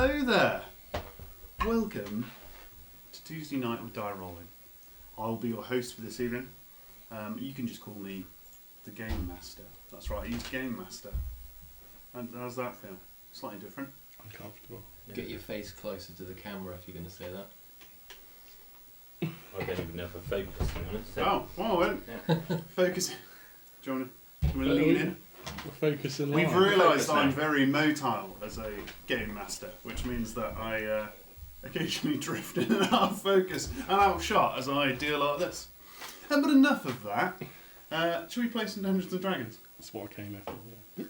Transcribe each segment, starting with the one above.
Hello there. Welcome to Tuesday Night with Die Rolling. I'll be your host for this evening. You can just call me the Game Master. That's right, he's Game Master. And how's that feel? Slightly different. Uncomfortable. Get your face closer to the camera if you're going to say that. I don't even know if I focus, to be honest. Oh, well, Yeah. focus. Do you want to lean in? We're focusing We've live. realised Focus I'm now. very motile as a Game Master, which means that I occasionally drift in and out of focus and out of shot as I deal like this. But enough of that. Shall we play some Dungeons and Dragons? That's what I came here for, yeah.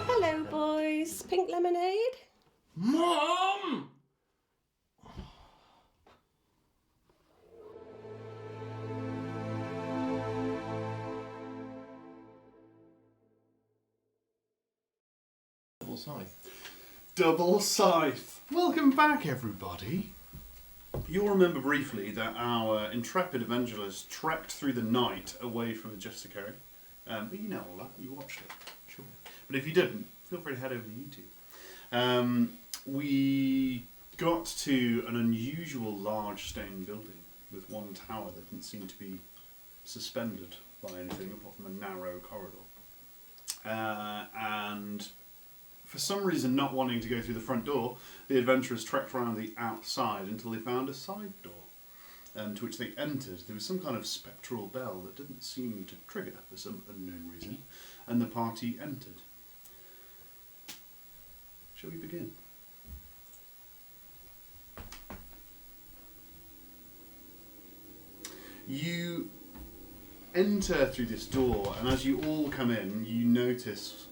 Hello, boys. Pink lemonade? Mom! Double scythe. Double Scythe. Welcome back, everybody. You'll remember briefly that our intrepid evangelist trekked through the night away from the Justiciary. But you know all that. You watched it, surely. But if you didn't, feel free to head over to YouTube. We got to an unusual large stone building with one tower that didn't seem to be suspended by anything apart from a narrow corridor. And for some reason, not wanting to go through the front door, the adventurers trekked around the outside until they found a side door, to which they entered. There was some kind of spectral bell that didn't seem to trigger for some unknown reason, and the party entered. Shall we begin? You enter through this door, and as you all come in, you notice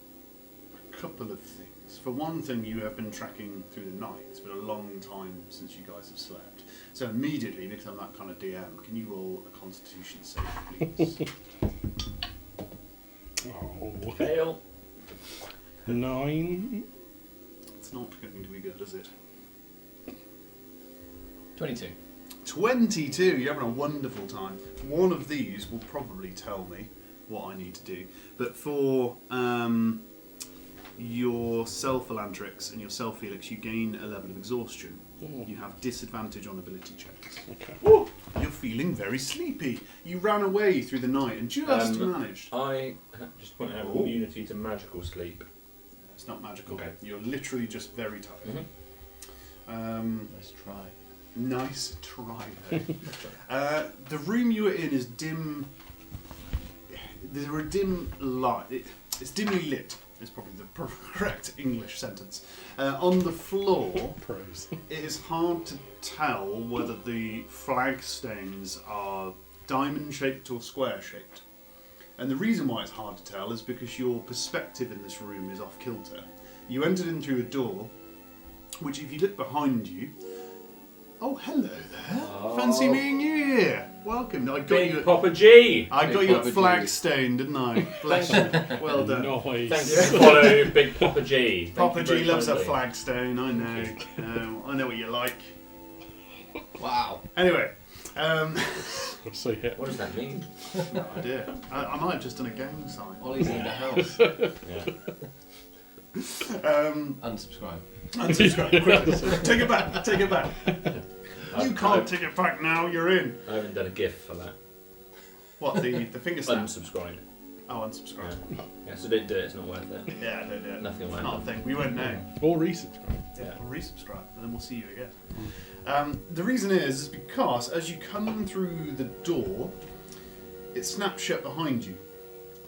a couple of things. For one thing, you have been trekking through the night. It's been a long time since you guys have slept. So immediately, because I'm that kind of DM, can you roll a Constitution save, please? Oh. Fail. 9. It's not going to be good, is it? 22. 22, you're having a wonderful time. One of these will probably tell me what I need to do. But for your self-Elantrix and your self-Felix, you gain a level of exhaustion. Oh. You have disadvantage on ability checks. Okay. Woo! You're feeling very sleepy. You ran away through the night and just managed. I just point out immunity to magical sleep. It's not magical. Okay. You're literally just very tired. Let's try. Nice try, though. The room you were in is dim. There are dim light. It's dimly lit. Is probably the correct English sentence. On the floor, Pros. it is hard to tell whether the flagstones are diamond-shaped or square-shaped. And the reason why it's hard to tell is because your perspective in this room is off kilter. You entered in through a door, which, if you look behind you. Oh, hello there. Oh. Fancy meeting you here. Welcome. I got Big you. Papa G! I Big got you Papa at G. Flagstone, didn't I? Bless you. Well done. Nice. Thank you for following Big Papa G. Thank Papa you G very loves a kindly. flagstone, I know. I know what you like. Wow. Anyway, So yeah. What does that mean? no idea. I might have just done a gang sign. Ollie's in the house. Yeah. Unsubscribe. Unsubscribe, quick. Take it back, take it back. You I've- can't take it back now, you're in. I haven't done a GIF for that. What, the finger snap? Unsubscribe. Oh, unsubscribe. Yeah, so don't do it, it's not worth it. Yeah, don't do it. Nothing will It's not a happen. thing. We won't know. Or resubscribe. Yeah, or resubscribe, and then we'll see you again. The reason is because as you come through the door, it snaps shut behind you,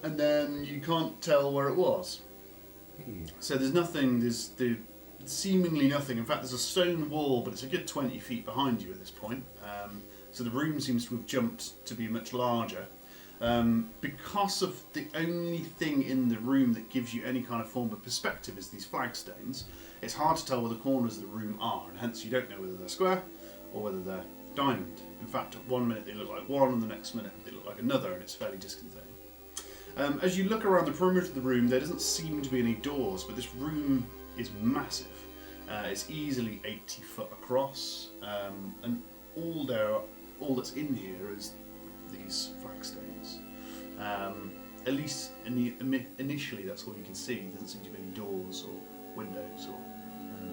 and then you can't tell where it was. So there's nothing. There's seemingly nothing. In fact, there's a stone wall, but it's a good 20 feet behind you at this point. So the room seems to have jumped to be much larger. Because of the only thing in the room that gives you any kind of form of perspective is these flagstones, it's hard to tell where the corners of the room are, and hence you don't know whether they're square or whether they're diamond. In fact, at one minute they look like one, and the next minute they look like another, and it's fairly disconcerting. As you look around the perimeter of the room, there doesn't seem to be any doors, but this room is massive. It's easily 80 foot across, and all that's in here is these flagstones. At least initially, that's all you can see. There doesn't seem to be any doors or windows or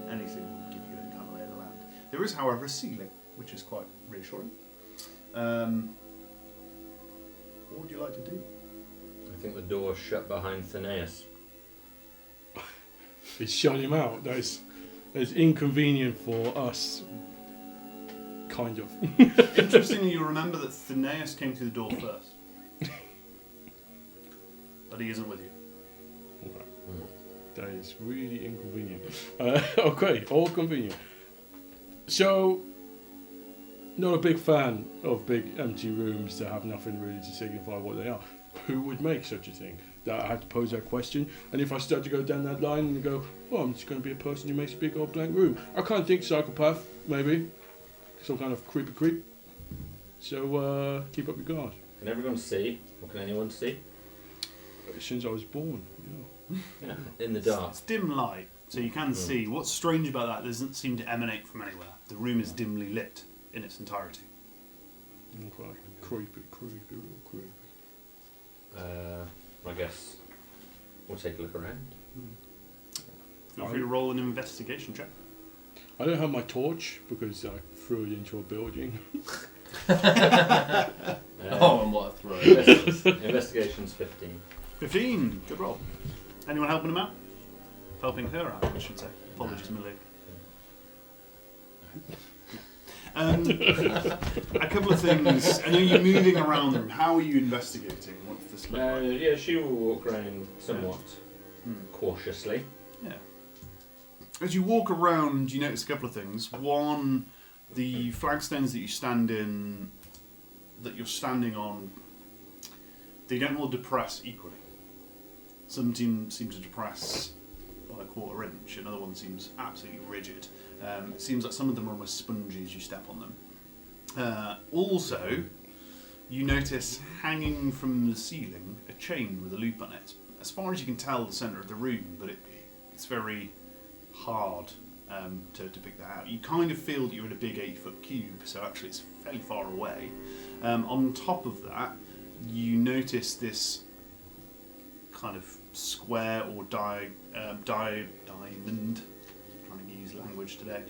anything that would give you any kind of lay of the land. There is, however, a ceiling, which is quite reassuring. What would you like to do? I think the door's shut behind Phineas. They shut him out. That's inconvenient for us. Kind of. Interestingly, you'll remember that Phineas came through the door first. But he isn't with you. Okay. That is really inconvenient. Okay, all convenient. So, not a big fan of big empty rooms that have nothing really to signify what they are. Who would make such a thing? That I had to pose that question. And if I start to go down that line and go, well, I'm just going to be a person who makes a big old blank room. I can't think psychopath, maybe. Some kind of creepy creep. So, keep up your guard. Can everyone see? Or can anyone see? Since I was born, Yeah, in the dark. It's dim light, so you can see. What's strange about that, it doesn't seem to emanate from anywhere. The room is dimly lit in its entirety. Okay. Creepy. I guess we'll take a look around. Feel free to roll an investigation check. I don't have my torch because I threw it into a building. Oh, and what a throw. Investigation's 15. 15, good roll. Anyone helping him out? Helping her out, I should say. Apologies, Millie. A couple of things. I know you're moving around the room. How are you investigating? What's this look like? Yeah, she will walk around somewhat cautiously. Yeah. As you walk around, you notice a couple of things. One, the flagstones that you're standing on, they don't all depress equally. Some seem to depress by a quarter inch, another one seems absolutely rigid. It seems like some of them are almost spongy as you step on them. Also, you notice hanging from the ceiling a chain with a loop on it. As far as you can tell, the centre of the room, but it's very hard to pick that out. You kind of feel that you're in a big 8-foot cube, so actually it's fairly far away. On top of that, you notice this kind of square or diamond, trying to use language today,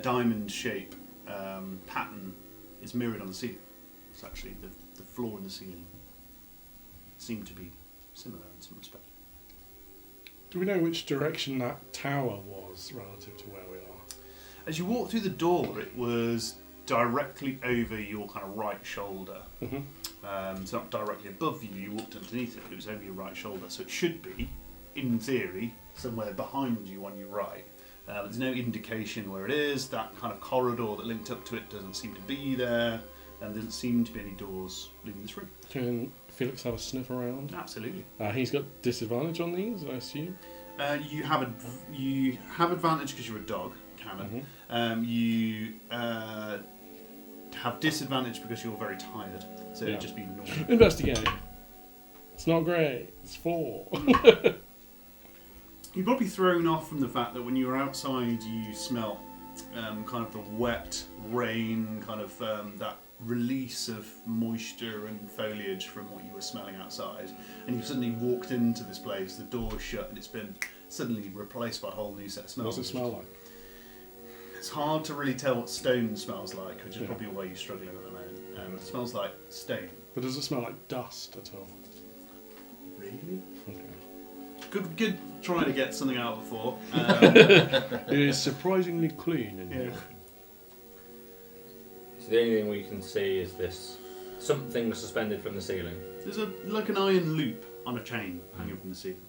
diamond shape pattern is mirrored on the ceiling. It's actually the floor and the ceiling seem to be similar in some respect. Do we know which direction that tower was relative to where we are? As you walk through the door, it was directly over your kind of right shoulder. Mm-hmm. So not directly above you, you walked underneath it, but it was over your right shoulder. So it should be, in theory, somewhere behind you on your right. But there's no indication where it is. That kind of corridor that linked up to it doesn't seem to be there. And there doesn't seem to be any doors leaving this room. Can Felix have a sniff around? Absolutely. He's got disadvantage on these, I assume. You have advantage because you're a dog, Cannon. Mm-hmm. You have disadvantage because you're very tired. So it'd just be normal. Investigate. It's not great. It's 4. You're probably thrown off from the fact that when you were outside, you smelt kind of the wet rain, kind of that release of moisture and foliage from what you were smelling outside, and you suddenly walked into this place, the door's shut, and it's been suddenly replaced by a whole new set of smells. What's it smell like? It's hard to really tell what stone smells like, which is probably why you're struggling at the moment. It smells like stone. But does it smell like dust at all? Really? Okay. Good trying to get something out before. It is surprisingly clean in here. So the only thing we can see is this something suspended from the ceiling. There's like an iron loop on a chain hanging from the ceiling.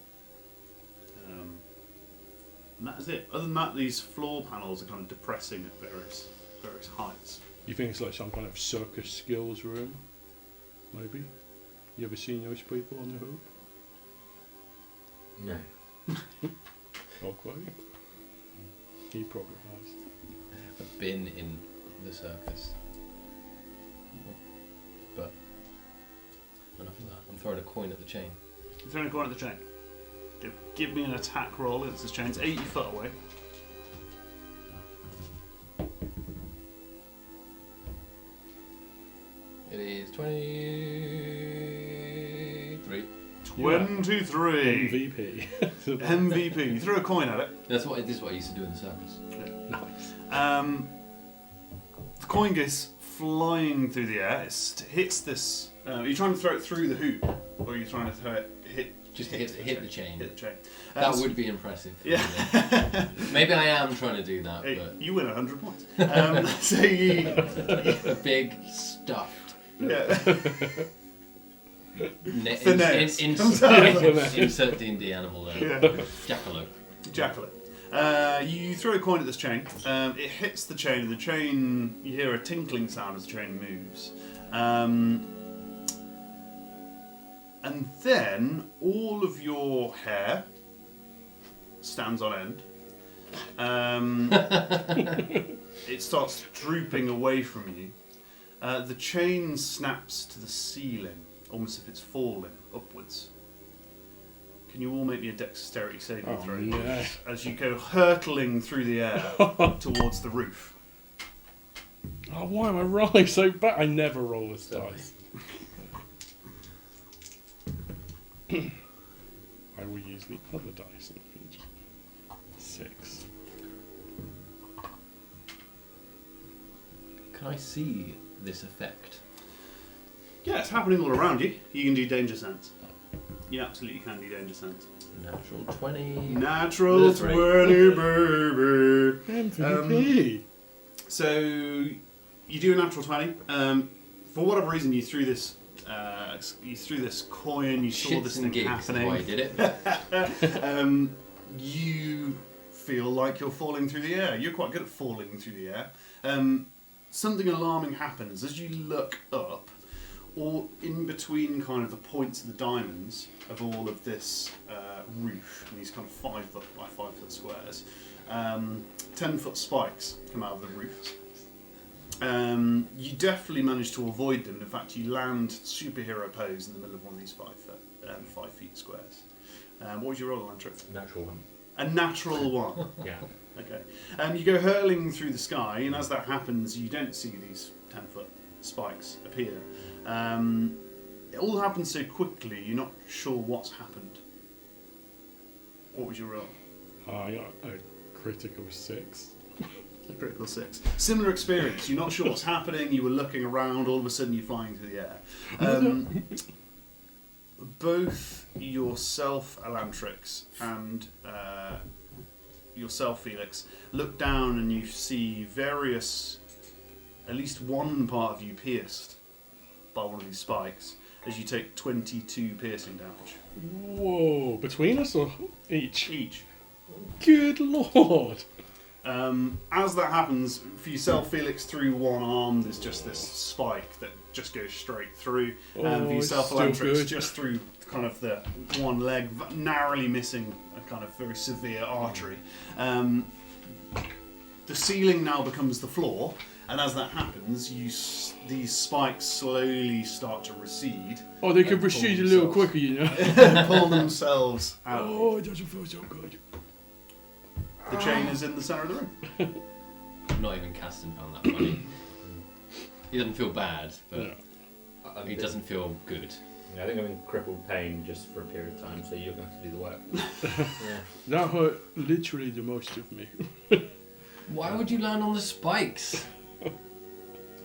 And that is it. Other than that, these floor panels are kind of depressing at various heights. You think it's like some kind of circus skills room? Maybe? You ever seen those people on the hoop? No. Okay. He probably has. I've been in the circus. But enough of that. I'm throwing a coin at the chain. You're throwing a coin at the chain. Give me an attack roll against this chain. It's 80 foot away. It is 23. 23. MVP. MVP. You throw a coin at it. This is what I used to do in the circus. Nice. The coin goes flying through the air. It hits this. Are you trying to throw it through the hoop, or are you trying to throw it hit Hit the chain. Hit the chain. That would be impressive. Yeah. Maybe I am trying to do that, Hey, but you win 100 points. So you. a big stuffed Yeah. insert D&D animal there. Yeah. Jackalope. Jackalope. You throw a coin at this chain. It hits the chain, and the chain. You hear a tinkling sound as the chain moves. And then all of your hair stands on end. It starts drooping away from you. The chain snaps to the ceiling, almost as if it's falling upwards. Can you all make me a dexterity saving throw? No. As you go hurtling through the air towards the roof. Oh, why am I rolling so bad? I never roll this dice. I will use the other dice in the future. 6. Can I see this effect? Yeah, it's happening all around you. You can do danger sense. You absolutely can do danger sense. Natural 20. Natural With a 20, baby. MVP. So you do a natural 20. For whatever reason, you threw this coin. You saw Shits this and thing gigs happening. is why I did it. You feel like you're falling through the air. You're quite good at falling through the air. Something alarming happens as you look up, or in between kind of the points of the diamonds of all of this roof, and these kind of 5 foot by 5 foot squares, 10-foot spikes come out of the roof. You definitely manage to avoid them. In fact, you land superhero pose in the middle of one of these 5 feet squares. What was your roll, Landry? Natural one. A natural 1. Yeah. Okay. You go hurling through the sky, and as that happens, you don't see these 10-foot spikes appear. It all happens so quickly, you're not sure what's happened. What was your roll? I got a critical 6. A critical 6. Similar experience. You're not sure what's happening. You were looking around. All of a sudden, you're flying through the air. Both yourself, Elantrix, and yourself, Felix, look down and you see at least one part of you pierced by one of these spikes as you take 22 piercing damage. Whoa, between us or each? Each. Good lord. As that happens, for yourself, Felix, through one arm, there's just this spike that just goes straight through. For yourself, still Elantrix, good. just through kind of the one leg, narrowly missing a kind of very severe artery. The ceiling now becomes the floor, and as that happens, these spikes slowly start to recede. Oh, they could pull proceed a little themselves- quicker, you know. pull themselves out. Oh, it doesn't feel so good. The chain is in the centre of the room. Not even Caston found that funny. He doesn't feel bad, but Yeah. he doesn't feel good. Yeah, I think I'm in crippled pain just for a period of time, so you're going to have to do the work. Yeah. That hurt literally the most of me. Why would you land on the spikes?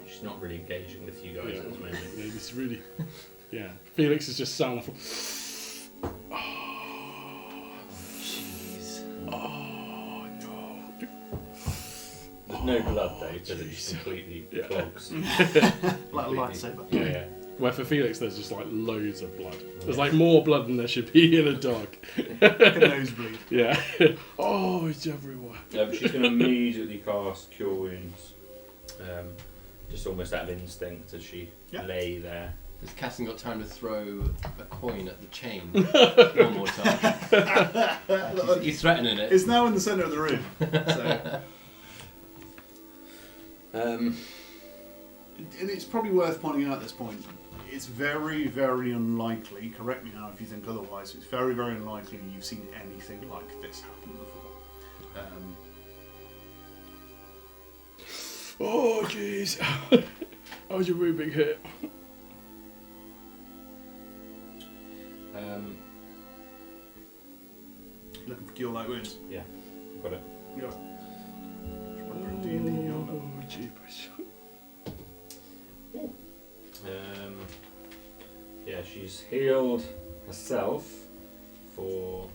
She's not really engaging with you guys Yeah. at the moment. Yeah, it's really... Yeah. Felix is just sound off. Jeez. Oh, no. There's no blood though, because it just completely Yeah. clogs. Like a lightsaber. Yeah, yeah. Where for Felix, there's just like loads of blood. There's like more blood than there should be in a dog. Like a nosebleed. Yeah. Oh, it's everywhere. She's going to immediately cast Cure Wounds. Just almost out of instinct as she lay there. Has Casson got time to throw a coin at the chain one more time? He's threatening it. It's now in the centre of the room. So. Um, And it's probably worth pointing out at this point, it's very, very unlikely, correct me now if you think otherwise, it's very, very unlikely you've seen anything like this happen before. Oh, jeez. That was a really big hit. Looking for cure light wounds. Yeah, got it. Yeah. Just wondering, do you need your Oh, jeepers. Yeah, she's healed herself for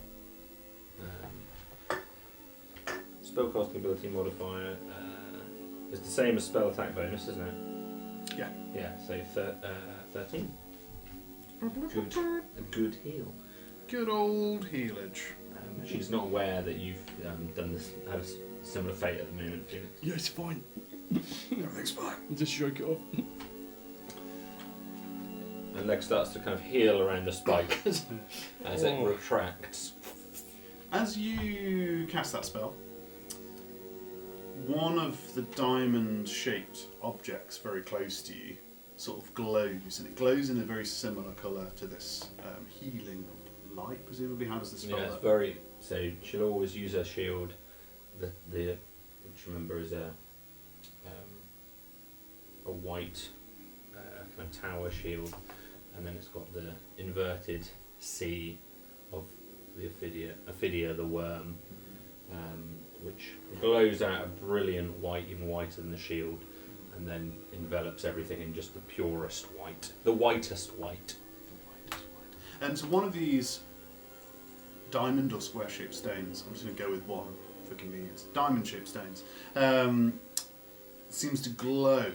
spellcasting ability modifier. It's the same as spell attack bonus, isn't it? Yeah. Yeah, so 13. A good heal. good old healage. She's not aware that you've done this, had a similar fate at the moment, Felix. Yeah, it's fine. Everything's fine. Just shake it off. And leg starts to kind of heal around the spike as it retracts. As you cast that spell, one of the diamond-shaped objects very close to you sort of glows, and it glows in a very similar colour to this healing light, presumably. How does this spell Yeah, it's work? very... So she'll always use her shield, which remember is a white kind of tower shield, and then it's got the inverted C of the Ophidia the worm, which glows out a brilliant white, even whiter than the shield, and then envelops everything in just the purest white, the whitest white. And so one of these diamond or square-shaped stones, I'm just going to go with one for convenience, diamond-shaped stones, seems to glow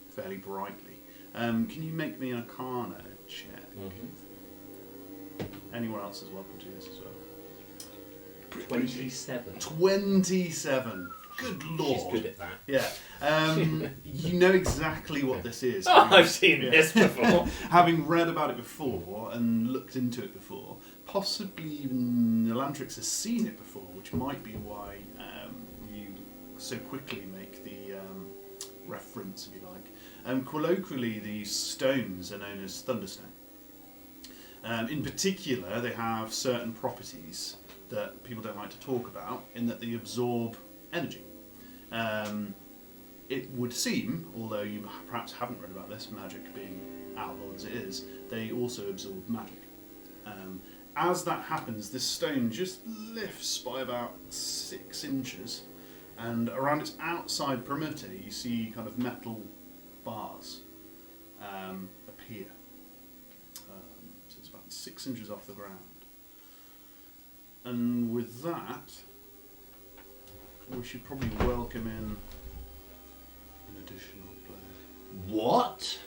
fairly brightly. Can you make me an Arcana check? Mm-hmm. Anyone else is welcome to this as well. 27. 27. Good lord. She's good at that. Yeah. You know exactly what this is. Oh, I've seen this before. Having read about it before and looked into it before, possibly even Elantrix has seen it before, which might be why you so quickly make the reference, if you like. Colloquially, these stones are known as Thunderstone. In particular, they have certain properties that people don't like to talk about, in that they absorb energy. It would seem, although you perhaps haven't read about this, magic being outlawed as it is, they also absorb magic. As that happens, this stone just lifts by about 6 inches, and around its outside perimeter you see kind of metal bars appear. So it's about 6 inches off the ground. And with that, we should probably welcome in an additional player. What?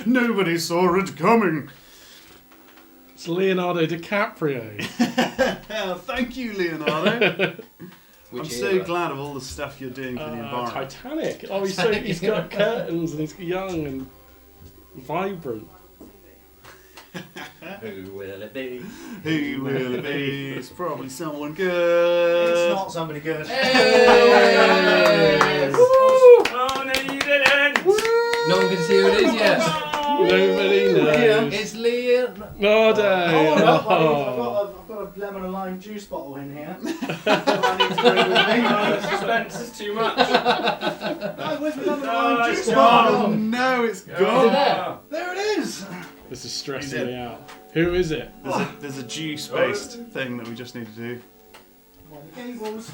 Nobody saw it coming! It's Leonardo DiCaprio. Thank you, Leonardo. I'm Which so era? glad of all the stuff you're doing for the environment. Titanic. Oh, he's got curtains and he's young and vibrant. Who will it be? Who will it be? It's probably someone good. It's not somebody good. Hey! Oh, no, you didn't! No one can see who it is yet. Nobody knows. It's Leon. Leonardo. Hold on, buddy. I've got a lemon and lime juice bottle in here. I need to bring with me. Oh, the suspense is too much. No, where's the lemon and lime juice it's bottle? Oh no, it's Is it gone. there? There it is. This is stressing me out. Who is it? There's a juice-based thing that we just need to do. Well, the cables.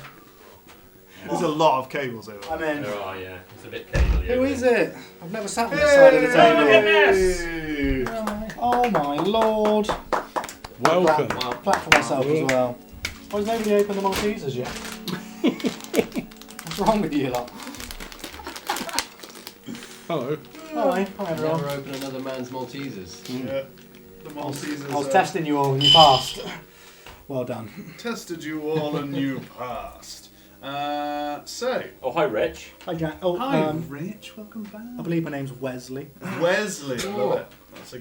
There's a lot of cables over I'm in. There are, yeah. It's a bit cagey. Who is it? I've never sat on this side of the Hey! table. Oh my lord. Welcome. Clap for myself as well. Why has nobody opened the Maltesers yet? What's wrong with you lot? Hello. Hi everyone. Never open another man's Maltesers. Yeah. The Maltesers. I was testing you all and you passed. Well done. Tested you all and you passed. So. Oh, hi, Rich. Hi Jack. Oh, Hi, Rich. Welcome back. I believe my name's Wesley. Wesley. Oh. Love it. That's a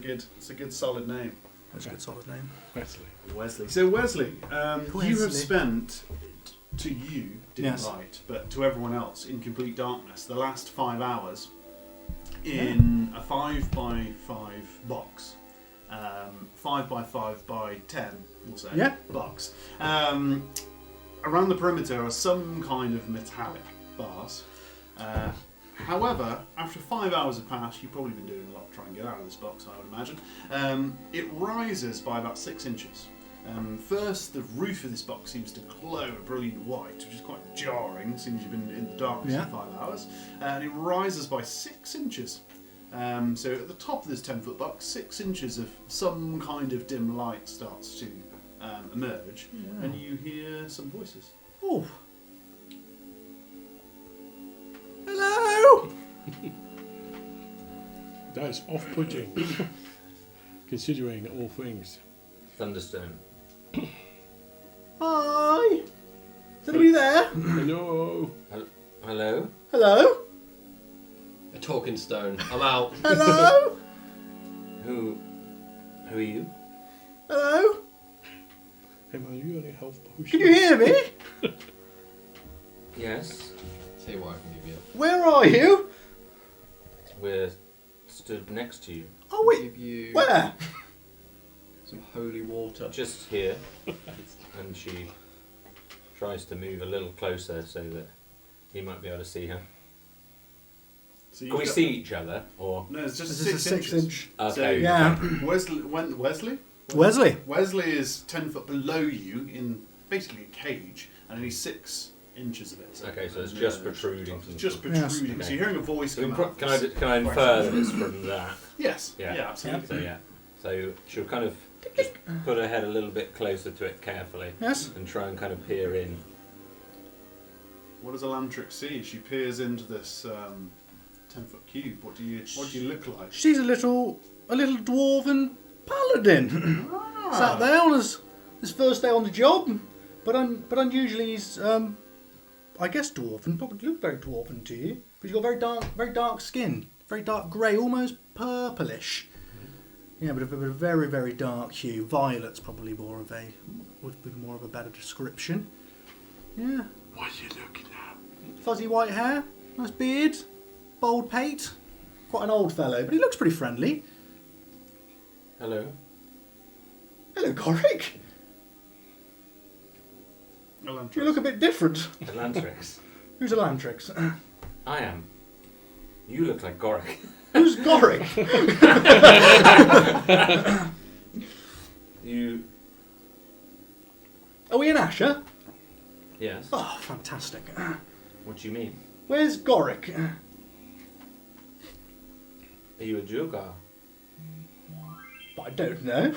good solid name. That's a good solid name. Wesley. Wesley. So Wesley, you have Wesley. spent, to you, dim Yes. light, but to everyone else, in complete darkness, the last 5 hours in a 5x5 box. 5x5 by 10, we'll say. Yeah. Box. Around the perimeter are some kind of metallic bars. However, after 5 hours have passed, you've probably been doing a lot to try and get out of this box, I would imagine. It rises by about 6 inches. First, the roof of this box seems to glow a brilliant white, which is quite jarring since you've been in the darkness Yeah. for 5 hours. And it rises by 6 inches. So at the top of this 10-foot box, 6 inches of some kind of dim light starts to emerge, and you hear some voices. Oh. Hello. That is off-putting, considering all things. Thunderstone. Hi. Is anybody there? Hello. Hello? Hello. A talking stone. I'm out. Hello. Who are you? Hello. Hey man, you got any health potions? Can you hear me? Yes. Tell you what I can give you. Where are you? We're stood next to you. Oh wait. Give you Where? some holy water. Just here. And she tries to move a little closer so that he might be able to see her. So Can we see each other? Or No, it's just This is 6 a inches. 6-inch. okay. So Yeah. Wesley? Wesley. Wesley is 10 foot below you in basically a cage, and only 6 inches of it. Okay, so it's just protruding from It's just the- protruding. Yes. So you're hearing a voice Can, come out. can I infer that it's from that? Yes. Yeah. Yeah, absolutely. So yeah. So she'll kind of just put her head a little bit closer to it carefully Yes. and try and kind of peer in. What does Elantric see? She peers into this 10-foot cube. What do you look like? She's a little dwarven paladin. Ah. Sat there on his first day on the job, but unusually he's I guess dwarven. Probably look very dwarven to you, but he's got very dark skin, very dark grey, almost purplish. Yeah, but a very very dark hue. Violet's probably would be more of a better description. Yeah, What are you looking at? fuzzy white hair, nice beard, bold pate. Quite an old fellow, but he looks pretty friendly. Hello. Hello, Goric. Elantric. You look a bit different. Elantrix. Who's Elantrix? I am. You look like Goric. Who's Goric? You. Are we in Asher? Yes. Oh, fantastic. What do you mean? Where's Goric? Are you a Jugar? I don't know.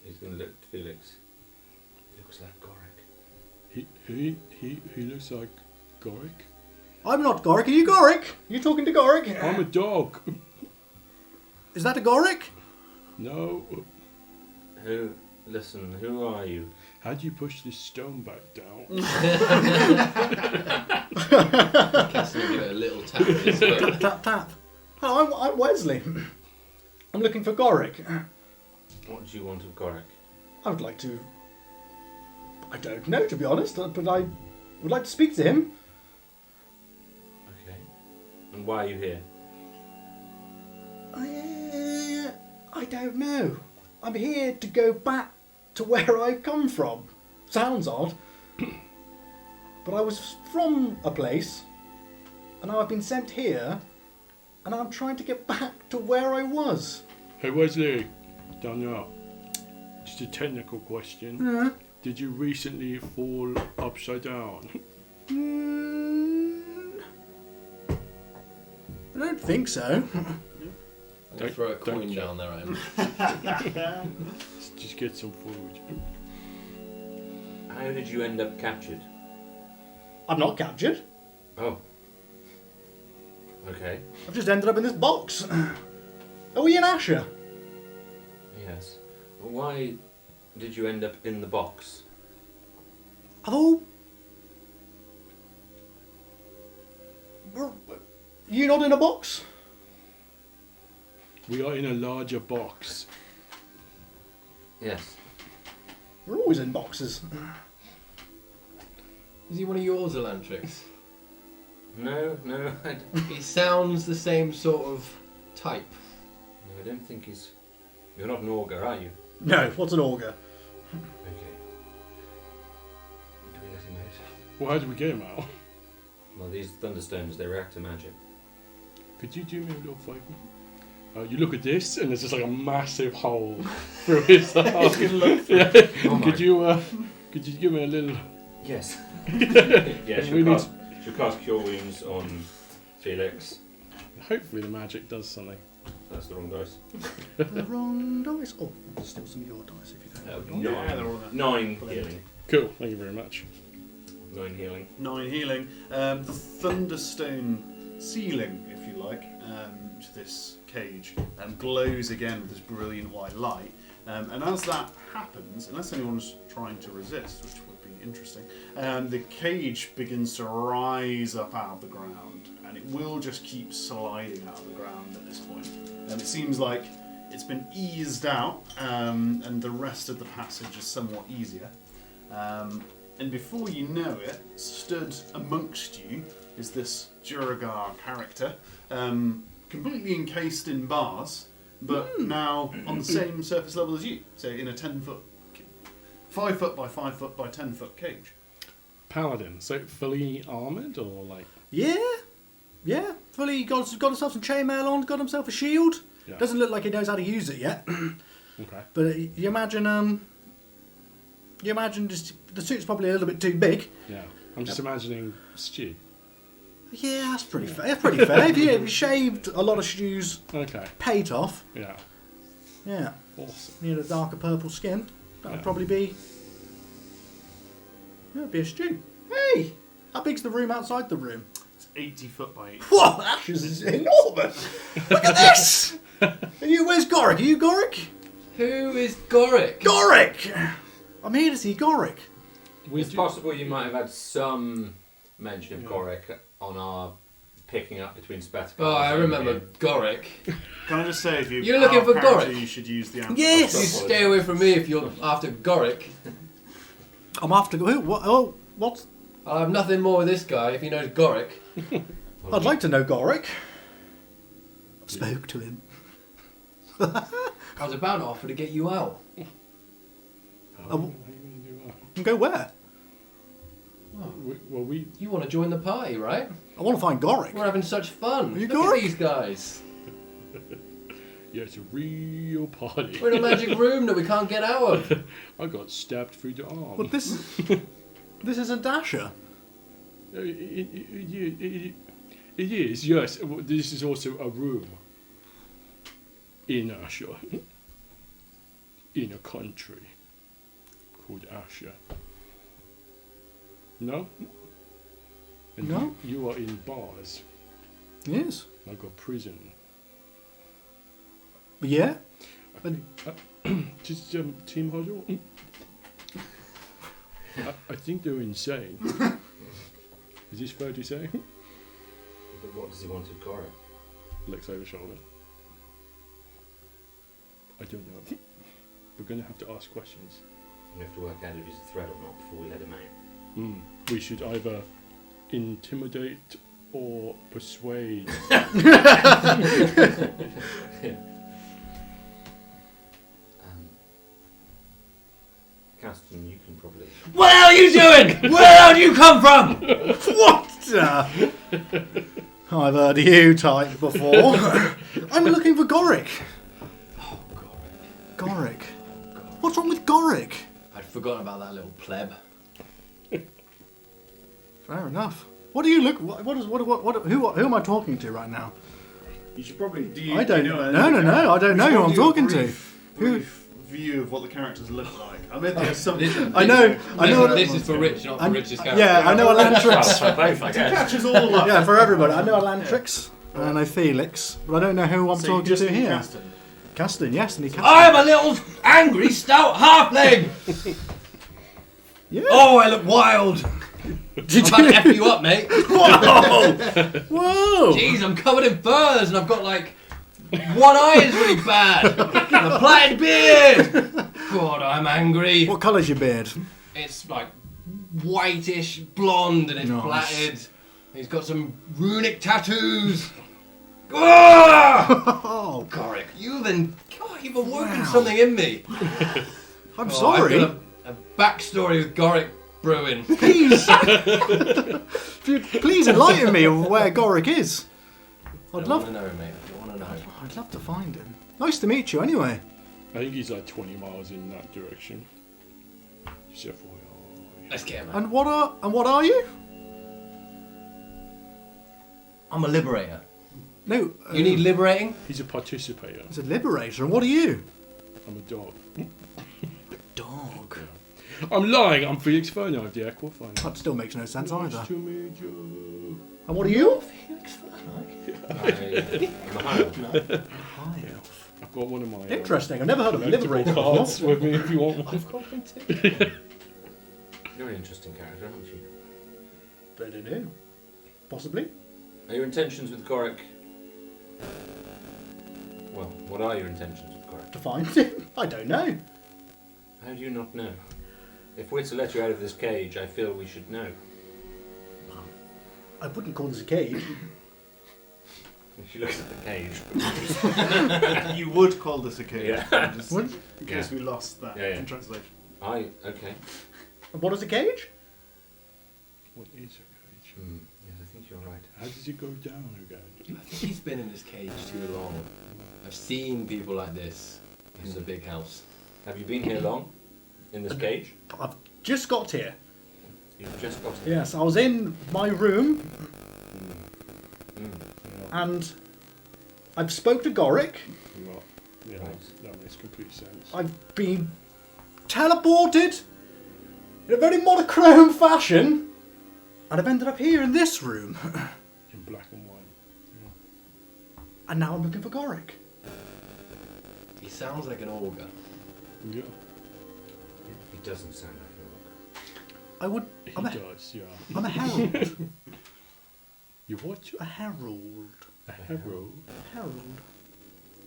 He's going to look at Felix. Looks like Goric. He looks like Goric. I'm not Goric. Are you Goric? Are you talking to Goric? I'm a dog. Is that a Goric? No. Listen, who are you? How do you push this stone back down? Cassie will give it a little tap with his foot. Tap tap. Oh, I'm Wesley. I'm looking for Goric. What do you want of Goric? I would like to. I don't know, to be honest, but I would like to speak to him. Okay. And why are you here? I don't know. I'm here to go back to where I've come from. Sounds odd. But I was from a place, and now I've been sent here, and I'm trying to get back to where I was. Hey Wesley, down there. Just a technical question. Yeah. Did you recently fall upside down? I don't think so. I'm going to throw a coin Don't- down there at him. Just get some food. How did you end up captured? I'm not captured. Oh. Okay. I've just ended up in this box. Are we in Asher? Yes. Why did you end up in the box? Oh. You not in a box? We are in a larger box. Yes. We're always in boxes. Is he one of yours, Elantrix? No, He sounds the same sort of type. I don't think he's... You're not an augur, are you? No, what's an augur? Okay. Do we let him out? Well, how do we get him out? Well, these thunderstones, they react to magic. Could you do me a little favour? You look at this, and there's just like a massive hole through his arm. Yeah. Oh Could you give me a little? Yes. Yeah, she'll cast Cure Wounds on Felix. Hopefully the magic does something. That's the wrong dice. The wrong dice. Oh, I'll steal some of your dice if you don't. Yeah, they're all there. 9 healing. Cool, thank you very much. 9 healing. 9 healing. The thunderstone ceiling, if you like, to this cage glows again with this brilliant white light. And as that happens, unless anyone's trying to resist, which would be interesting, the cage begins to rise up out of the ground, and it will just keep sliding out of the ground at this point. It seems like it's been eased out, and the rest of the passage is somewhat easier. And before you know it, stood amongst you is this Duragar character, completely encased in bars, but now on the same surface level as you, so in a 10-foot, 5 foot by 5 foot by 10 foot cage. Paladin, so fully armoured or like? Yeah. Fully got himself some chainmail on, got himself a shield. Yeah. Doesn't look like he knows how to use it yet. Okay. But you imagine just the suit's probably a little bit too big. Yeah. I'm just imagining Stu. Yeah, that's pretty fair. That's pretty fair. If you shaved a lot of Stu's Okay. pate off, Yeah. yeah, Awesome. you had a darker purple skin, that would Yeah. probably be. Yeah, it'd be a Stu. Hey, how big's the room outside the room? It's 80 foot by 80. Whoa, Ashes is enormous. Look at this. Where's Goric? Are you Goric? Who is Goric? Goric. I'm here to see Goric. It's possible you might have had some mention of Goric on our picking up between spectacles. Oh, I remember Goric. Can I just say, if You're looking for Goric? you should use the answer. Yes. You stay away from me if you're after Goric. I'm after who? What? Oh, what? I'll have nothing more with this guy if he knows Goric. I'd like to know Goric. Spoke to him. I was about to offer to get you out. How are you going to do that? And go where? We You want to join the party, right? I want to find Goric. We're having such fun. Are you Look Goric? at these guys. yeah, it's a real party. We're in a magic room that we can't get out of. I got stabbed through the arm. But this isn't Dasher. It is, yes. This is also a room in Asher, in a country called Asher. No? And No. You are in bars. Yes. I got prison. But yeah. Just Team Huddle. I think they're insane. Is this fair to say? But what does he want with Goric? Looks over shoulder. I don't know. We're going to have to ask questions. We have to work out if he's a threat or not before we let him out. We should either intimidate or persuade. Caston, you can probably... What the hell are you doing? Where the hell do you come from? What? I've heard you type before. I'm looking for Goric. Oh, Goric. Goric. What's wrong with Goric? I'd forgotten about that little pleb. Fair enough. What do you look? Who am I talking to right now? You should probably do. I don't you know. know. No. I don't know who I'm talking to. Brief view of what the characters look like. I made the assumption. I know. This is for Rich, not for Rich's character. Yeah, I know Elantrix. For both, I guess. Catches all up. Yeah, for everybody. I know Elantrix. Correct. I know Felix, but I don't know who I'm So you talking just to mean here. Caston. Caston, yes, and he Caston. I'm a little angry, stout halfling. Yeah. Oh, I look wild. I'm about to F you up, mate. Whoa! Whoa! Jeez, I'm covered in furs and I've got like one eye is really bad. And a plaited beard. God, I'm angry. What colour's your beard? It's like whitish blonde and it's Nice. plaited. He's got some runic tattoos. Ah! Oh, Gorick, you've awoken Wow. something in me. I'm Oh, sorry. I've got a backstory with Gorick brewing. Please, please enlighten me of where Gorick is. I I'd want love. to know, mate. I want to know. I'd love to find him. Nice to meet you, anyway. I think he's like 20 miles in that direction. Just FYI. Let's get him. Man. And what are you? I'm a liberator. No. You need liberating? He's a participator. He's a liberator, and what are you? I'm a dog. Dog. I'm lying. I'm Felix Furno of the Equifine. That still makes no sense either. Nice to meet you. And what are you? I'm a high elf. High elf. I've got one of my Interesting. I've never heard of a liberator before. cards with me if you want one. I've got one too. You're an interesting character, aren't you? I don't know. Possibly. Are your intentions with Gorick? Well, what are your intentions with Gorick? To find him. I don't know. How do you not know? If we're to let you out of this cage, I feel we should know. I wouldn't call this a cage. She looks at the cage. You would call this a cage. Yeah. Just Would? in case we lost that Yeah, yeah. in translation. Okay. And what is a cage? What is a cage? Yes, I think you're right. How does it go down again? I think he's been in this cage too long. I've seen people like this in the big house. Have you been here long? In this cage? I've just got here. You've just got here. Yes, I was in my room Yeah. and I've spoke to Gorick. Well, yeah, Right. that makes complete sense. I've been teleported in a very monochrome fashion, and I've ended up here in this room. In black and white. And now I'm looking for Gorick. He sounds like an ogre. Yeah. He doesn't sound like an I would. He I'm a, does, yeah. I'm a herald. You what? A herald. A herald? A herald.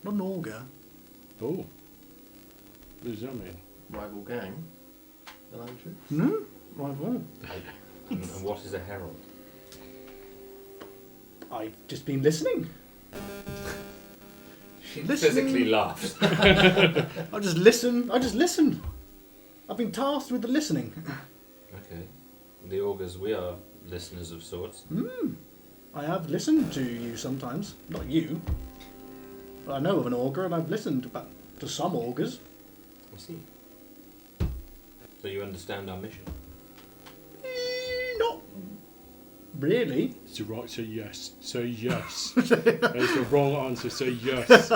Not an augur. Oh. What does that mean? Rival gang. Elantra? No? Rival. And what is a herald? I've just been listening. She Listening. physically laughs. I just listen. I've been tasked with the listening. Okay. The augurs, we are listeners of sorts. I have listened to you sometimes. Not you. But I know of an augur and I've listened to some augurs. I see. So you understand our mission? Not really. It's the right, say yes. Say yes. That's the wrong answer, say yes.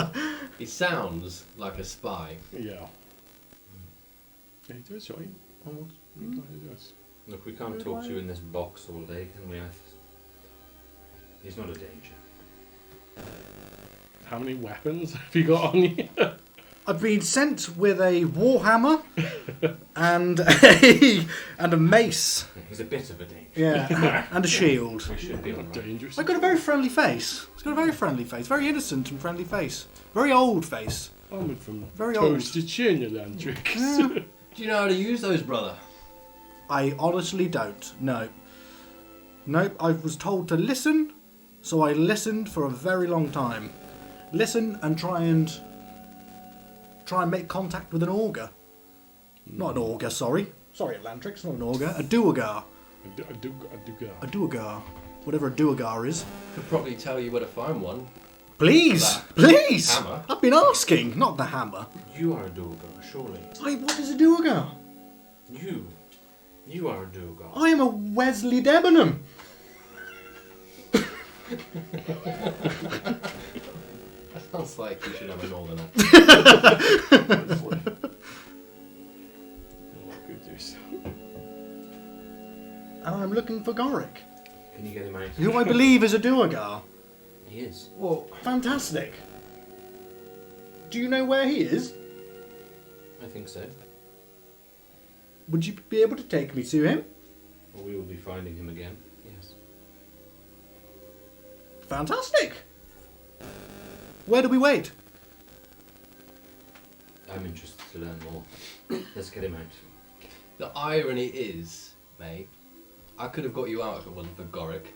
He sounds like a spy. Yeah. Yeah, he does, right? Almost. He kind of does. Look, we can't talk to you in this box all day, can we? He's not a danger. How many weapons have you got on you? I've been sent with a warhammer and a mace. He's a bit of a danger. Yeah. And a shield. We should be Not alright. dangerous. I've got a very friendly face. It's got a very friendly face. Very innocent and friendly face. Very old face. Armoured from Very toes old. to chin, Elandrix. Yeah. Do you know how to use those, brother? I honestly don't. No. Nope. I was told to listen, so I listened for a very long time. Listen and try and make contact with an augur. Not an augur, sorry. Sorry, Atlantrix, not an augur. A duergar. I do go. A duergar. Whatever a duergar is. Could probably tell you where to find one. Please! That Please! hammer? I've been asking, not the hammer. You are a Duergar, surely. What is a duergar? You are a Duergar. I am a Wesley Debenham. That sounds like you should have a northern accent. Oh, goodness. And I'm looking for Gorick, Can you get him out? who I believe is a duergar. He is. Well, Fantastic. Do you know where he is? I think so. Would you be able to take me to him? Well, we will be finding him again. Yes. Fantastic. Where do we wait? I'm interested to learn more. Let's get him out. the irony is, mate, I could have got you out if it wasn't for Gorick.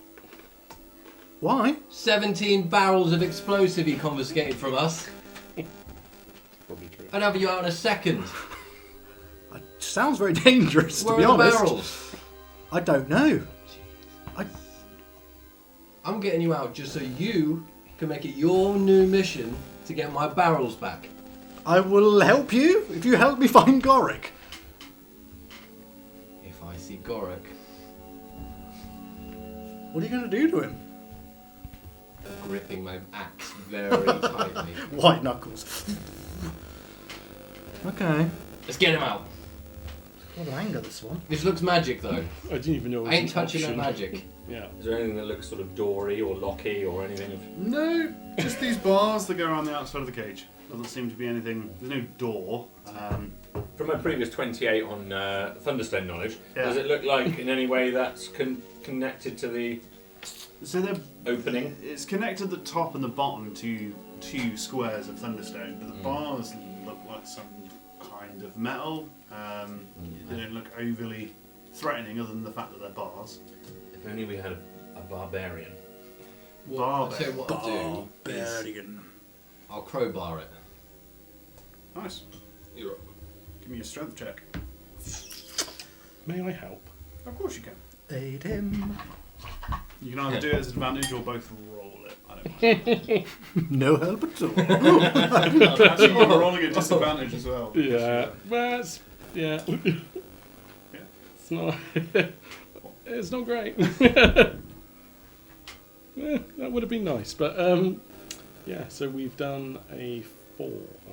Why? 17 barrels of explosive he confiscated from us. Probably true. I'd have you out in a second. It sounds very dangerous, Where to be are the honest. barrels? I don't know. I'm getting you out just so you can make it your new mission to get my barrels back. I will help you if you help me find Gorick. If I see Gorick, What are you going to do to him? gripping my axe very tightly. White knuckles. Okay. Let's get him out. What an anger, this one. This looks magic though. I didn't even know it was I ain't an touching that option. magic. Yeah. Is there anything that looks sort of doory or locky or anything? No, just these bars that go around the outside of the cage. Doesn't seem to be anything. There's no door. From my previous 28 on Thunderstone knowledge, Yeah. does it look like in any way that's connected to the So they're opening? It's connected the top and the bottom to two squares of Thunderstone, but the bars look like some kind of metal. They don't look overly threatening, other than the fact that they're bars. If only we had a barbarian. I'll tell you what I'll do. is Barbarian. I'll crowbar it. Nice. You're Give me a strength check. May I help? Of course you can. Aid him. You can either do it as advantage or both roll it. I don't know. No help at all. Actually, you're rolling a disadvantage as well. Yeah. Well, it's, yeah. It's not. It's not great. Yeah, that would have been nice, but yeah. So we've done a 4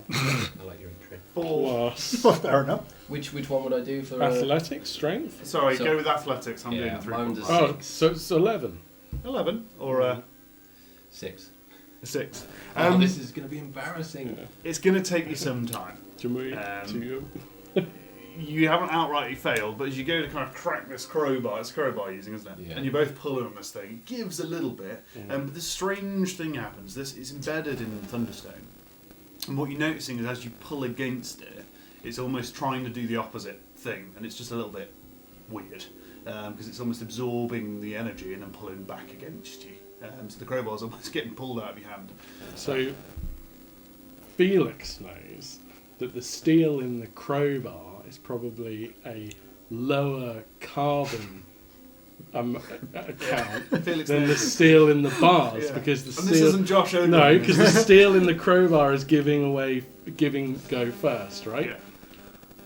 I like your entry. plus Well, fair enough. Which one would I do for athletics, strength. Sorry, So- go with athletics. I'm Yeah, doing 3. mine's a Oh, 6. so it's 11. 11 or a 6. 6. Oh, this is going to be embarrassing. It's going to take you some time. To You haven't outrightly failed, but as you go to kind of crack this crowbar, it's a crowbar using, isn't it? Yeah. And you're both pulling on this thing. It gives a little bit, but this strange thing happens. This is embedded in Thunderstone. And what you're noticing is as you pull against it, it's almost trying to do the opposite thing, and it's just a little bit weird, because it's almost absorbing the energy and then pulling back against you. So the crowbar's almost getting pulled out of your hand. So Felix knows that the steel in the crowbar is probably a lower carbon account Felix than the knows. steel in the bars, Yeah. because the And this steel. isn't Josh Owen. No, because the steel in the crowbar is giving go first, right? Yeah.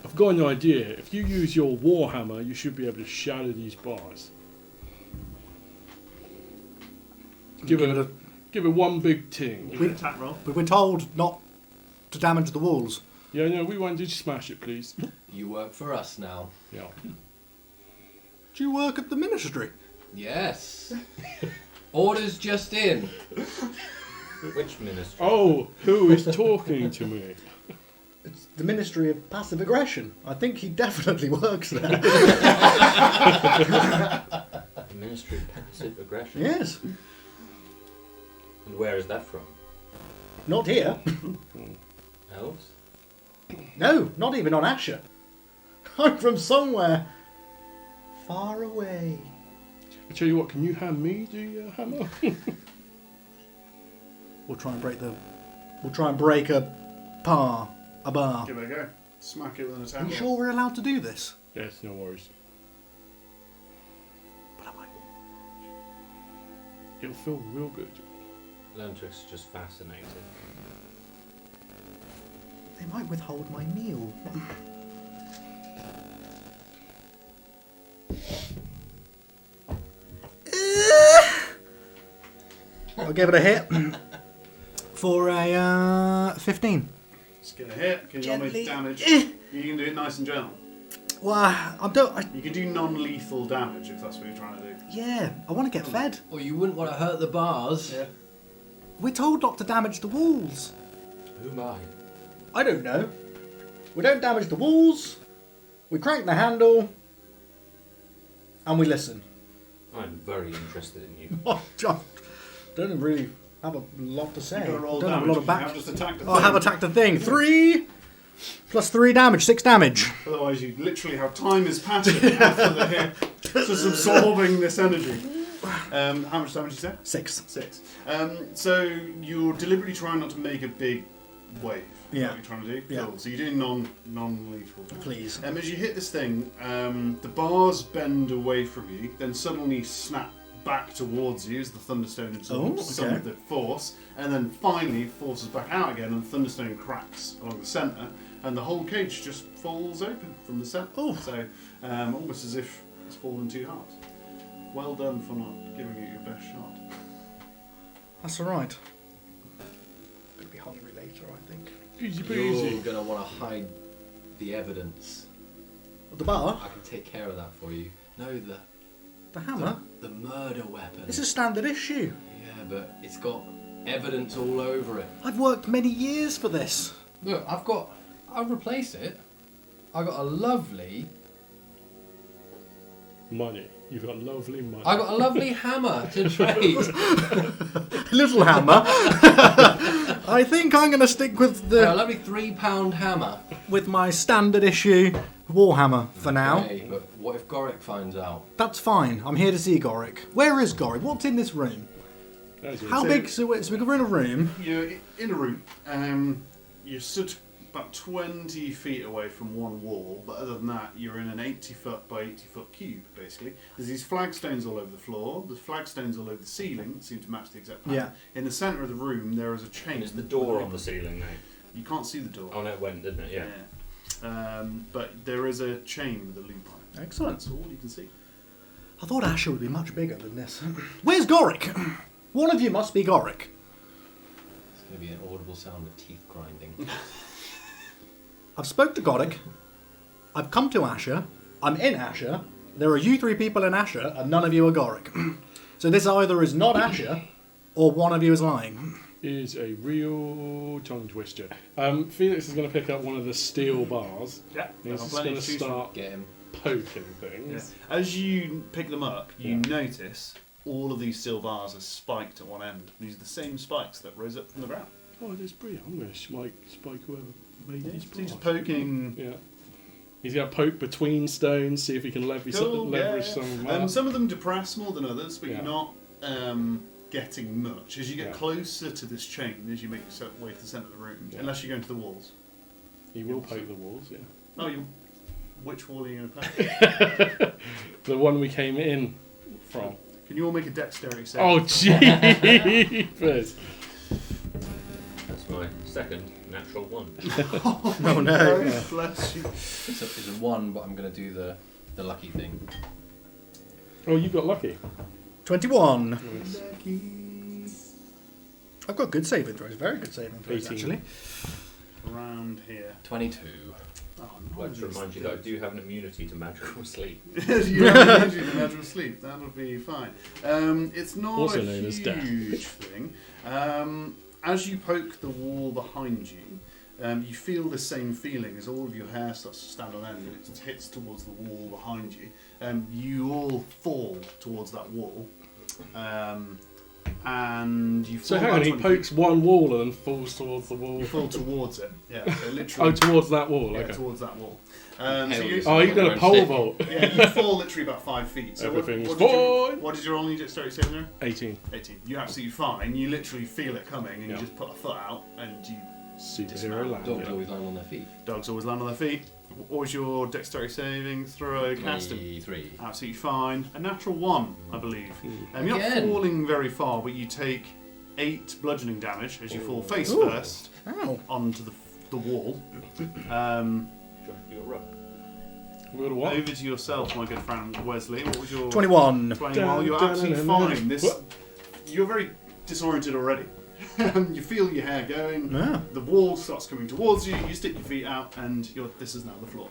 I've got an idea. If you use your warhammer, you should be able to shatter these bars. Give it one big ting. Give me an attack roll. We've been told not to damage the walls. Yeah, no, we want you to smash it, please. You work for us now. Yeah. Do you work at the ministry? Yes. Orders just in. Which ministry? Oh, who is talking to me? It's the Ministry of Passive Aggression. I think he definitely works there. The Ministry of Passive Aggression. Yes. And where is that from? Not here. Elves? No, not even on Asher. I'm from somewhere far away. I tell you what, can you hand me the hammer? We'll try and break a bar. Give it a go. Smack it with an attack Are you roll. sure we're allowed to do this? Yes, no worries. But am I? It'll feel real good. Learn tricks is just fascinating. They might withhold my meal. I'll give it a hit for a 15. Just get a hit. Can you roll me Gently. damage? You can do it nice and gentle. Well, I You can do non-lethal damage if that's what you're trying to do. yeah, I want to get fed. Or you wouldn't want to hurt the bars. Yeah. We're told not to damage the walls. Who am I? I don't know. We don't damage the walls. We crank the handle. And we listen. I'm very interested in you. Oh, John. Don't really have a lot to say. You've got to roll don't have a damage. lot of You back. have just attacked the Oh, I have thing. attacked the thing. 3 plus 3 damage. 6 damage. Otherwise, you literally have time is passing after the hit, just absorbing this energy. How much damage did you say? 6. 6. So you're deliberately trying not to make a big wave. Is Yeah. that what you're trying to do? Yeah. Cool. So you're doing non-lethal. Please. As you hit this thing, the bars bend away from you, then suddenly snap back towards you as the Thunderstone absorbs some okay. of the force, and then finally forces back out again, and the Thunderstone cracks along the centre, and the whole cage just falls open from the centre. Oh. So almost as if it's fallen in 2 halves. Well done for not giving it your best shot. That's alright. Gonna be hungry later, I think. Easy You're peasy. gonna want to hide the evidence. The bar? I can take care of that for you. No, The hammer? the murder weapon. It's a standard issue. Yeah, but it's got evidence all over it. I've worked many years for this. Look, I'll replace it. I got a lovely Money. You've got lovely money. hammer to trade. Little hammer. I think I'm going to stick with A lovely £3 hammer. with my standard issue Warhammer for now. Okay, but what if Gorick finds out? That's fine. I'm here to see Gorick. Where is Gorick? What's in this room? That's it. How So- big? So we're in a room. You're in a room. You're stood about 20 feet away from one wall, but other than that, you're in an 80 foot by 80 foot cube, basically. There's these flagstones all over the floor. There's flagstones all over the ceiling that seem to match the exact pattern. Yeah. In the centre of the room, there is a chain. And it's the door on the ceiling now. You can't see the door. Oh, no, it went, didn't it? Yeah. But there is a chain with a loop on it. Excellent. That's all you can see. I thought Asher would be much bigger than this. Where's Gorick? One of you must be Gorick. It's going to be an audible sound of teeth grinding. I've spoke to Gorick. I've come to Asher. I'm in Asher. There are you 3 people in Asher, and none of you are Gorick. So this either is not Asher, or one of you is lying. Is a real tongue twister. Felix is going to pick up one of the steel bars. Yeah. He's just going to start Get him. poking things. As you pick them up, you notice all of these steel bars are spiked at one end. These are the same spikes that rose up from the ground. Oh, that's brilliant. I'm going to spike whoever made these So he's bars. poking. Yeah. He's going to poke between stones, see if he can leverage some of them up. Some of them depress more than others, but Yeah. you're not getting much. As you get Yeah. closer to this chain, as you make your way to the centre of the room, Yeah. unless you're going to the walls. He will poke the walls, yeah. Oh, which wall are you going to poke? The one we came in from. Can you all make a dexterity save? Oh, jeepers. That's my second natural one. Oh no. Bless you. It's a 1, but I'm going to do the lucky thing. Oh, you got lucky. 21. Nice. I've got good saving throws. Very good saving throws, 18. actually. Around here. 22. Oh, I'd like to remind you that I do have an immunity to magical sleep. You have to magical sleep. That would be fine. It's not Also a known as death. huge thing. As you poke the wall behind you, you feel the same feeling as all of your hair starts to stand on end and it hits towards the wall behind you. You all fall towards that wall. And you fall So hang about on, he 20 pokes feet. one wall and then falls towards the wall. You fall towards it. Yeah, so literally. Oh, towards that wall, yeah, okay. towards that wall. Hell, you, Oh, you've got a Everyone's pole sick. vault. yeah, you fall literally about 5 feet. So Everything's what did fine. what did you roll on your dexterity saving throw? 18. 18. You're absolutely fine. You literally feel it coming and Yeah. you just put a foot out and you. Superhero land. Dogs always land on their feet. Dogs always land on their feet. What was your dexterity saving throw? Casting. 23. Absolutely fine. A natural 1, I believe. You're not Again. falling very far, but you take 8 bludgeoning damage as you fall face Ooh. first Ow. onto the wall. You got rub. We got a what? Over to yourself, my good friend Wesley. What was your 21. 21? You're absolutely fine. You're very disoriented already. You feel your hair going. Yeah. The wall starts coming towards you. You stick your feet out, and this is now the floor.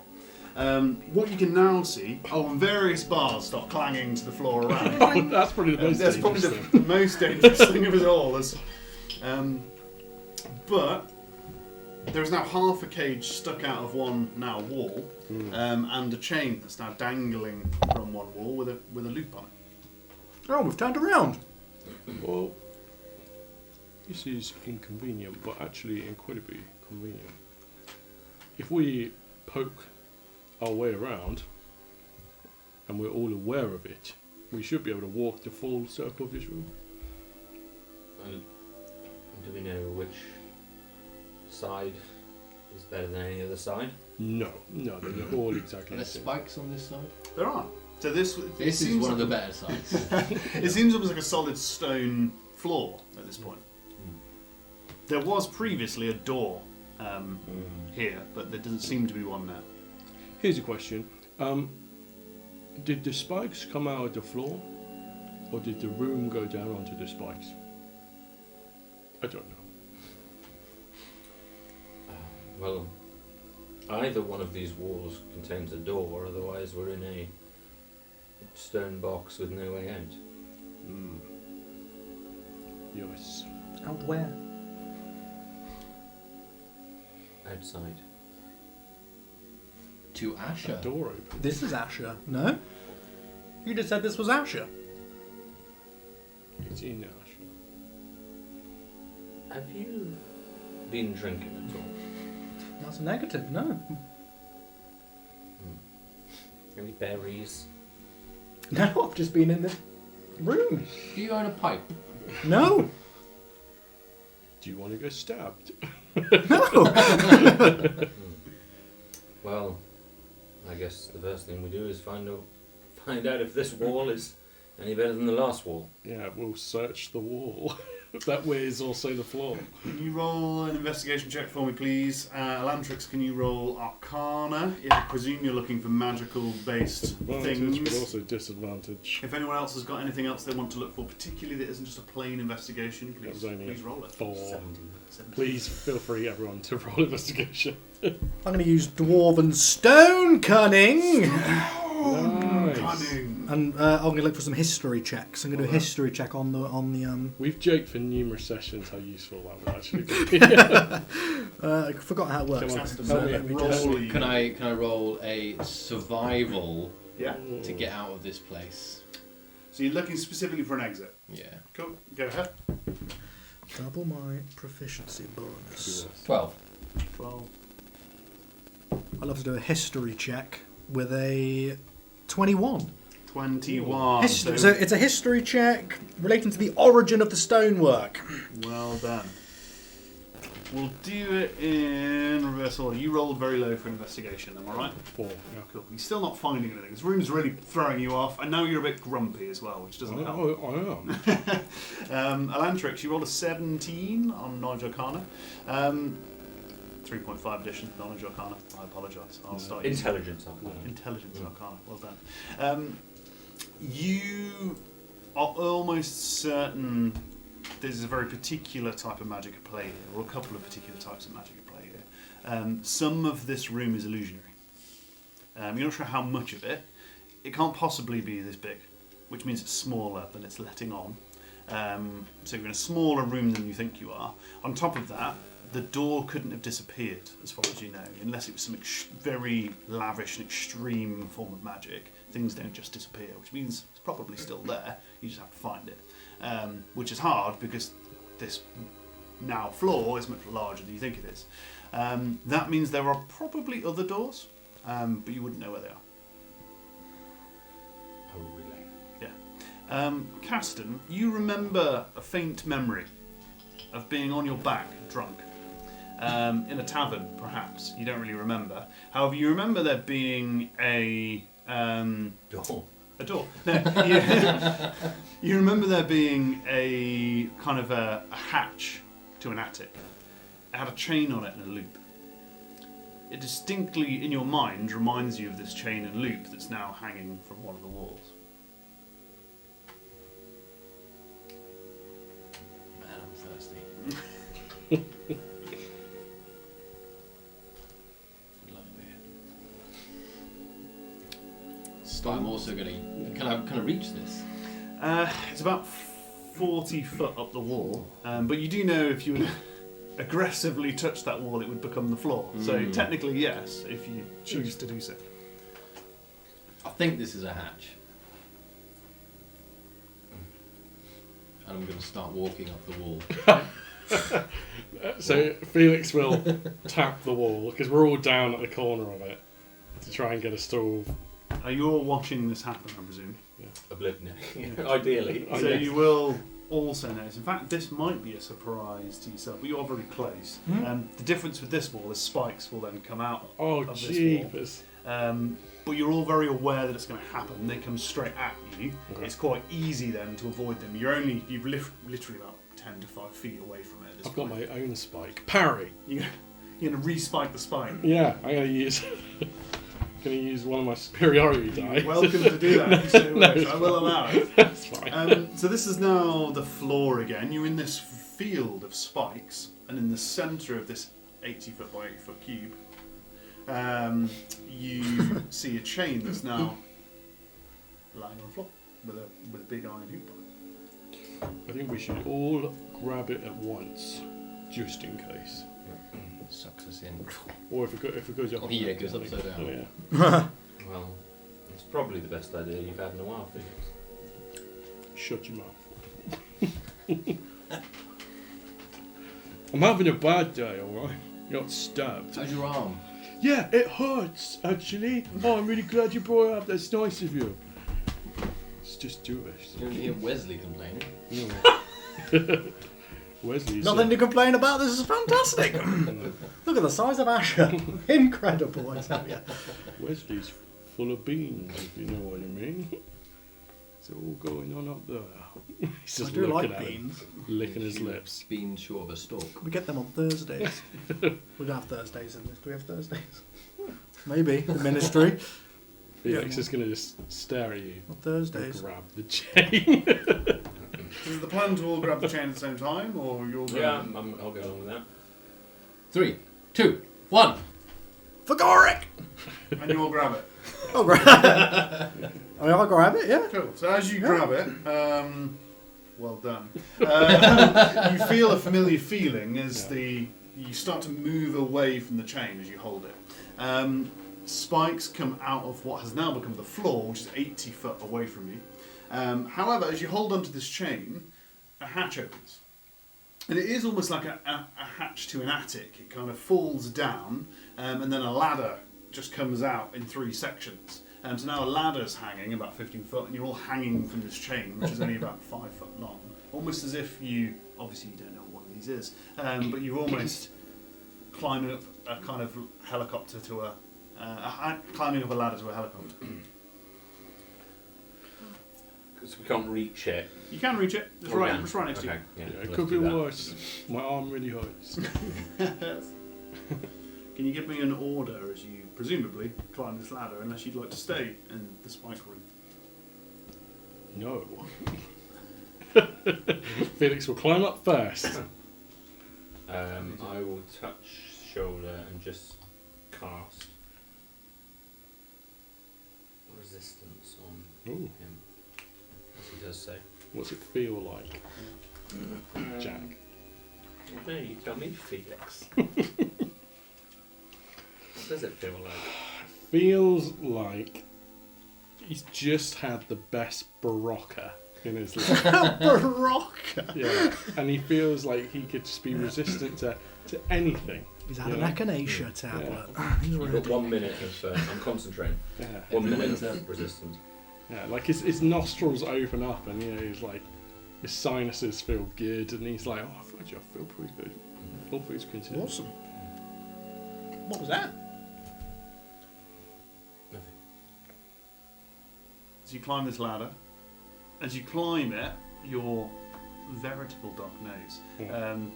What you can now see, various bars start clanging to the floor around. Oh, that's probably the most That's probably dangerous the thing. most dangerous thing of it all. But there's now half a cage stuck out of one now wall, and a chain that's now dangling from one wall with a loop on it. Oh, we've turned around. Well, this is inconvenient, but actually incredibly convenient. If we poke our way around, and we're all aware of it, we should be able to walk the full circle of this room. Do we know which side is better than any other side? No, they're all exactly Are there the same. spikes on this side? There are. So this This is one of the better sides. It seems almost like a solid stone floor at this point. There was previously a door here, but there doesn't seem to be one now. Here's a question. Did the spikes come out of the floor, or did the room go down onto the spikes? I don't know. Well, either one of these walls contains a door, otherwise we're in a stone box with no way out. Yes. Out where? Outside. To Asher. Door open. This is Asher. No? You just said this was Asher. It's in Asher. Have you been drinking at all? That's a negative, no. Any berries? No, I've just been in this room. Do you own a pipe? No. Do you want to get stabbed? Well, I guess the first thing we do is find out if this wall is any better than the last wall. Yeah, we'll search the wall. That way is also the floor. Can you roll an investigation check for me, please? Elantrix, can you roll Arcana? I presume you're looking for magical-based Advantage, but things. also disadvantage. If anyone else has got anything else they want to look for, particularly that isn't just a plain investigation, That please, was only please roll it. 4. 17. Please feel free, everyone, to roll investigation. I'm going to use Dwarven Stone Cunning. Nice. Cunning. And I'm going to look for some history checks. I'm going to do a history check on the. We've joked for numerous sessions how useful that would actually be. I forgot how it works. Come on, Custom help me, server. help me. Roll. Can I roll a survival Yeah. to get out of this place? So you're looking specifically for an exit. Yeah. Cool. Go ahead. Double my proficiency bonus. 12. 12. I'll have to do a history check with a 21. 21. So it's a history check relating to the origin of the stonework. Well done. We'll do it in reverse order. You rolled very low for investigation, am I right? 4. Yeah. Cool. You're still not finding anything. This room's really throwing you off. I know you're a bit grumpy as well, which doesn't help. I am. Elantrix, you rolled a 17 on Knowledge Arcana. 3.5 edition Knowledge Arcana. I apologise. I'll start using Intelligence. Intelligence Arcana. Well done. You are almost certain there's a very particular type of magic at play here, or a couple of particular types of magic at play here. Some of this room is illusionary. You're not sure how much of it. It can't possibly be this big, which means it's smaller than it's letting on. So you're in a smaller room than you think you are. On top of that, the door couldn't have disappeared, as far as you know, unless it was some very lavish and extreme form of magic. Things don't just disappear, which means it's probably still there. You just have to find it, which is hard because this now floor is much larger than you think it is. That means there are probably other doors, but you wouldn't know where they are. Oh, really? Caston, you remember a faint memory of being on your back, drunk, in a tavern, perhaps. You don't really remember. However, you remember there being a Door. A door. No, you remember there being a kind of a hatch to an attic. It had a chain on it and a loop. It distinctly, in your mind, reminds you of this chain and loop that's now hanging from one of the walls. Man, I'm thirsty. Love beer. But I'm also going to... Can I reach this? It's about 40 foot up the wall, but you do know if you would aggressively touch that wall, it would become the floor. So technically, yes, if you choose to do so. I think this is a hatch. And I'm going to start walking up the wall. So Felix will tap the wall because we're all down at the corner of it to try and get a stall. Are you all watching this happen, I presume? Oblivion. Ideally. So you will also notice, in fact, this might be a surprise to yourself, but you are very close. The difference with this wall is spikes will then come out Oh, of this jeepers. wall. But you're all very aware that it's going to happen. They come straight at you. Okay. It's quite easy then to avoid them. You've literally about 10 to 5 feet away from it at this I've got point. my own spike. Parry. You're going to re-spike the spike. Yeah, I'm going to use... Going to use one of my superiority die. You're welcome to do that if you so wish. I will allow it. That's fine. So this is now the floor again. You're in this field of spikes, and in the centre of this 80 foot by 80 foot cube, you see a chain that's now lying on the floor with a big iron hoop on it. I think we should all grab it at once, just in case. Sucks us in. Or if it goes up. Oh, yeah, it goes upside down. Oh, yeah. Well, it's probably the best idea you've had in a while, Felix. Shut your mouth. I'm having a bad day, alright? You got stabbed. How's your arm? Yeah, it hurts, actually. Oh, I'm really glad you brought it up. That's nice of you. It's just Jewish. You don't hear Wesley complaining. No. Wesley's... Nothing to complain about. This is fantastic. Look at the size of Asher. Incredible, I tell you. Wesley's full of beans, if you know what I mean. It's all going on up there. He's just I do looking like at beans. him, licking his lips. Being short of a stalk. We get them on Thursdays. We don't have Thursdays in this. Do we have Thursdays? Maybe. The ministry. Felix is going to just stare at you. On Thursdays. Grab the chain. Is it the plan to all grab the chain at the same time, or you're going... Yeah, I'll go along with that. 3, 2, 1. For Goric! And you all grab it. I'll grab it. I'll grab it, yeah. Cool. So as you grab it, well done. You feel a familiar feeling as you start to move away from the chain as you hold it. Spikes come out of what has now become the floor, which is 80 foot away from you. However, as you hold onto this chain, a hatch opens. And it is almost like a hatch to an attic. It kind of falls down, and then a ladder just comes out in 3 sections. So now a ladder's hanging about 15 foot, and you're all hanging from this chain, which is only about 5 foot long. Almost as if obviously you don't know what one of these is, but you're almost climbing up a kind of helicopter to climbing up a ladder to a helicopter. Because we can't reach it. You can reach it. It's right next to you. Okay, yeah, Yeah, it let's could be do that. worse. My arm really hurts. Can you give me an order as you presumably climb this ladder, unless you'd like to stay in the spike room? No. Felix will climb up first. I will touch shoulder and just cast resistance on Ooh. him, as he does so. What's it feel like, Jack? No, you tell me, Felix. What does it feel like? Feels like he's just had the best Barocca in his life. Barocca! Yeah, and he feels like he could just be resistant to anything. He's had Yeah. an echinacea tablet. He's You've got ready. 1 minute of I'm concentrating. Yeah, 1 minute of resistance. yeah, like his nostrils open up, and he's like, his sinuses feel good, and he's like, oh, I feel pretty good. All things considered. Awesome. What was that? Nothing. As you climb this ladder, as you climb it, your veritable dog nose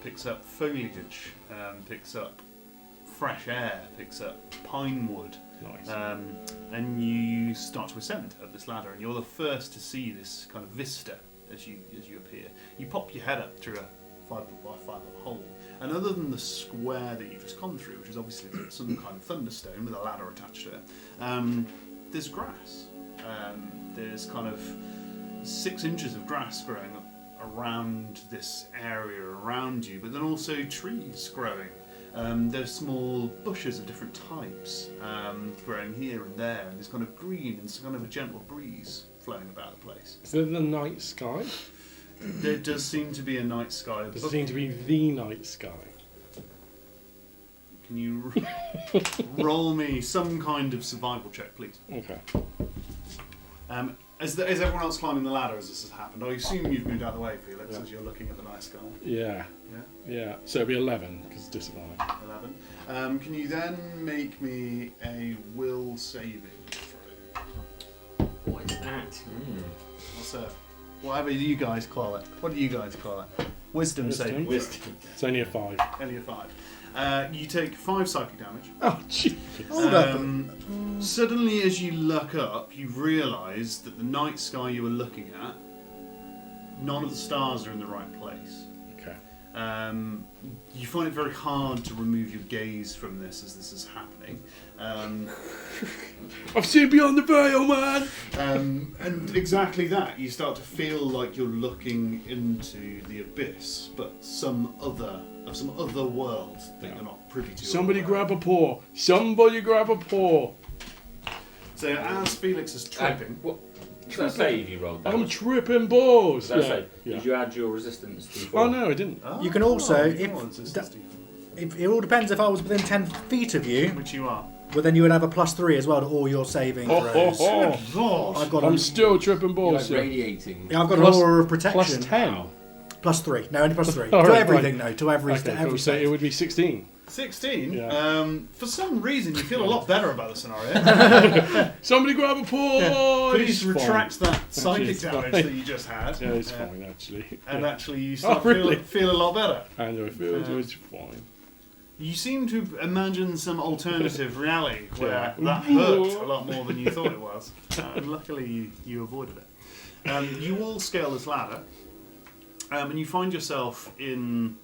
picks up foliage, picks up fresh air, picks up pine wood, Nice. and you start to ascend up this ladder, and you're the first to see this kind of vista as you appear. You pop your head up through a 5 foot by 5 foot hole, and other than the square that you've just gone through, which is obviously some kind of thunderstone with a ladder attached to it, there's grass. There's kind of 6 inches of grass growing around this area around you, but then also trees growing. There's small bushes of different types growing here and there, and there's kind of green and kind of a gentle breeze flowing about the place. Is there the night sky? There does seem to be a night sky. Does it seem to be the night sky? Can you roll me some kind of survival check, please? Okay. Is everyone else climbing the ladder as this has happened? I assume you've moved out of the way, Felix, Yeah. as you're looking at the night sky. Yeah. Yeah? Yeah. So it'll be 11 because it's disadvantage. 11. Can you then make me a will saving throw? What is that? What's that? Whatever you guys call it. What do you guys call it? Wisdom saving. Wisdom. It's only a 5. Only a 5. You take 5 psychic damage. Oh, jeez. Hold up. Suddenly, as you look up, you realise that the night sky you were looking at, none of the stars are in the right place. Okay. You find it very hard to remove your gaze from this as this is happening. I've seen beyond the veil, man! And exactly that. You start to feel like you're looking into the abyss, but some other world that you're not privy to. Somebody grab a paw. Somebody grab a paw. So as Felix is tripping, What? Did I save you rolled that? I'm tripping balls. Did I Yeah. say? Yeah. Did you add your resistance to Oh, no, I didn't. You can also, you if- want resistance to- It all depends if I was within 10 feet of you, which you are. well then you would have a +3 as well to all your saving Oh, throws. oh, Lord. I've got I'm a, still tripping You're balls. like Yeah. radiating. yeah, I've got Plus- an aura of protection. Plus 10. +3. No, only +3. All To right, everything right. though. To every Okay, to every cool. So it save. would be 16. 16. Yeah. For some reason, you feel a lot better about the scenario. Somebody grab a paw. Please It's fine. retract that psychic it's damage fine. that you just had. Yeah, it's fine, actually. And Yeah. actually, you start Oh, really? feel a lot better. And I feel it's fine. You seem to imagine some alternative reality where Yeah. that hurt a lot more than you thought it was. And luckily, you avoided it. You all scale this ladder, and you find yourself in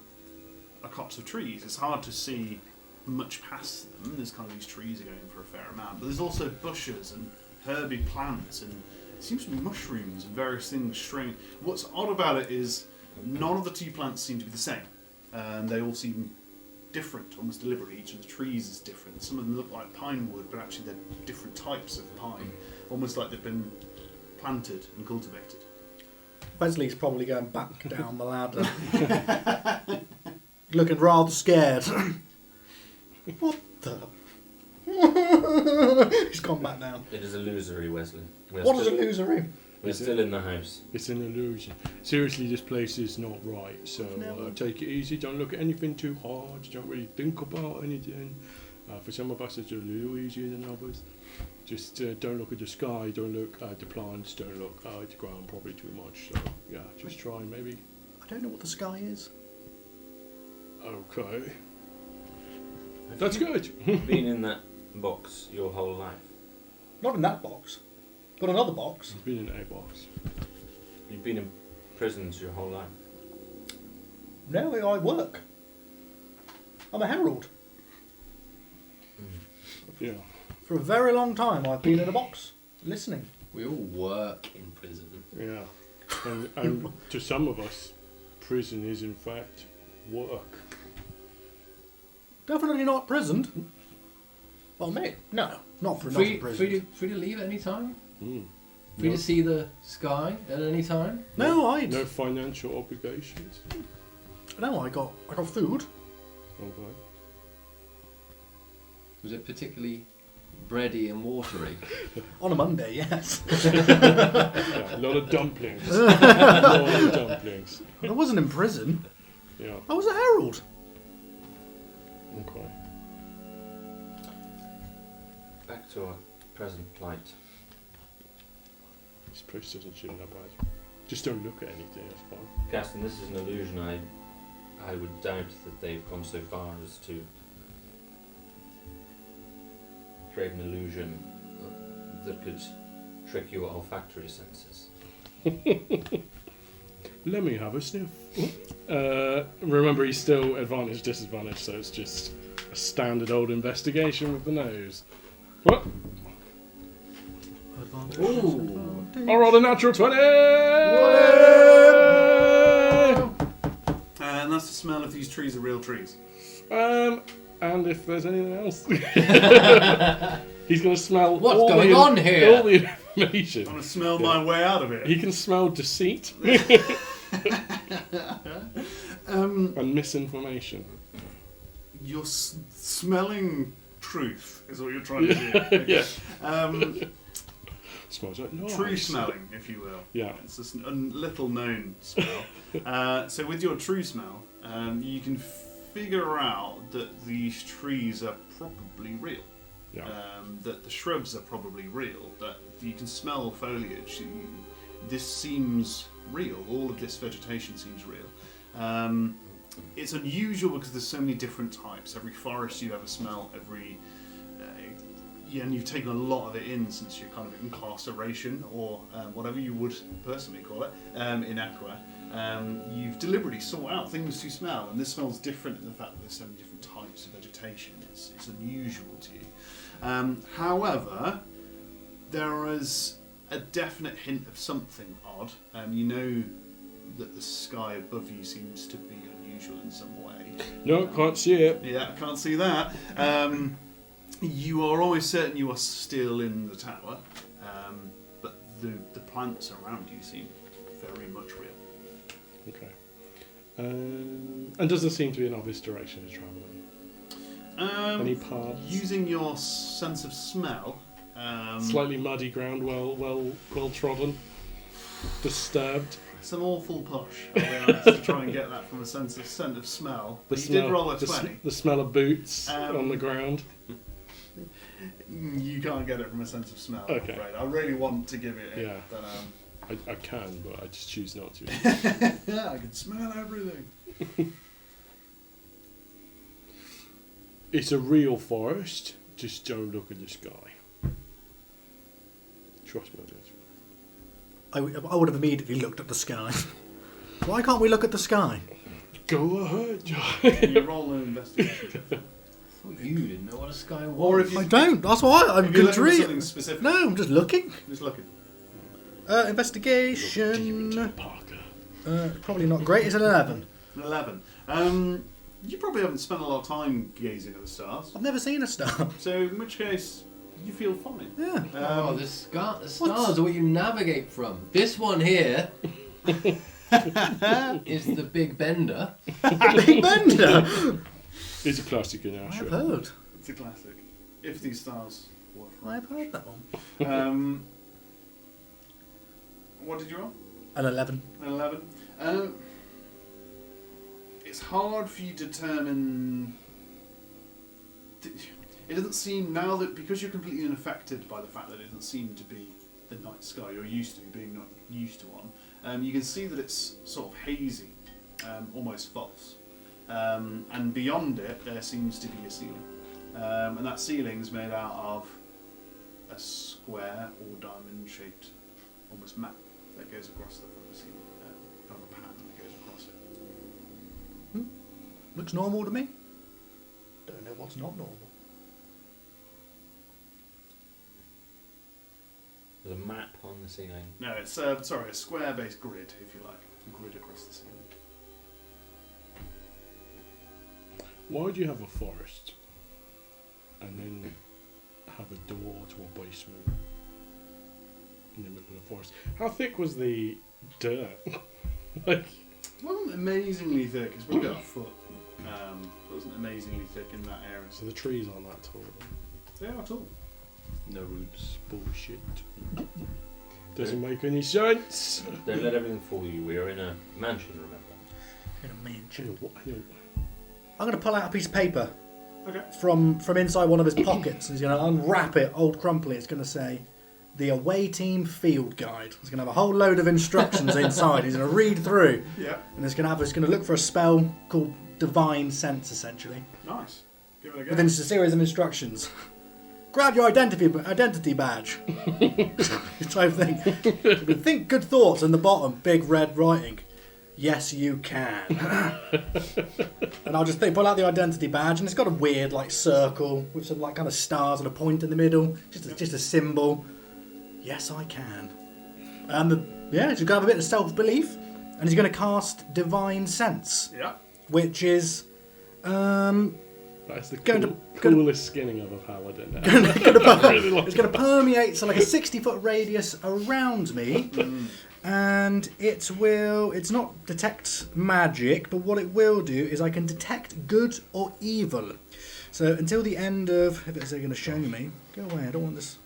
a copse of trees. It's hard to see much past them. There's kind of these trees are going for a fair amount, but there's also bushes and herby plants, and it seems to be mushrooms and various things straying. What's odd about it is none of the tea plants seem to be the same, and they all seem different, almost deliberately. Each of the trees is different. Some of them look like pine wood, but actually they're different types of pine, almost like they've been planted and cultivated. Wesley's probably going back down the ladder. Looking rather scared. What the? He's gone back down. It is illusory, Wesley. What is illusory? We're still in the house. It's an illusion. Seriously, this place is not right. So No. take it easy. Don't look at anything too hard. Don't really think about anything. For some of us, it's a little easier than others. Just don't look at the sky. Don't look at the plants. Don't look at the ground probably too much. So yeah, just try and maybe. I don't know what the sky is. Okay. Have That's you good. been in that box your whole life? Not in that box, but another box. It's been in a box. You've been in prisons your whole life. No, I work. I'm a herald. Yeah. For a very long time, I've been in a box, listening. We all work in prison. Yeah. And to some of us, prison is in fact work. Definitely not prisoned. Well, mate, no, not for not Free, for prison. free to leave at any time? Mm. Free No, to see the sky at any time? No, I no financial obligations. no, I got food. Okay. Was it particularly bready and watery? On a Monday, yes. Yeah, a lot of dumplings. A lot of dumplings. I wasn't in prison. Yeah. I was a herald. Okay. Back to our present plight. This place doesn't seem that bad. Just don't look at anything. That's fine. Gaston, this is an illusion. I would doubt that they've gone so far as to create an illusion that could trick your olfactory senses. Let me have a sniff. Remember, he's still advantage, disadvantage, so it's just a standard old investigation with the nose. What? Ooh. I rolled a natural 20! And that's the smell if these trees are real trees. And if there's anything else, he's going to smell. What's all going the, on here? All the information. I'm going to smell my way out of it. He can smell deceit and misinformation. You're smelling truth, is what you're trying to do. Yeah. Smells like noise. True smelling, if you will. Yeah. It's just a little known smell. So with your true smell, you can figure out that these trees are probably real. Yeah. That the shrubs are probably real. That you can smell foliage. This seems real. All of this vegetation seems real. It's unusual because there's so many different types. Every forest you ever smell, and you've taken a lot of it in since your kind of incarceration, or whatever you would personally call it, in Aqua. You've deliberately sought out things to smell, and this smells different in the fact that there's so many different types of vegetation. It's unusual to you. However, there is a definite hint of something odd. You know that the sky above you seems to be unusual in some way. No, can't see it. Yeah, I can't see that. You are always certain you are still in the tower, but the plants around you seem very much real. Okay. And does there seem to be an obvious direction of travelling? Any paths? Using your sense of smell. Slightly muddy ground, well trodden, disturbed. It's an awful push, I'll be honest, to try and get that from a sense of scent of smell. But you did roll a 20. The smell of boots on the ground. You can't get it from a sense of smell, Okay. I'm afraid. I really want to give it Yeah. but I can, but I just choose not to. yeah, I can smell everything. It's a real forest. Just don't look at the sky. Trust me on this. I would have immediately looked at the sky. Why can't we look at the sky? Go ahead, John. Can you roll an investigation? You didn't know what a sky was. Or if you, I don't. That's why I'm if you're good to looking for read. something specific. No, I'm just looking. Just looking. Investigation. Parker. Probably not great. It's an 11. An 11. You probably haven't spent a lot of time gazing at the stars. I've never seen a star. So in which case, you feel fine. Yeah. The stars are what you navigate from. This one here is the Big Bender. Big Bender. It's a classic in our I've show. heard. It's a classic. If these stars were from. I've heard that one. What did you roll? An 11. An 11. It's hard for you to determine. It doesn't seem now that because you're completely unaffected by the fact that it doesn't seem to be the night sky you're used to, being not used to one. You can see that it's sort of hazy, almost false. And beyond it, there seems to be a ceiling. And that ceiling is made out of a square or diamond-shaped, almost map that goes across the front of the ceiling, from a pattern that goes across it. Looks normal to me. Don't know what's not normal. There's a map on the ceiling. No, it's a square-based grid, if you like, a grid across the ceiling. Why would you have a forest and then have a door to a basement in the middle of the forest? How thick was the dirt? Like, It wasn't amazingly thick. It's probably about a foot. It wasn't amazingly thick in that area. so the trees aren't that tall. They are tall. No roots. Bullshit. Doesn't make any sense. Don't let everything fool you. We are in a mansion, remember? In a mansion. What? I'm going to pull out a piece of paper Okay. from inside one of his pockets. And he's going to unwrap it, old crumply. It's going to say, the away team field guide. It's going to have a whole load of instructions inside. He's going to read through. Yeah. And it's going to look for a spell called Divine Sense, essentially. Nice. Give it a go. Within just a series of instructions. Grab your identity badge. Type thing. Think good thoughts in the bottom, big red writing. Yes, you can. And I'll just pull out the identity badge, and it's got a weird circle with some kind of stars and a point in the middle, just a symbol. Yes, I can. And he's going to have a bit of self-belief, and he's going to cast Divine Sense. Yeah. which is That's the Going to- coolest skinning of a paladin. it's going to permeate so like a 60-foot radius around me, and it's not detect magic, but what it will do is I can detect good or evil. So until the end of, if it's going to show me, go away, I don't want this.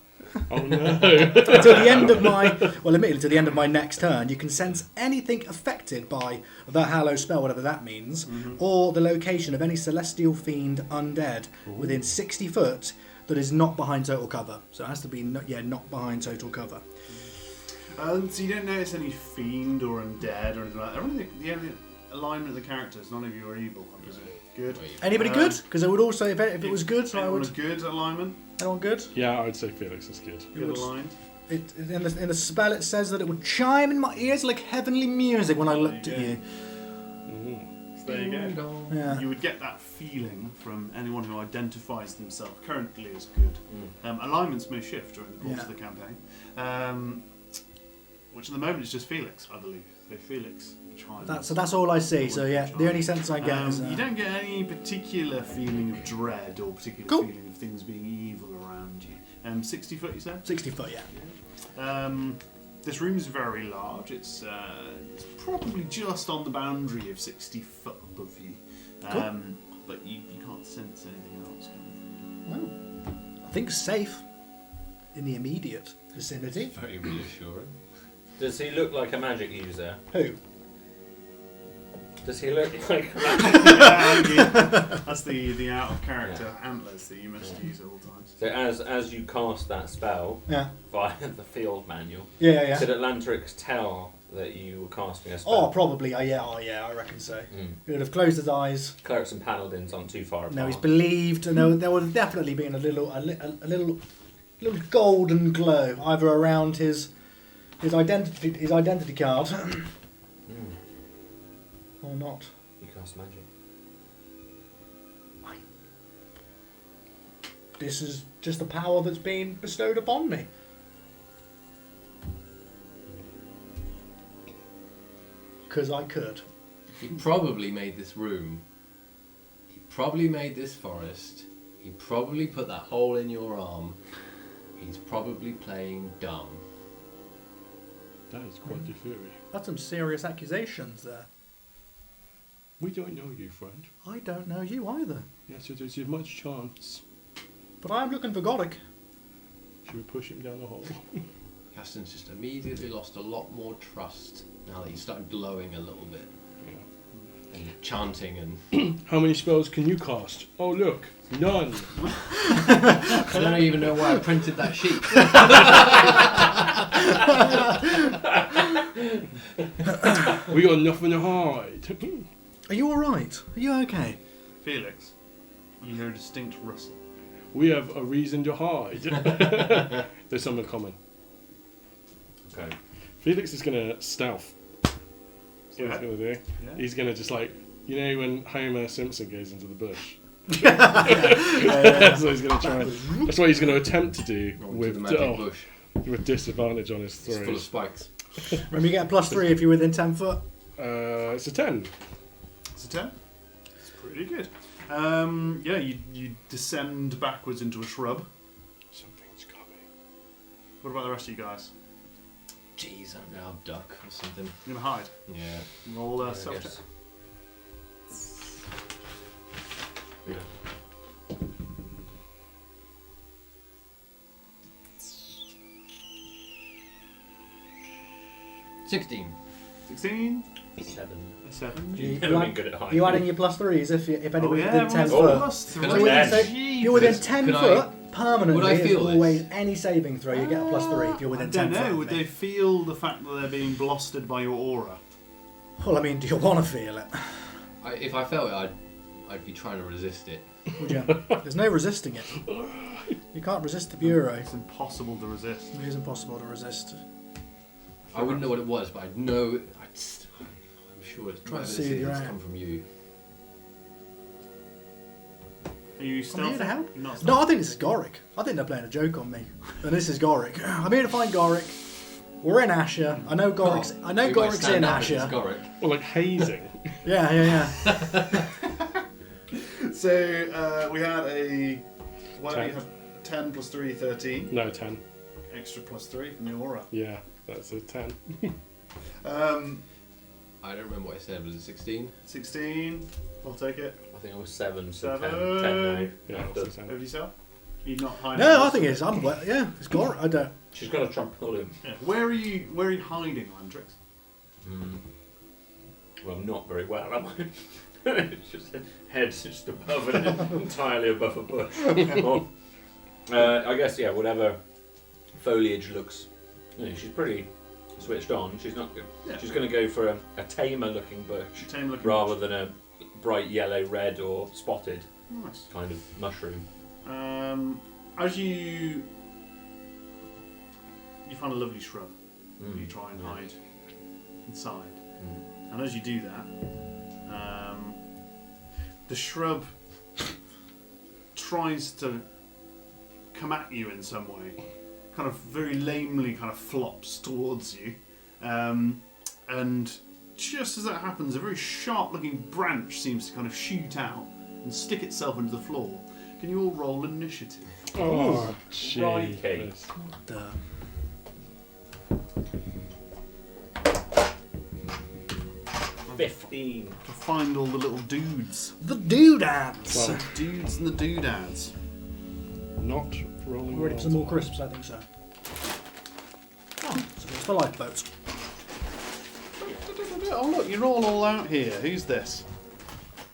Oh no! Until the end of admittedly, to the end of my next turn, you can sense anything affected by the Hallow spell, whatever that means, or the location of any celestial fiend undead within 60 foot that is not behind total cover. So it has to be not behind total cover. So you don't notice any fiend or undead or anything like that. Everything, the only alignment of the characters, none of you are evil, I presume. Good. Anybody good? Because I would also, if it was good, I Anyone would. a good alignment? Anyone good? Yeah, I would say Felix is good. Good aligned? In the spell, it says that it would chime in my ears like heavenly music when I looked at you. So there you go. Yeah. You would get that feeling from anyone who identifies themselves currently as good. Alignments may shift during the course of the campaign, which at the moment is just Felix, I believe. So Felix chimes. So that's all I see. So yeah, the only sense I get is you don't get any particular feeling of dread or particular feeling of things being evil around you. 60 foot, you said? 60 foot, yeah. This room is very large. It's probably just on the boundary of 60 foot above you. But you can't sense anything else coming from you. Well, I think safe in the immediate vicinity. Very reassuring. Does he look like a magic user? Who? Does he look like a magic user? That's the out of character antlers that you must use at all times. So as you cast that spell via the field manual, Yeah. did Atlantrix tell that you were casting a spell? Oh, probably. I reckon so. He would have closed his eyes. Clerics and paladins aren't too far apart. No, he's believed. No, there would have definitely been a little golden glow either around his identity card or not. You cast magic. This is just the power that's been bestowed upon me. Because I could. He probably made this room. He probably made this forest. He probably put that hole in your arm. He's probably playing dumb. That is quite the theory. That's some serious accusations there. We don't know you, friend. I don't know you either. Yes, there's a much chance. But I'm looking for Goric. Should we push him down the hole? Caston's just immediately lost a lot more trust now that he's started glowing a little bit. Yeah. And chanting and... How many spells can you cast? Oh, look, none. I don't even know why I printed that sheet. We got nothing to hide. Are you alright? Are you okay? Felix, you hear a distinct rustle. We have a reason to hide. There's someone coming. Okay. Felix is going to stealth. That's what he's going to do. Yeah. He's going to just like, you know when Homer Simpson goes into the bush? That's what he's going to try. That's what he's going to attempt to do With the magic bush. with disadvantage on his It's full of throws. spikes. Remember, you get a +3 if you're within 10 foot. It's a 10. It's a 10. It's pretty good. You descend backwards into a shrub. Something's coming. What about the rest of you guys? Jeez, I'm now a duck or something. You're gonna hide. Yeah. Roll I self check. guess. Yeah. 16. 16. 7. A 7. You, Never been good at hiding. you adding your +3s if anybody's within 10 everyone's foot. got +3. Can I So dash? you're within 10 Can I- foot permanently. Would I feel is this? always any saving throw you get a +3 if you're I within don't 10 foot. know. of Would me. they feel the fact that they're being blasted by your aura? Well, I mean, do you want to feel it? If I felt it, I'd be trying to resist it. Would you? There's no resisting it. You can't resist the bureau. It's impossible to resist. It is impossible to resist. I wouldn't know what it was, but I'd know. I'm sure it's Try to whatever see this if you're is, out. come from you. Are you I'm stealthy? here to help. You're not No, I think this is Goric. I think they're playing a joke on me. And this is Goric. I'm here to find Goric. We're in Asher. I know Goric's. I know We might Goric's stand in up if it's Asher. Goric. Well, like hazing. Yeah. So we had a. Well, 10. you had 10 plus 3, 13. No, 10. Extra plus 3 from the aura. Yeah, that's a 10. I don't remember what I said. Was it 16? 16. I'll take it. I think I was 7, so 10 7. now. Yeah, After- that's a 10. Over yourself? You're not hiding. No, I think it's. Yeah, it's gone. I don't. She's going to try and pull him. Yeah. Where are you hiding, Landrix? Well, not very well, am I? It's just head's just above it, entirely above a bush. I guess, yeah, whatever foliage looks. You know, she's pretty switched on. She's not. Yeah. She's going to go for a tamer looking bush Tame looking rather than a bright yellow, red, or spotted Nice. kind of mushroom. As you find a lovely shrub, you try and hide inside, and as you do that, the shrub tries to come at you in some way, kind of very lamely, kind of flops towards you, and just as that happens, a very sharp-looking branch seems to kind of shoot out and stick itself into the floor. Can you all roll initiative? Oh, gee. Crikey. Duh. To 15. find all the little dudes. The doodads. Well, Dudes and the doodads. not rolling. Ready for some more crisps? I think so. Oh, so it's the lifeboats. Oh look, you're all out here. Who's this?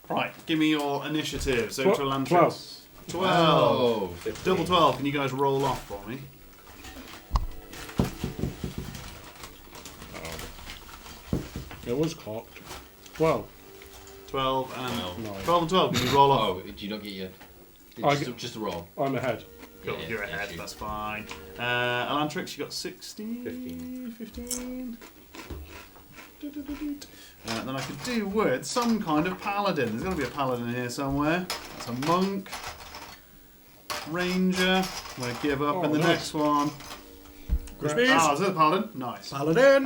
Right, give me your initiative. So to Elantris. 12. Oh, 15. Double 12. Can you guys roll off for me? It was cocked. 12. 12 and 12. 12 and 12. Can you roll off? Oh, do you not get your... I Just, get- just a roll. I'm ahead. Cool, Yeah, you're yeah, ahead. shoot. That's fine. Elantrix, you got 16. 15. 15. Then I could do with some kind of paladin. There's got to be a paladin here somewhere. That's a monk. Ranger. I'm going to give up Oh, in the nice. next one. Crispies. Ah, is that a paladin? Nice. Paladin.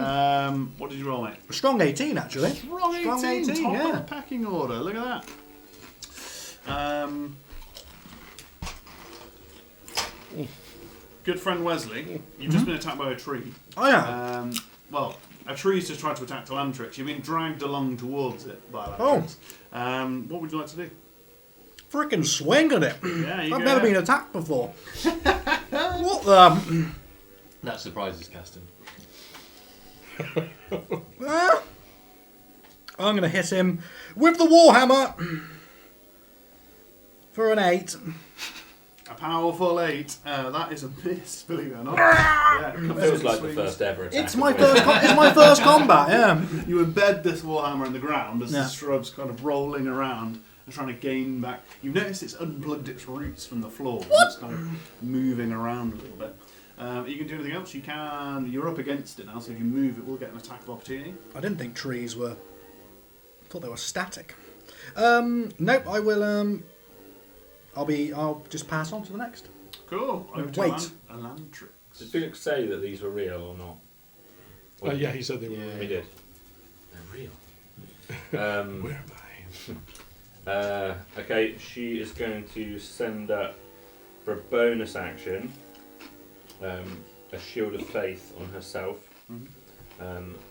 What did you roll, mate? Strong 18, actually. Strong 18, Strong 18, top yeah. of the pecking order. Look at that. Good friend Wesley, you've just been attacked by a tree. Oh, yeah. Well, a tree's just tried to attack Elantrix. You've been dragged along towards it by Elantrix. What would you like to do? Frickin' swing at it. Yeah, you I've go never ahead. been attacked before. What the... That surprises Caston. I'm going to hit him with the Warhammer for an 8. A powerful 8. That is a miss, believe it or not. Yeah, it comes Feels in like the swings. first ever attack. It's my first combat, yeah. You embed this Warhammer in the ground as Yeah. the shrub's kind of rolling around and trying to gain back. You've noticed it's unplugged its roots from the floor. And it's kind of moving around a little bit. You can do anything else. You can. You're up against it now, so if you move, it will get an attack of opportunity. I didn't think trees were... I thought they were static. Nope, I will... I'll just pass on to the next. Cool. Over to Wait. Elantrix. Did Felix say that these were real or not? Or Yeah, he said they were. Yeah. He did. They're real. Where am I? Okay, she is going to send up for a bonus action a shield of faith on herself,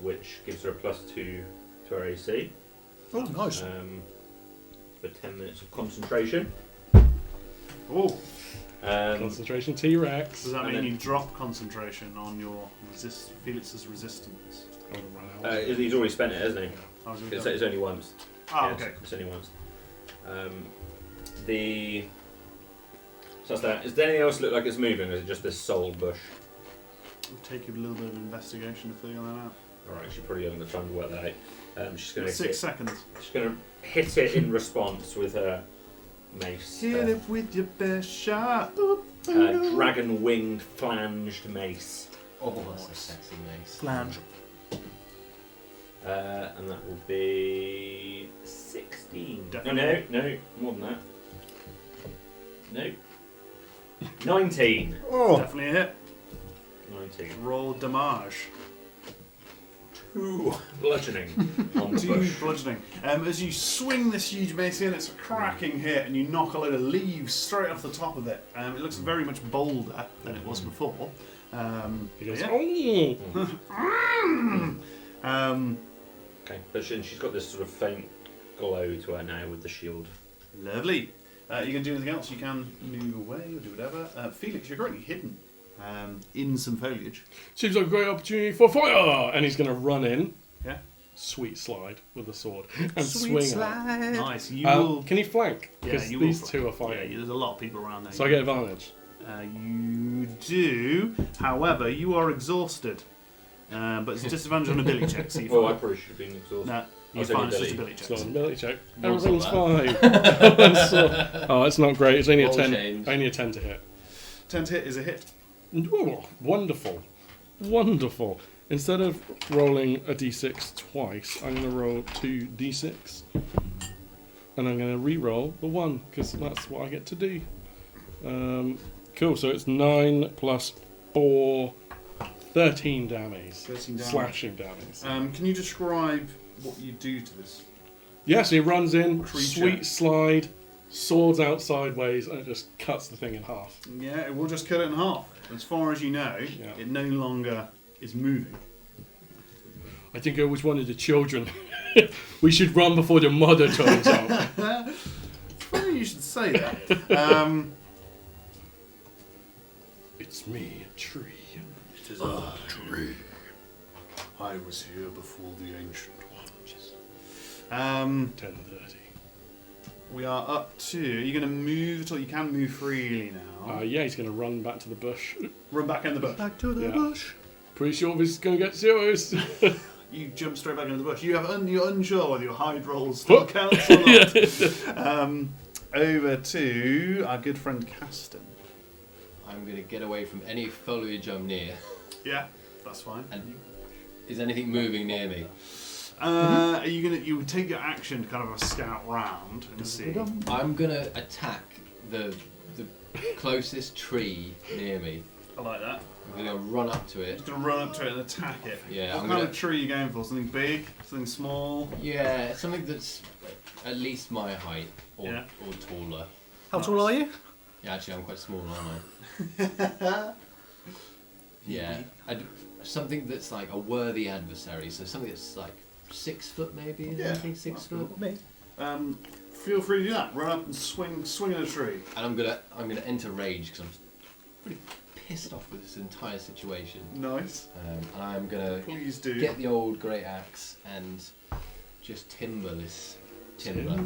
which gives her a +2 to her AC Oh, nice. for 10 minutes of concentration. Oh, Concentration T-Rex. does that And mean then- you drop concentration on your Felix's resistance? I'm gonna run out. He's already spent it, hasn't he? How's it It's, go? it's only once. Ah, Yeah, okay. It's only once. So that's that. Does anything else look like it's moving, or is it just this sole bush? It'll take you a little bit of investigation to figure that out. Alright, she's probably having the time to work that out. She's going 6 seconds. She's going to hit it in response with her mace. Hit it with your best shot. Dragon winged flanged mace. Oh, that's a sexy mace. Flange. And that will be 16. Definitely. No, more than that. No. 19. Oh, Definitely a hit. 19. Roll damage. 2 bludgeoning on the 2 bush. bludgeoning. As you swing this huge mace in, it's a cracking hit, and you knock a load of leaves straight off the top of it. It looks very much bolder than it was before. He goes, yeah. oh! Okay, but she's got this sort of faint glow to her now with the shield. Lovely. You can do anything else. You can move away or do whatever. Felix, you're currently hidden in some foliage. Seems like a great opportunity for fire! And he's going to run in. Yeah. Sweet slide with the sword. And Sweet swing it. slide. Nice. You will. Can he flank? Yeah, Because you will. these two are fighting. Yeah, there's a lot of people around there. So I get advantage. You do. However, you are exhausted. But it's a disadvantage on ability check. So you Oh, I find- probably should have been exhausted. No, you was find only it's just ability. ability So checks. ability check. What's Everything's all fine. Oh, it's not great. It's only a Roll 10. change. Only a 10 to hit. 10 to hit is a hit. Ooh, wonderful. Wonderful. Instead of rolling a d6 twice, I'm going to roll 2 d6. And I'm going to re-roll the 1, because that's what I get to do. Cool, so it's 9 plus 4, 13 damage. 13 damage. Slashing damage. Can you describe what you do to this? Yeah, so he runs in, Creature. sweet slide, swords out sideways, and it just cuts the thing in half. Yeah, it will just cut it in half. As far as you know, Yeah. it no longer is moving. I think I was one of the children. We should run before the mother turns out. It's funny you should say that. It's me, a tree. It is a tree. I was here before the ancient ones. 10:30. We are up to. Are you going to move at all? You can move freely now. Yeah, he's going to run back to the bush. Run back in the bush. Back to the Yeah. bush. Pretty sure this is going to get serious. You jump straight back into the bush. You're unsure whether your hide rolls still counts or not. Over to our good friend Caston. I'm going to get away from any foliage I'm near. Yeah, that's fine. And is anything moving near me? Are you gonna? You would take your action to kind of a scout round and see. I'm going to attack the closest tree near me. I like that. I'm going to run up to it. Just gonna run up to it and attack it. Yeah, What I'm kind gonna- of tree are you going for? Something big? Something small? Yeah, something that's at least my height or, Yeah. or taller. How tall are you? Yeah, actually, I'm quite small, aren't I? Yeah, something that's like a worthy adversary. So something that's like 6 foot, maybe. Is Yeah, anything 6 that's foot? Me. Feel free to do that. Run up and swing at a tree. And I'm gonna enter rage because I'm pretty pissed off with this entire situation. Nice. And I'm gonna Please do. get the old great axe and just timber this timber.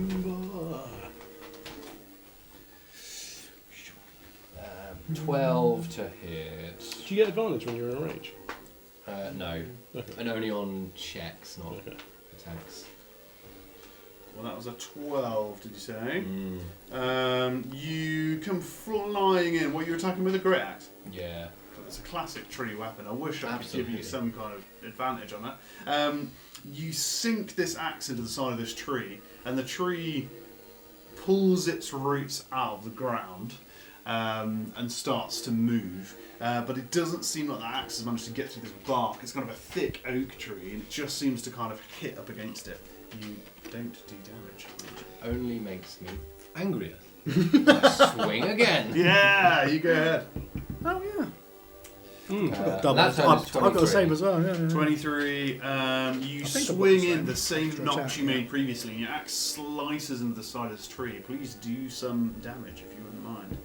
12 to hit. Do you get advantage when you're in a rage? No, Okay. and only on checks, not Okay. attacks. Well, that was a 12. Did you say? Mm, You come flying in. What, you're attacking with a great axe? yeah. It's a classic tree weapon. I wish I could give you Absolutely. some kind of advantage on that. You sink this axe into the side of this tree, and the tree pulls its roots out of the ground and starts to move. But it doesn't seem like the axe has managed to get through this bark. It's kind of a thick oak tree, and it just seems to kind of hit up against it. You don't do damage. Only makes me angrier. I swing again. Yeah, you go ahead. Oh yeah. Uh, Double. that time is I've got the 23. same as well. Yeah. 23. You I think I've got swing the in same the same extra notch attack, you yeah. made previously, and your axe slices into the side of this tree. Please do some damage if you wouldn't mind.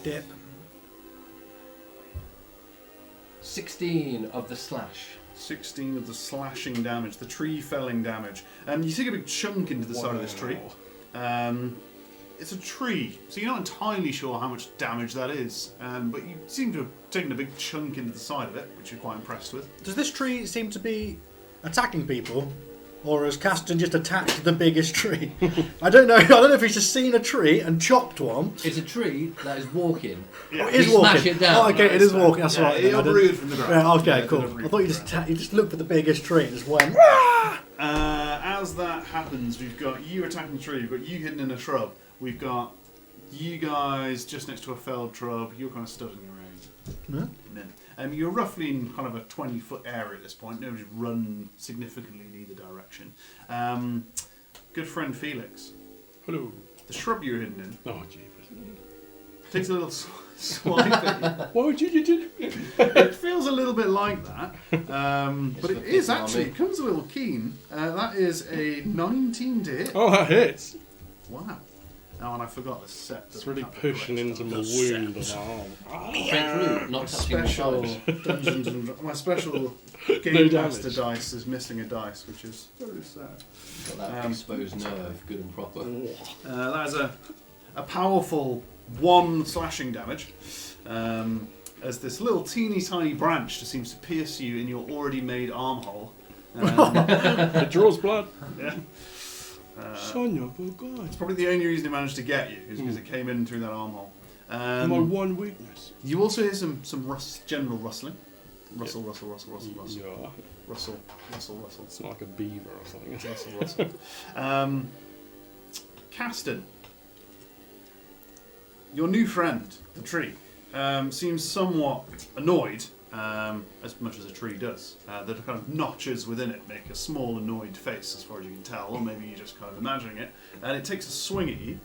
Dip. 16 of the slash. 16 of the slashing damage, the tree felling damage. You take a big chunk into the side of this tree. It's a tree, so you're not entirely sure how much damage that is, but you seem to have taken a big chunk into the side of it, which you're quite impressed with. Does this tree seem to be attacking people, or has Caston just attacked the biggest tree? I don't know. I don't know if he's just seen a tree and chopped one. It's a tree that is walking. Yeah. It is We walking. smash it down. Oh, okay, it is walking. That's Yeah, right. it then, I didn't- uprooted from the ground. Yeah, okay, Yeah, it cool. uprooted I thought you from the just you just looked for the biggest tree and just went. As that happens, we've got you attacking the tree, we've got you hidden in a shrub, we've got you guys just next to a felled shrub, you're kind of stood in your own. No? You're roughly in kind of a 20-foot area at this point. Nobody's run significantly in either direction. Good friend Felix, Hello. the shrub you're hidden in, Oh, jeepers. takes a little swipe at you. Why would you do It feels a little bit like that, but it not is fitting on actually, me. it comes a little keen. That is a 19 to hit. Oh, that hits. Wow. Oh, and I forgot the set. It's doesn't really have the pushing correct into my stuff. wound and arm. Fake root, not touching the Special side. Dungeons and my special No Game Master damage. dice is missing a dice, which is very sad. Got that exposed nerve, good and proper. That is a powerful 1 slashing damage. As this little teeny tiny branch just seems to pierce you in your already made armhole. It draws blood. Yeah. Son of a gun. It's probably the only reason it managed to get you, is because it came in through that armhole. My one weakness. You also hear some general rustling. Rustle. Yeah. Rustle. It's not like a beaver or something. Rustle. Caston, your new friend, the tree, seems somewhat annoyed, as much as a tree does. The kind of notches within it make a small annoyed face, as far as you can tell, or maybe you're just kind of imagining it. And it takes a swing at you,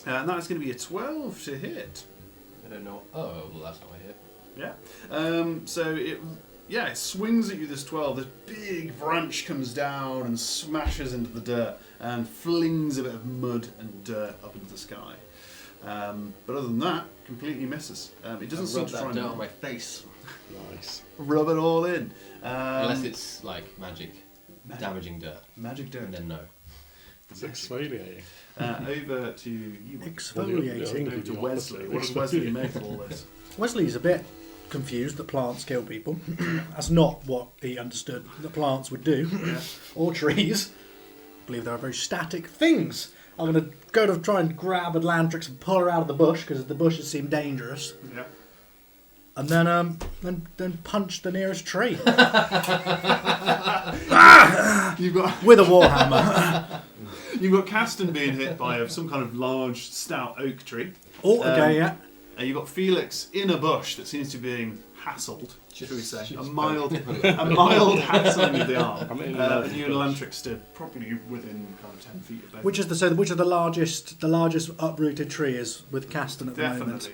and that is going to be a 12 to hit. I don't know. Oh, well, that's not a hit. Yeah. So it swings at you, this 12. This big branch comes down and smashes into the dirt and flings a bit of mud and dirt up into the sky. But other than that, completely misses. It doesn't seem rub to that try dirt and on my face. Nice. rub it all in. Unless it's like magic, damaging dirt. Magic dirt. And then no. It's exfoliating. Over to you. Exfoliating. Over to Wesley. What does Wesley make of all this? Wesley's a bit confused that plants kill people. That's not what he understood that plants would do. Yeah. Or trees. I believe they are very static things. I'm going to go to try and grab Atlantrix and pull her out of the bush because the bushes seem dangerous. Yeah. And then punch the nearest tree You've got with a warhammer. you've got Caston being hit by some kind of large, stout oak tree. Oh, okay, yeah. And you've got Felix in a bush that seems to be being hassled, should we say? just A mild hassling of the arm. I'm in And you and Atlantrix stood probably within kind of 10 feet of both. Which of the largest uprooted tree is with Caston at the moment? Definitely.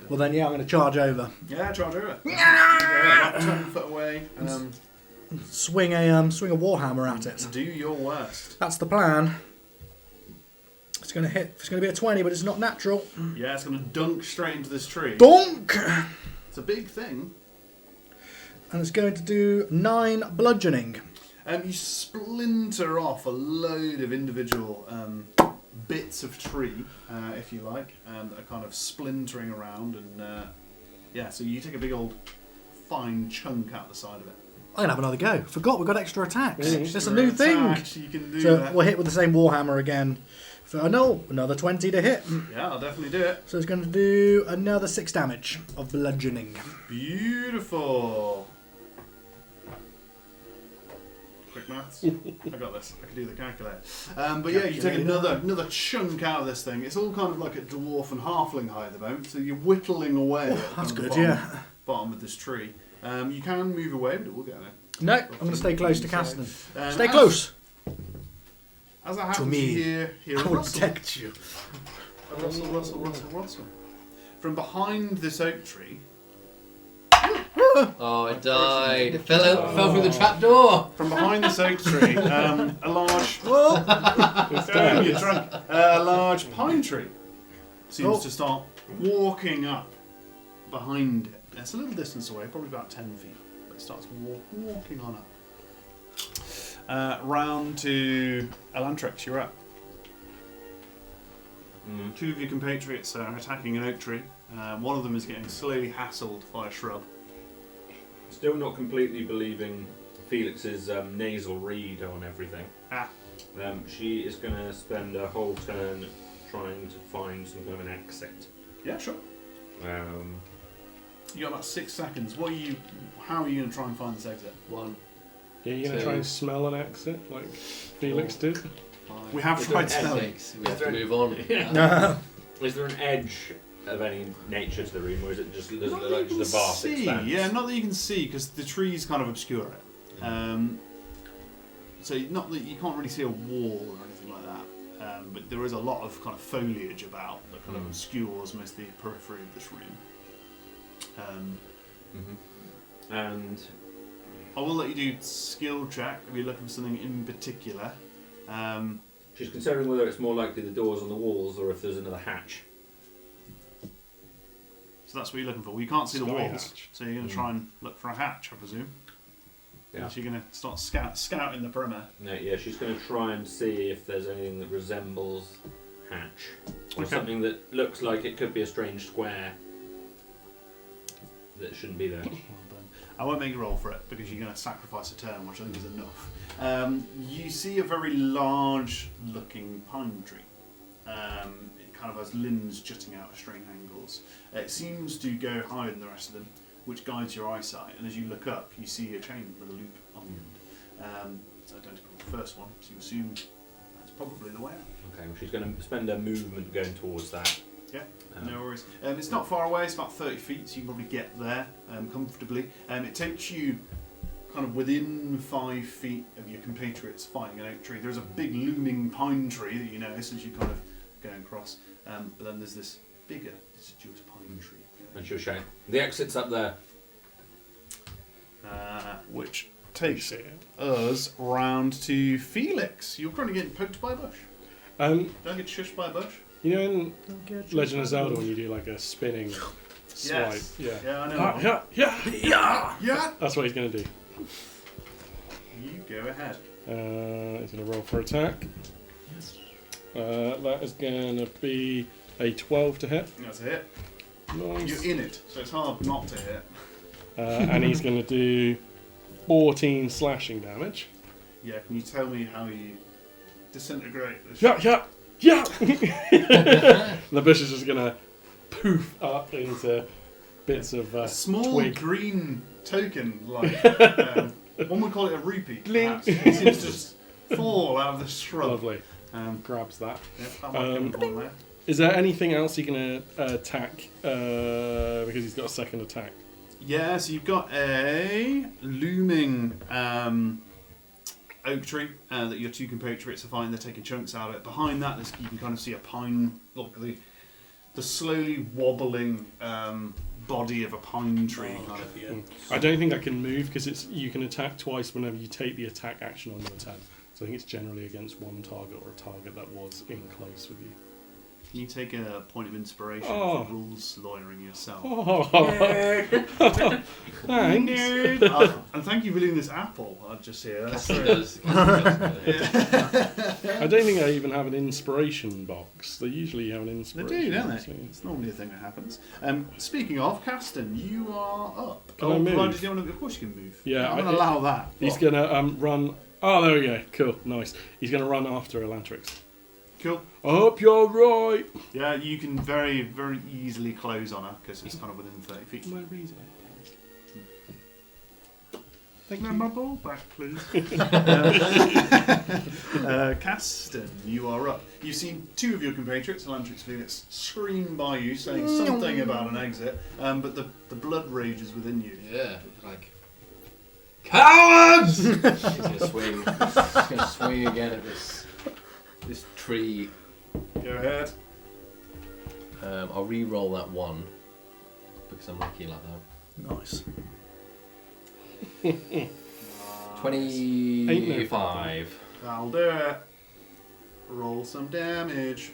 Well then, yeah, I'm going to charge over. Yeah, charge over. About 10 foot away. Swing a warhammer at it. Do your worst. That's the plan. It's going to hit. It's going to be a 20, but it's not natural. Yeah, it's going to dunk straight into this tree. Donk! It's a big thing. And it's going to do 9 bludgeoning. You splinter off a load of individual bits of tree, if you like, and are kind of splintering around. And so you take a big old fine chunk out the side of it. I'm going to have another go. Forgot we've got extra attacks. Mm. It's a new thing. Attacks, you can do So that. we'll hit with the same warhammer again. For another 20 to hit. Yeah, I'll definitely do it. So it's going to do another 6 damage of bludgeoning. Beautiful. Quick maths. I got this. I can do the calculator. But yeah, you take another chunk out of this thing. It's all kind of like at dwarf and halfling height at the moment. So you're whittling away. Oh, at that's kind of good, the yeah. bottom of this tree. You can move away, but it will go there. No, I'm going to stay close to Caston. Stay as- close. As that happens, me. you hear a I will rustle. protect you. A rustle. From behind this oak tree, Oh, it died. It fell through the trapdoor. from behind this oak tree, a large It's dead. you're drunk. A large pine tree seems Oh. to start walking up behind it. It's a little distance away, probably about 10 feet, but it starts walking on up. Round to Elantrex, you're up. Two of your compatriots are attacking an oak tree. One of them is getting slowly hassled by a shrub. Still not completely believing Felix's nasal read on everything. She is going to spend a whole turn trying to find some kind of an exit. Yeah, sure. You got about 6 seconds. How are you going to try and find this exit? 1. Yeah, you're going to try and smell an exit like Felix did? 5. We have tried smelling. Ethics. We have to move on. Is there an edge of any nature to the room, or is it just Not there's that like you just a can vast see. expanse? Yeah, not that you can see because the trees kind of obscure it. So not that you can't really see a wall or anything like that, but there is a lot of kind of foliage about that kind of obscures most of the periphery of this room. And I will let you do skill check if you're looking for something in particular. she's considering whether it's more likely the doors on the walls or if there's another hatch. So that's what you're looking for. Well, you can't see the Snowy walls, hatch. so you're going to try and look for a hatch, I presume. Yeah. Unless you're going to start scouting the perimeter. No, yeah, she's going to try and see if there's anything that resembles hatch or Okay. something that looks like it could be a strange square that shouldn't be there. I won't make you roll for it because you're going to sacrifice a turn, which I think is enough. You see a very large-looking pine tree. It kind of has limbs jutting out at strange angles. It seems to go higher than the rest of them, which guides your eyesight. And as you look up, you see a chain with a loop on the end. It's identical to the first one, so you assume that's probably the way out. Okay, well, she's going to spend her movement going towards that. Yeah, no worries. It's not far away, it's about 30 feet, so you can probably get there comfortably. It takes you kind of within 5 feet of your compatriots fighting an oak tree. There's a big looming pine tree that you notice as you kind of go across, but then there's this bigger deciduous pine tree. And she'll shout, "The exit's up there." Which takes See it. us round to Felix. You're currently getting poked by a bush. Um, Don't get shushed by a bush. you know in Legend of Zelda when you do like a spinning swipe? Yes. Yeah. Yeah, I know. Ah, that one. yeah. Yeah. That's what he's going to do. You go ahead. He's going to roll for attack. That is going to be a 12 to hit. That's a hit. Nice. You're in it, so it's hard not to hit. And he's going to do 14 slashing damage. Yeah, can you tell me how you disintegrate this? Yeah. The bush is just going to poof up into bits of A small twig. green token, like one would call it a rupee. Blink. Perhaps. It seems to just fall out of the shrub. Lovely. Um, Grabs that. yeah, that might go on there. Is there anything else he can attack? Because he's got a second attack. Yeah, so you've got a looming oak tree that your two compatriots are fighting. They're taking chunks out of it. Behind that, you can kind of see a pine. Look, the slowly wobbling body of a pine tree. Kind of. I don't think I can move because you can attack twice whenever you take the attack action on your turn. So I think it's generally against one target or a target that was in close with you. Can you take a point of inspiration Oh. for rules lawyering yourself? Oh, thanks. And thank you for doing this apple. I'll just say that's Cassie very- does. I don't think I even have an inspiration box. They usually have an They inspiration do, don't box, they? yeah. It's normally a thing that happens. Speaking of, Caston, you are up. Can I move? Provided you want to, of course you can move. Yeah, I'm going to allow that. He's going to run. Oh, there we go. Cool. Nice. He's going to run after Elantrix. Cool. I hope you're right. Yeah, you can very, very easily close on her because it's kind of within 30 feet. My reason. Take my ball back, please. Caston, you are up. You've seen two of your compatriots, Elantrix Felix, scream by you, saying something about an exit, but the blood rages within you. Yeah, like cowards! He's gonna swing. He's gonna swing again at this tree. Go ahead. I'll re-roll that one because I'm lucky like that. Nice. 25. That'll do it. Roll some damage.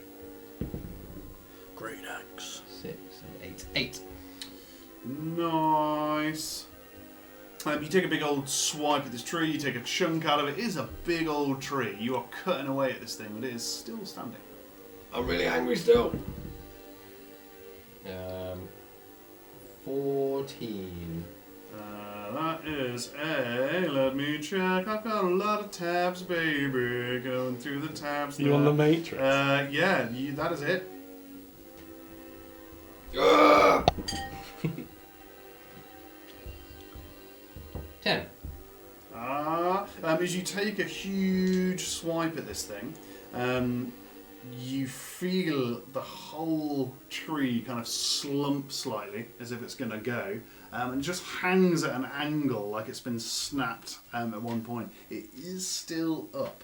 Great axe. 6 and 8. 8. Nice. You take a big old swipe at this tree, you take a chunk out of it. It is a big old tree. You are cutting away at this thing, but it is still standing. I'm really angry still. 14. That is let me check. I've got a lot of tabs, baby. Going through the tabs You now. on the Matrix? Yeah, that is it. 10. As you take a huge swipe at this thing, you feel the whole tree kind of slump slightly as if it's going to go, and just hangs at an angle like it's been snapped at one point. It is still up.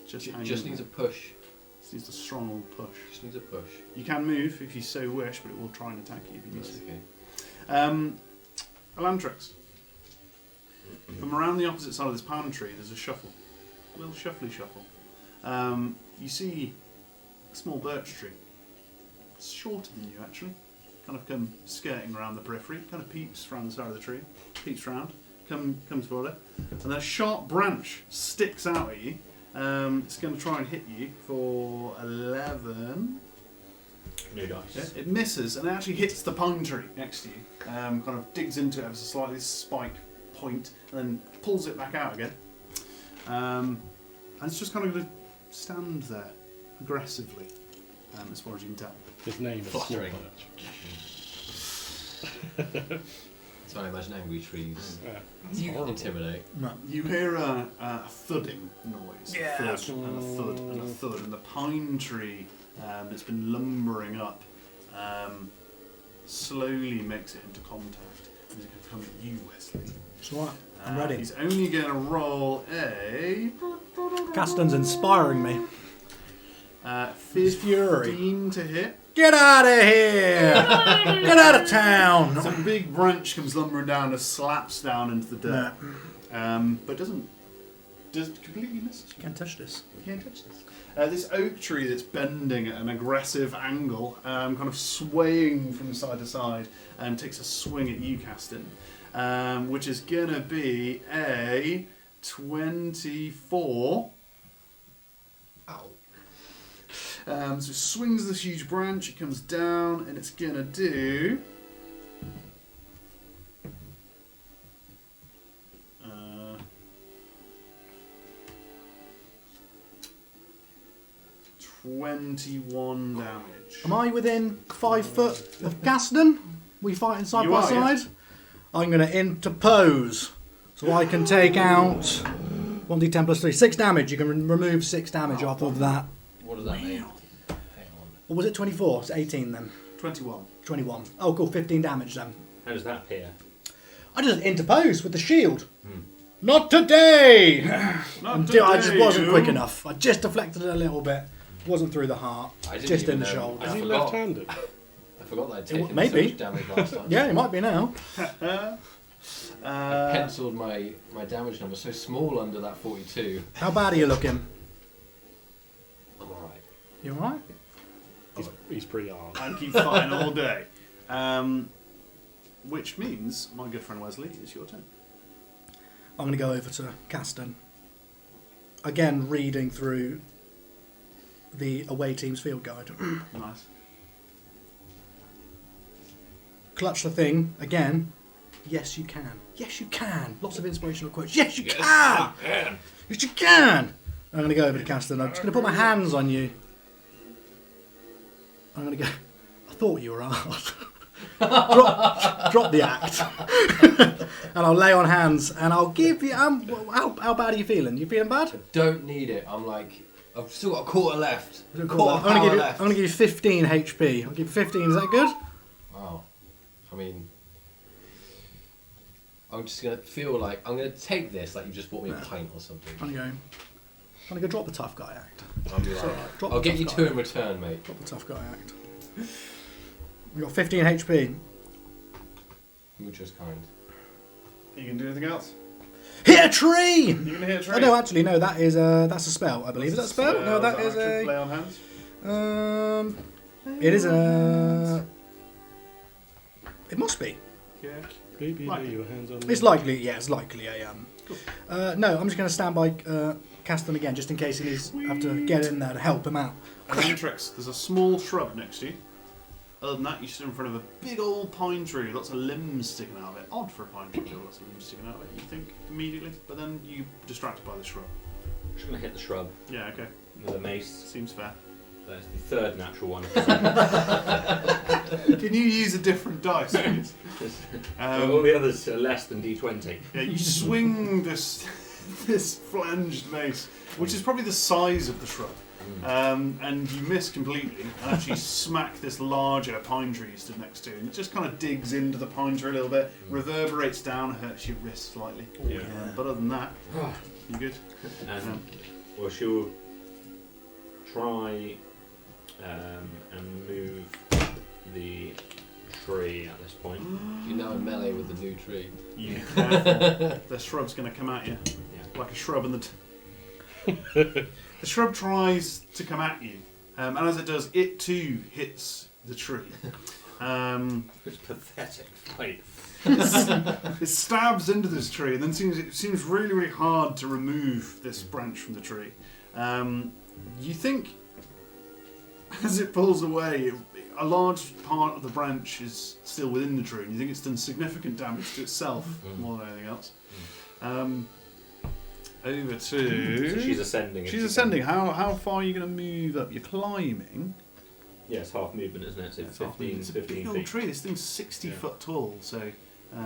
Just needs a push. Just needs a strong old push. Just needs a push. You can move if you so wish, but it will try and attack you if you need That's to. okay. Elantrix. From around the opposite side of this palm tree, there's a shuffle. A little shuffly shuffle. You see a small birch tree. It's shorter than you, actually. Kind of come skirting around the periphery. Kind of peeps around the side of the tree. Peeps round. Comes forward. And then a sharp branch sticks out at you. It's going to try and hit you for 11. New dice. It misses and it actually hits the pine tree next to you. Kind of digs into it ever so slightly, spike point, and then pulls it back out again. And it's just kind of going to stand there aggressively, as far as you can tell. His name is Fluttering. Smallbirch. So I imagine angry trees Yeah. intimidate. No. You hear a thudding noise. Yeah. A thud and a thud and a thud, and the pine tree that's been lumbering up slowly makes it into contact. And it's going to come at you, Wesley. It's all right. I'm ready. He's only going to roll a Caston's inspiring me. 15 to hit. Get out of here! Get out of town! So a big branch comes lumbering down and slaps down into the dirt. But doesn't completely miss. You can't touch this. You can't touch this. This oak tree that's bending at an aggressive angle, kind of swaying from side to side, takes a swing at you, Caston, which is going to be a 24. Ow. So it swings this huge branch, it comes down, and it's going to do... 21 damage. Am I within 5 foot of Caston? We fighting side You by are, side? yes. I'm going to interpose so I can take out 1d10 plus 3. 6 damage. You can remove 6 damage off of that. What does that mean? Hang on. Or was it 24? It's 18 then. 21. 21. Oh, cool. 15 damage then. How does that appear? I just interpose with the shield. Not today! I just wasn't quick enough. I just deflected it a little bit. Wasn't through the heart. I didn't Just even in the know. shoulder. Is he forgot. left-handed? I forgot that I'd taken maybe. so much damage last time. Yeah, it might be now. I penciled my damage number so small under that 42. How bad are you looking? I'm alright. You alright? He's pretty armed. I keep fighting all day. Which means, my good friend Wesley, it's your turn. I'm going to go over to Caston. Again, reading through the away team's field guide. Nice. Clutch the thing. Again. Yes, you can. Yes, you can. Lots of inspirational quotes. Yes, you can! Yes, you can! I'm going to go over to Caston. I'm just going to put my hands on you. I'm going to go... I thought you were hard. drop the act. And I'll lay on hands and I'll give you... how bad are you feeling? You feeling bad? I don't need it. I'm like, I've still got a quarter left. I'm Quarter going power to left. give you 15 HP. I'll give you 15. Is that good? Wow. I mean, I'm just going to feel like, I'm going to take this like you just bought me a pint or something. I'm going to go drop the tough guy act. I'll be like, drop I'll the get you tough two guy. in return, mate. Drop the tough guy act. We've got 15 HP. Which was kind. You can do anything else? Hit a tree! You can hit a tree. Oh, no, actually, no, that is that's a spell, I believe. Is that a spell? No, that is action? Lay a... on hands? It is a... It must be. Yeah. Baby, lay Likely. your hands on It's me. likely, yeah, it's likely a... Cool. No, I'm just going to stand by Caston again, just in case he needs have to get in there to help him out. Elantrix, there's a small shrub next to you. Other than that, you stood in front of a big old pine tree, lots of limbs sticking out of it. Odd for a pine tree, lots of limbs sticking out of it, you think, immediately. But then you distracted by the shrub. I'm just going to hit the shrub Yeah, okay. with a mace. Seems fair. That's the third natural one. Can you use a different dice, please? All the others are less than D20. Yeah, you swing this flanged mace, which is probably the size of the shrub. and you miss completely and actually smack this larger pine tree you stood next to, and it just kind of digs into the pine tree a little bit, reverberates down, hurts your wrist slightly. Yeah. But other than that, you good? Well, she'll try and move the tree at this point. You're now in melee with the new tree. You careful. The shrub's going to come at you. Yeah. Like a shrub in the... The shrub tries to come at you, and as it does, it too hits the tree. It's pathetic. Wait. It stabs into this tree, and then it seems really, really hard to remove this branch from the tree. You think, as it pulls away, a large part of the branch is still within the tree, and you think it's done significant damage to itself more than anything else. Over to... So she's ascending. She's ascending. How far are you going to move up? You're climbing. Yeah, it's half movement, isn't it? So It's 15 It's a big 15 old feet. tree. This thing's 60 foot tall, so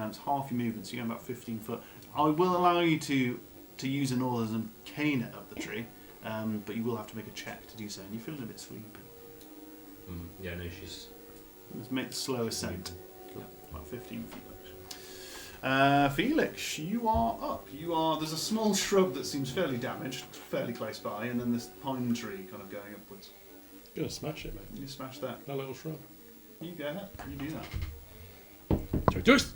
it's half your movement, so you're going about 15 foot. I will allow you to use a northern cane it up the tree, but you will have to make a check to do so, and you're feeling a bit sleepy. Yeah, no, she's... Let's make the slow ascent. About 15 feet. Felix, you are up. There's a small shrub that seems fairly damaged, fairly close by, and then this pine tree kind of going upwards. Gonna smash it, mate. You smash that. That little shrub. You go ahead. You do that. So just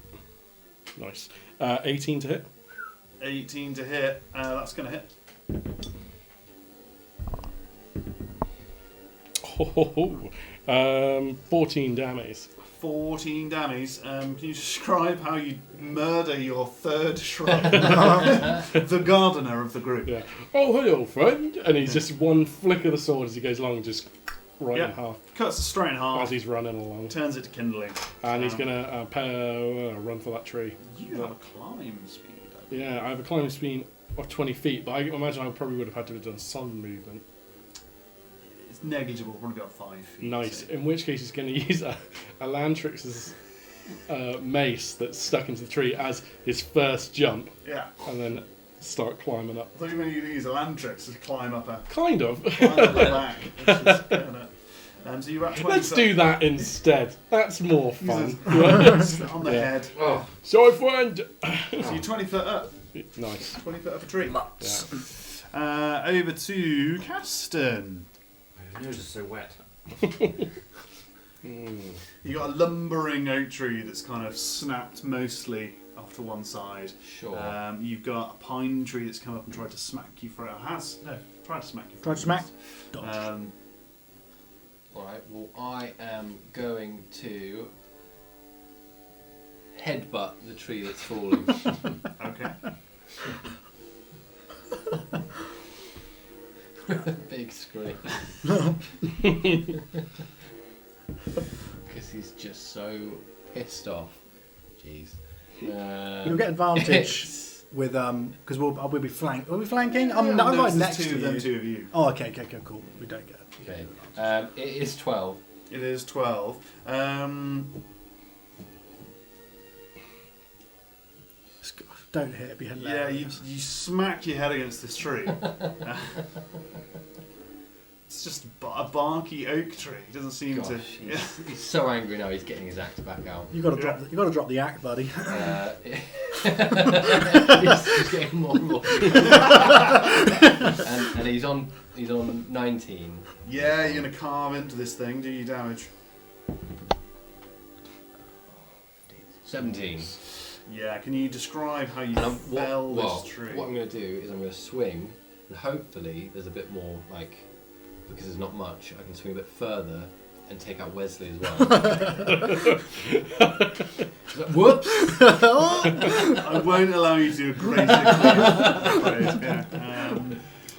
nice. 18 to hit. 18 to hit. That's going to hit. Oh, 14 damage. 14 damage. Can you describe how you murder your third shrub? The gardener of the group. Yeah. Oh, hello, friend. And he's just one flick of the sword as he goes along, just right in half Cuts it straight in half. as he's running along. Turns it to kindling. And he's gonna run for that tree. You have a climb speed. Yeah, I have a climbing speed of 20 feet, but I imagine I probably would have had to have done some movement. It's negligible, probably about 5 feet. Nice. So. In which case he's going to use a Lantrix's mace that's stuck into the tree as his first jump, Yeah. and then start climbing up. I thought you were going to use a Lantrix to climb up Kind of. the back. Which is getting it. So you're at 20 Let's foot. do that instead. That's more fun. On the Yeah. head. Oh, So, friend. So you're 20 foot up. Nice. 20 foot up a tree. Yeah. Over to Caston. my nose is so wet. You got a lumbering oak tree that's kind of snapped mostly off to one side. Sure. You've got a pine tree that's come up and tried to smack you for it. Tried to smack you for Tried it. to smack? Dodge. Alright, well, I am going to headbutt the tree that's falling. Okay. With a big scream. Because he's just so pissed off. Jeez. You'll get advantage with because we'll be flanking. Will we flanking? I'm there's right next two to of them, you. two of you. Oh, okay, cool. We don't get it. Okay. It is 12. It is 12. Don't hit, it'd be Yeah, hilarious. you smack your head against this tree. It's just a barky oak tree. It doesn't seem Gosh, to. he's so angry now. He's getting his axe back out. You got to drop the act, buddy. He's getting more and more. and he's on 19. Yeah, you're gonna carve into this thing. Do your damage. 17. Yeah. Can you describe how you And fell this tree? what I'm going to do is I'm going to swing, and hopefully there's a bit more, like, because there's not much, I can swing a bit further and take out Wesley as well. Whoops! I won't allow you to do a great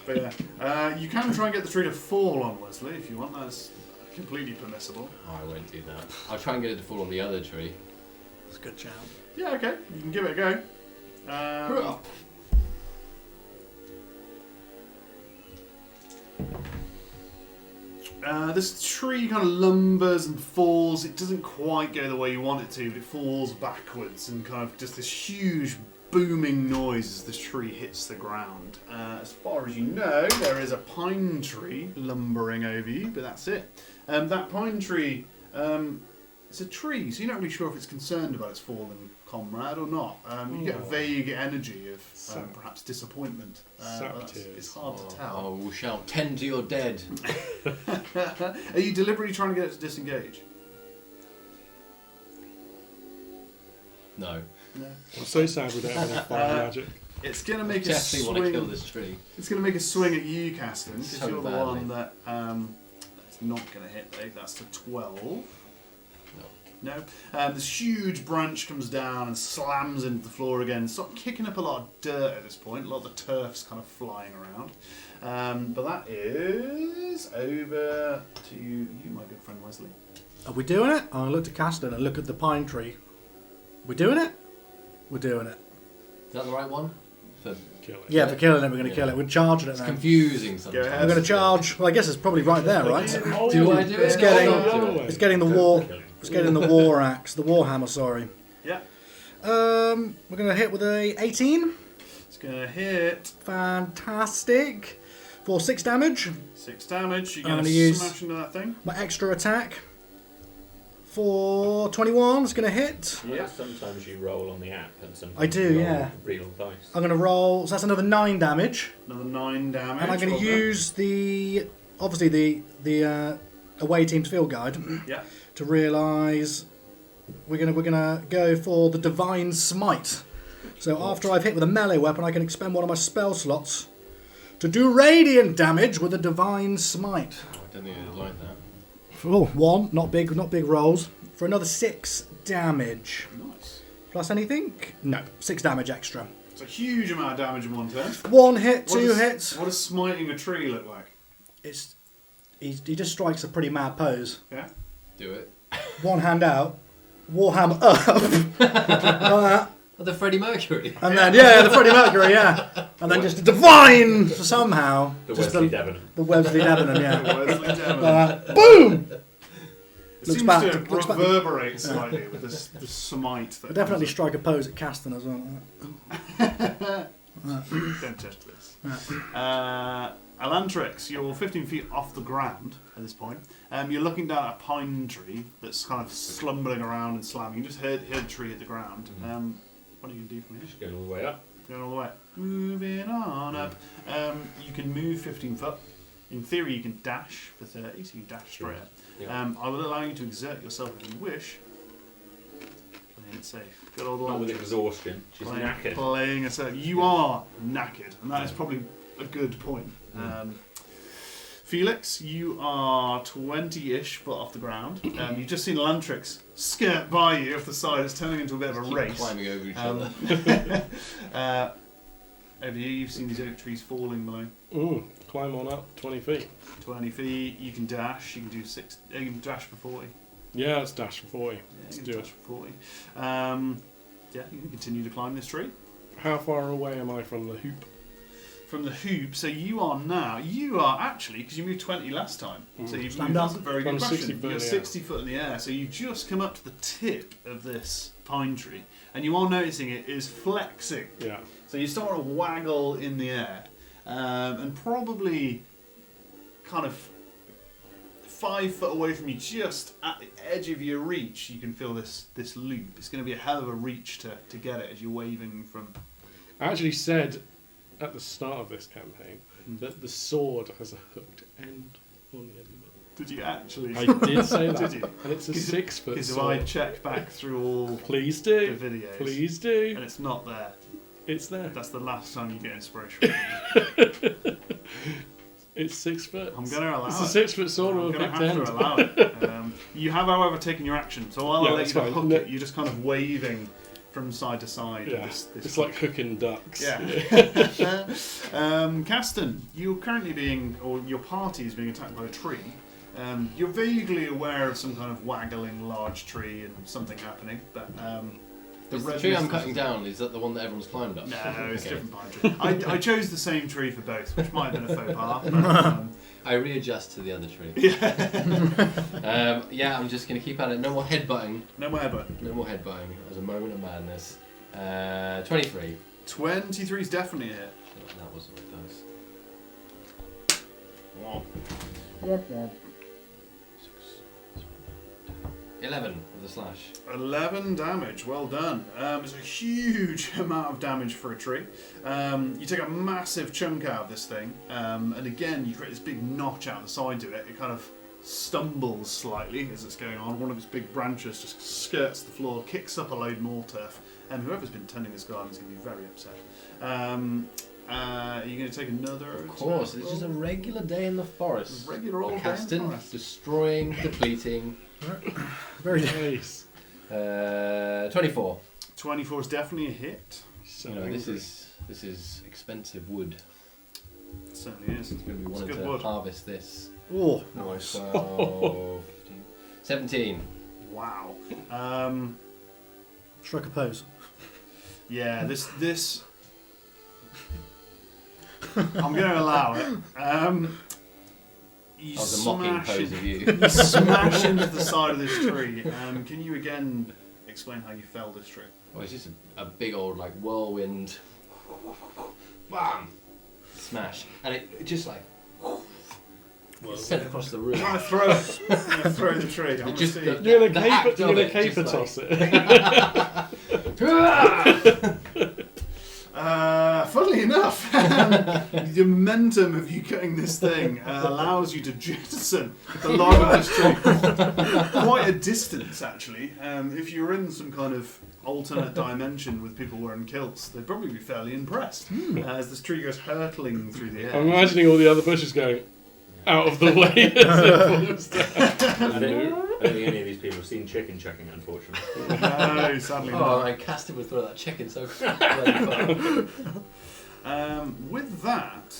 but yeah, you can try and get the tree to fall on Wesley if you want. That's completely permissible. Oh, I won't do that. I'll try and get it to fall on the other tree. That's a good shout. Yeah, okay. You can give it a go. This tree kind of lumbers and falls. It doesn't quite go the way you want it to, but it falls backwards and kind of just this huge booming noise as this tree hits the ground. As far as you know, there is a pine tree lumbering over you, but that's it. That pine tree, it's a tree, so you're not really sure if it's concerned about its fallen comrade or not. You get a vague energy of perhaps disappointment. It's hard to tell. Oh, we'll shout, "Tend to your dead." Are you deliberately trying to get it to disengage? No. No. I'm so sad we don't have any fire magic. It's going to make a Definitely want to kill swing. this tree. It's going to make a swing at you, Caston, because So you're the badly. one that's not going to hit, though. That's the 12. No. This huge branch comes down and slams into the floor again. Start kicking up a lot of dirt at this point. A lot of the turf's kind of flying around. But that is over to you, my good friend Wesley. Are we doing it? I look to Caston and look at the pine tree. We're doing it? We're doing it. Is that the right one? For Kill it. Yeah, for killing it, we're going to Yeah. kill it. We're charging it it's now. confusing sometimes. Go ahead. We're going to charge. Well, I guess it's probably right there, right? Oh, Do I do it? It's getting- No, do it. It's getting the war. Kill him. It's getting the war axe, the war hammer. Sorry. Yeah. We're going to hit with a 18. It's going to hit Fantastic. For 6 damage. 6 damage. You're I'm going to gonna use- smash into that thing. My extra attack for 21 is going to hit. Yeah. Sometimes you roll on the app, and sometimes I do, you roll yeah. real dice. I'm going to roll. So that's another 9 damage. Another 9 damage. And I'm going Well to done. use the away team's field guide Yeah. to realise we're gonna go for the divine smite. So after I've hit with a melee weapon, I can expend one of my spell slots to do radiant damage with a divine smite. Oh, I don't think I'd like that. Oh, 1, not big rolls, for another 6 damage. Nice. Plus anything? No, 6 damage extra. It's a huge amount of damage in one turn. 1 hit, What 2 does- hits. What does smiting a tree look like? He just strikes a pretty mad pose. Yeah. Do it. One hand out, warhammer up, like that. Oh, the Freddie Mercury. And then, the Freddie Mercury, yeah. And then just divine somehow. The just Wesley Debenham. the Wesley Debenham, yeah. Wesley Debenham. Like that. Boom! It Looks seems back- to looks back- reverberate slightly with this smite. I That definitely comes strike a pose at Caston as well. up. Don't touch this. Alantrix, you're 15 feet off the ground at this point. You're looking down at a pine tree that's kind of slumbering around and slamming. You just heard the tree hit the ground. What are you going to do from here? Just going all the way up. Going all the way. Moving on up. You can move 15 foot. In theory, you can dash for 30, so you dash straight up. Yeah. I will allow you to exert yourself if you wish. Playing it safe. Good old Not with Alantrix. exhaustion. She's knackered. Playing a safe. You are knackered, and that is probably a good point. Felix, you are 20-ish foot off the ground. You've just seen Lantrix skirt by you off the side. It's turning into a bit of a Keep race. climbing over each Um, other. Over here, you've seen these oak trees falling below. Climb on up 20 feet. 20 feet. You can dash. You can do 6. You can dash for 40. Yeah, let's dash for 40. Yeah, Let's you do can it. dash for 40. Yeah, you can continue to climb this tree. How far away am I from the hoop? From the hoop, so you are actually, because you moved 20 last time, so you've Stand moved, up. that's a very I'm good 60 question. foot in You're the air. 60 foot in the air, so you've just come up to the tip of this pine tree, and you are noticing it is flexing. Yeah. So you start to waggle in the air, and probably kind of 5 foot away from you, just at the edge of your reach, you can feel this loop. It's going to be a hell of a reach to get it as you're waving from... I actually said at the start of this campaign that the sword has a hooked end on the end of it. Did you actually? I did say that. Did you? And it's a 6 foot Because if I sword. check back through all Please the do. videos, Please do. and it's not there. It's there. That's the last time you get inspiration from me. It's 6 foot. I'm going to allow It's it. a 6 foot sword I'm with a going to hooked have end. to allow it. You have, however, taken your action, so while Yeah, I let that's you fine. hook No- it, you're just kind of waving from side to side. Yeah. This It's like hooking ducks. Yeah. Caston, you're currently your party is being attacked by a tree. You're vaguely aware of some kind of waggling large tree and something happening, but Is the red tree I'm mist cutting down, is that the one that everyone's climbed up? no, it's a Okay. different pine tree. I chose the same tree for both, which might have been a faux pas. But, I readjust to the other tree. yeah. Yeah, I'm just going to keep at it. No more headbutting. No more headbutt. No more headbutting. It was a moment of madness. 23. 23 is definitely a hit. That wasn't the dice. 11 of the slash. 11 damage, well done. It's a huge amount of damage for a tree. You take a massive chunk out of this thing, and again you create this big notch out the side of it. It kind of stumbles slightly as it's going on. One of its big branches just skirts the floor, kicks up a load more turf, and whoever's been tending this garden is going to be very upset. Are you going to take another? Of course, it's just a regular day in the forest. Regular old day in the Casting, forest. destroying, depleting. Very Nice. 24. 24 is definitely a hit. So You know, angry. this is expensive wood. It certainly is. It's going to be It's wanting good to wood. harvest this. Oh, 12, 15, 17. Wow. strike a pose. Yeah, this. I'm going to allow it. You That was a mocking pose of you. You smash into the side of this tree. Can you again explain how you fell this tree? Well, it's just a big old like whirlwind. Bam! Smash. And it just like sent across the room. I'm going to throw the tree. I'm gonna Just see. the- You're gonna act caper, you're of gonna it, caper just toss it. Funnily enough, the momentum of you cutting this thing allows you to jettison the log of this tree quite a distance, actually. If you were in some kind of alternate dimension with people wearing kilts, they'd probably be fairly impressed as this tree goes hurtling through the air. I'm imagining all the other bushes going out of the way as it falls down. I don't think any of these people have seen chicken chucking, unfortunately. No, sadly Oh, not. my caster would throw that chicken so bloody far. With that,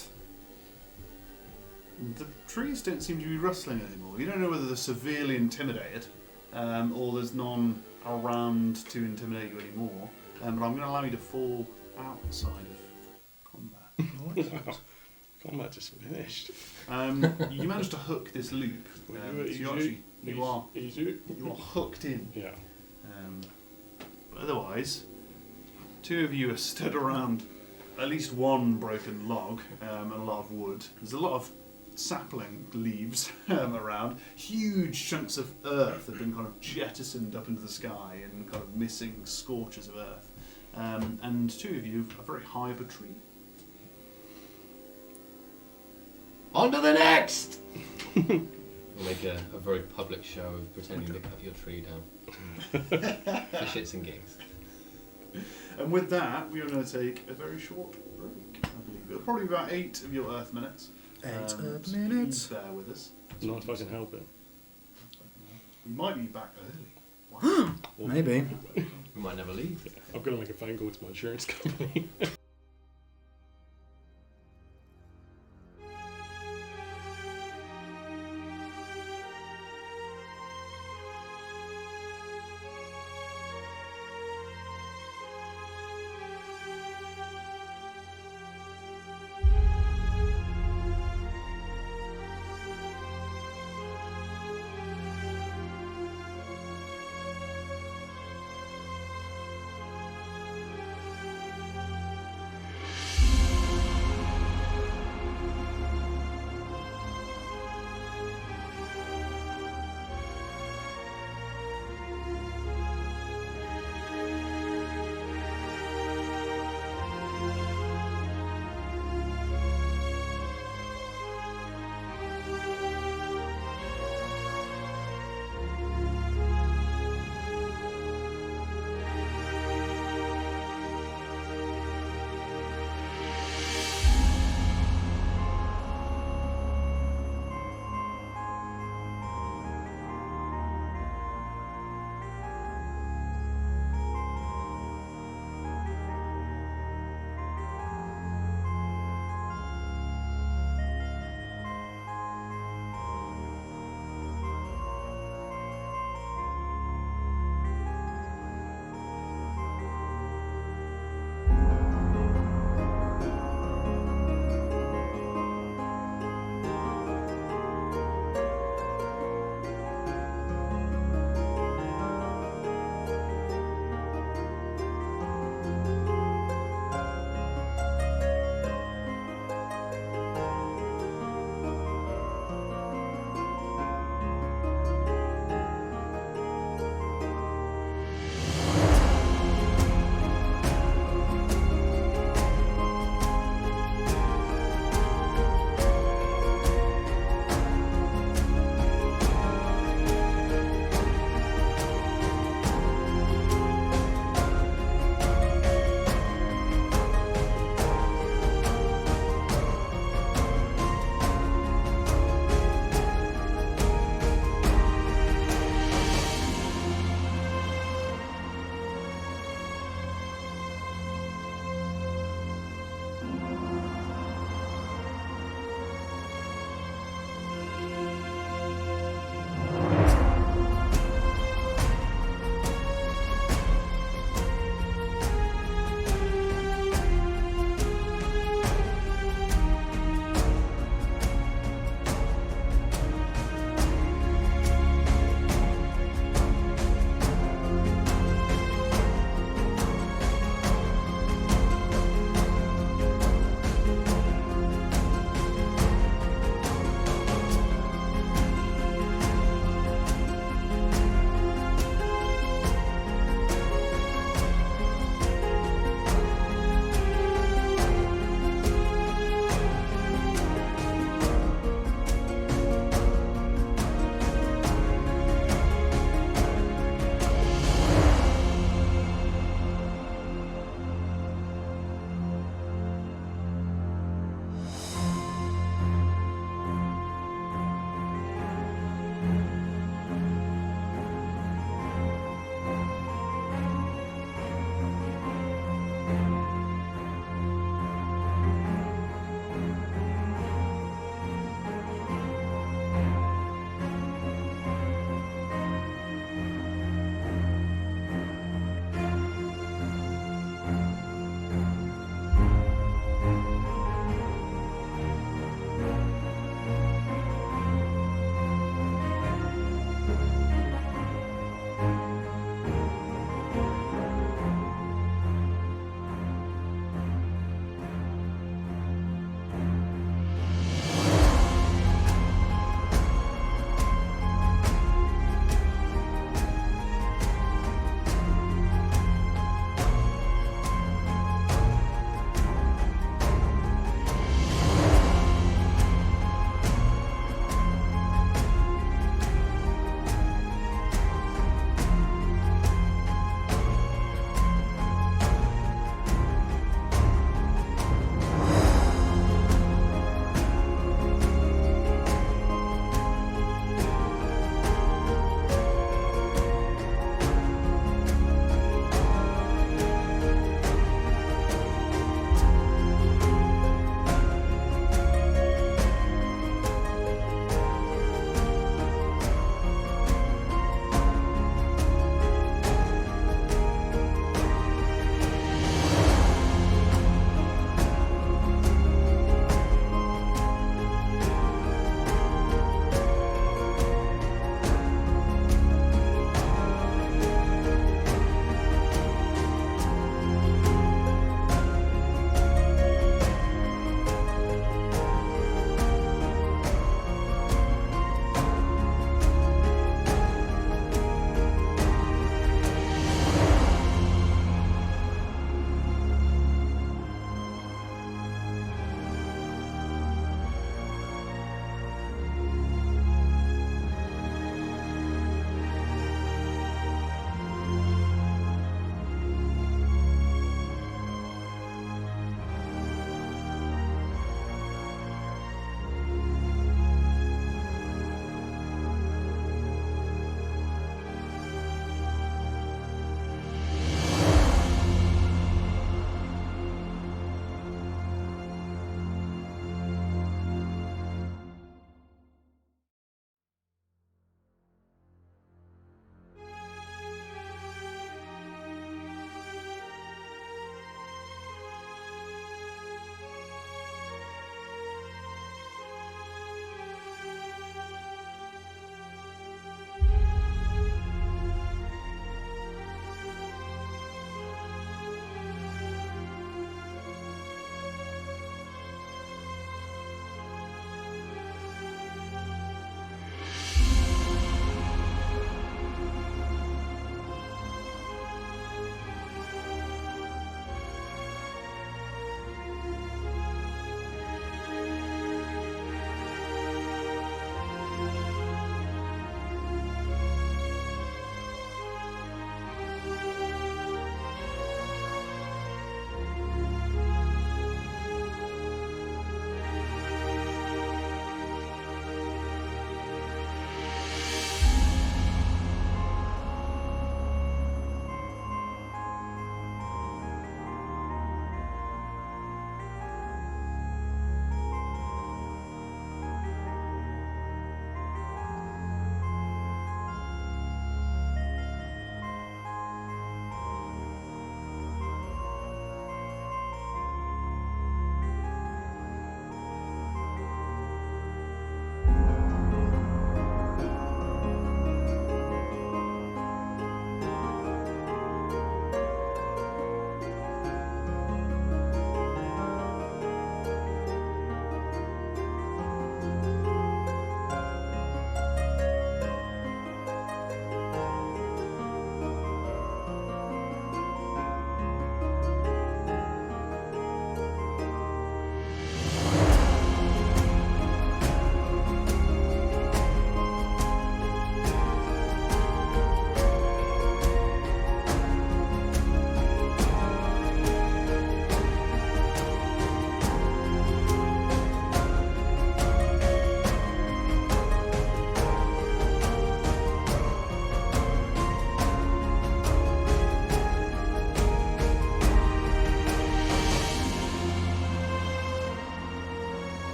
the trees don't seem to be rustling anymore. You don't know whether they're severely intimidated or there's none around to intimidate you anymore. But I'm going to allow you to fall outside of combat. Combat just finished. You managed to hook this loop. You are hooked in. Yeah. But otherwise, two of you are stood around at least one broken log and a lot of wood. There's a lot of sapling leaves around. Huge chunks of earth have been kind of jettisoned up into the sky in kind of missing scorches of earth. And two of you are very high up a tree. On to the next! We'll make a very public show of pretending to cut your tree down. For shits and gigs. And with that, we are going to take a very short break, I believe. It'll probably be about 8 of your Earth minutes. 8 Earth so minutes. please bear with us. Not if I can help it. We might be back early. Wow. Maybe. We might never leave. I've got to make a phone call to my insurance company.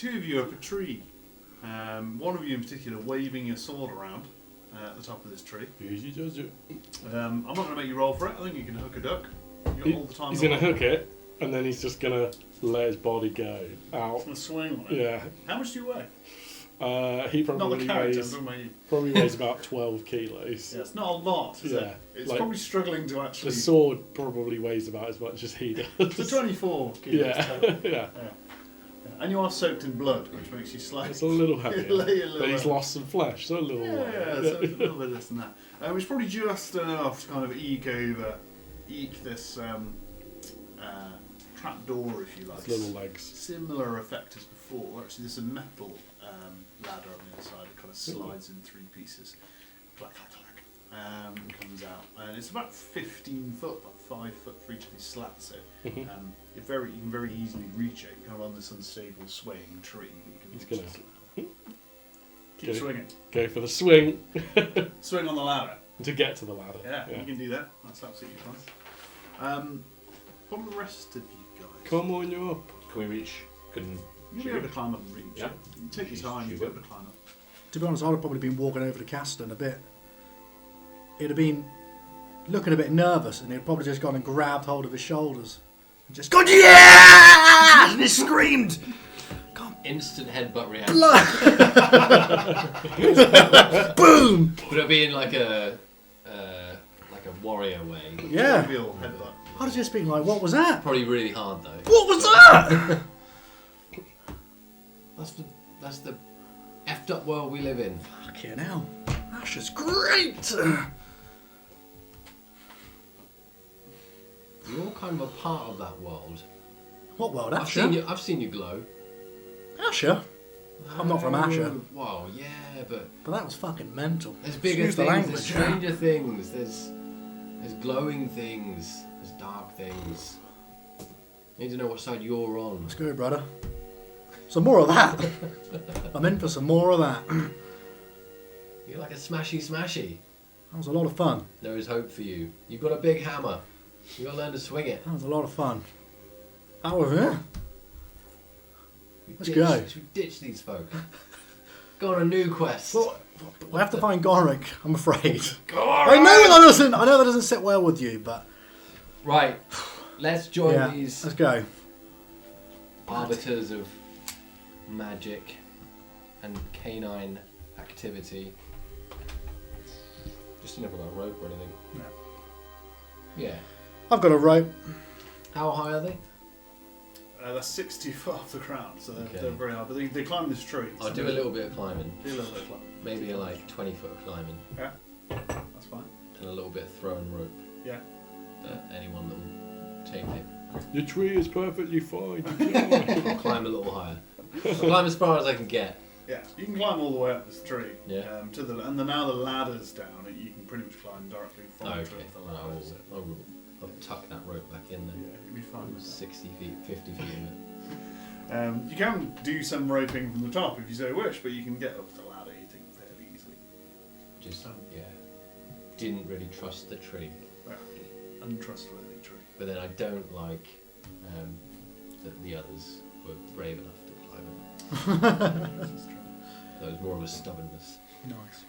two of you up a tree. One of you in particular waving your sword around at the top of this tree. Usually does it. I'm not going to make you roll for it. I think you can hook a duck. You've got all the time. He's going to hook it, and then he's just going to let his body go out. It's going to swing on it. Yeah. How much do you weigh? He Not the probably character, weighs, but you. probably weighs about 12 kilos. Yeah, it's not a lot, is Yeah, it? It's like- probably struggling to The actually. sword probably weighs about as much as he does. It's 24 kilos. Yeah, total. yeah. Yeah. And you are soaked in blood, which makes you slightly. It's a little heavier, Lay a little but he's bit. lost some flesh, so a little Yeah, lighter. so it's a little bit less than that. It's probably just enough to kind of eke this trap door, if you like. His little legs. Similar effect as before. Actually, there's a metal ladder on the other side that kind of slides in three pieces. Clack, clack, clack. Comes out. And it's about 15 foot, about 5 foot for each of these slats. So Mhm. you can very easily reach it. Kind of on this unstable swaying tree. You can He's reach gonna- this ladder. Keep Okay. swinging. Go for the swing Swing on the ladder. to get to the ladder. Yeah, you can do that. That's absolutely fine. What are the rest of you guys? Come on, you're up. Can we reach? Can You'll be able to climb up and reach Yeah. it. Take your time, you'll be able to climb up. To be honest, I'd have probably been walking over to Caston a bit. He'd have been looking a bit nervous, and he'd probably just gone and grabbed hold of his shoulders and just gone, yeah! And he screamed. Instant headbutt reaction. Boom! Would it be in like a warrior way? Yeah. Real headbutt. I was just being like, what was that? Probably really hard though. What was that? That's the effed up world we live in. Fucking hell. Ash is great! You're kind of a part of that world. What world, I've Asher? seen you glow. Asher? I'm not from Asher. Oh, well, yeah, but But that was fucking mental. there's bigger Excuse the things. language. There's stranger things. There's glowing things. There's dark things. You need to know what side you're on. Let's go, brother. Some more of that. I'm in for some more of that. You're like a smashy. That was a lot of fun. There is hope for you. You've got a big hammer. You got to learn to swing it. That was a lot of fun. That was it. We Let's go. We ditch these folk. Go on a new quest. Well, we have to find Goric, I'm afraid. I know that doesn't sit well with you, but Right. Let's join yeah, these let's go. arbiters of magic and canine activity. Just you never got a rope or anything. No. Yeah. I've got a rope. How high are they? They're 60 foot off the ground, so Okay. they're very hard. But they climb this tree. I'll do a little bit of climbing. Do a little bit of climbing. Maybe a 20-foot of climbing. Yeah, that's fine. And a little bit of throwing rope. Yeah. Anyone that will take it. Your tree is perfectly fine. I'll climb a little higher. I'll climb as far as I can get. Yeah, you can climb all the way up this tree. Yeah. Now the ladder's down, and you can pretty much climb directly from the Okay. the ladder. So, I'll tuck that rope back in yeah, there. you'll be fine with 60 feet, 50 feet in it. that. You can do some roping from the top if you so wish, but you can get up the ladder, you think, fairly easily. Just, yeah. Didn't really trust the tree. Well, untrustworthy tree. But then I don't like that the others were brave enough to climb it. This is true. So it was more of a stubbornness. Nice.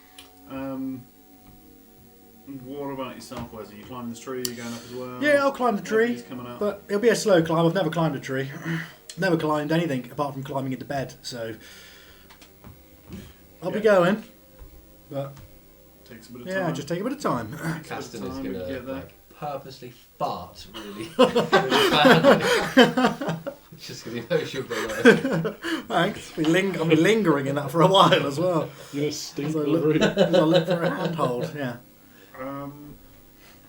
And what about yourself, Wesley? You climbing this tree? You going up as well? Yeah, I'll climb the tree, Nobody's coming out. but it'll be a slow climb. I've never climbed a tree. Never climbed anything apart from climbing into bed, so I'll be going. But Takes a bit of yeah, time. just take a bit of time. Caston is time we going get to there. like purposely fart really, really badly. Just because he knows you'll be like, Thanks. I'll be lingering in that for a while as well. You're gonna stink So the look, room. I'll look for a handhold. Yeah.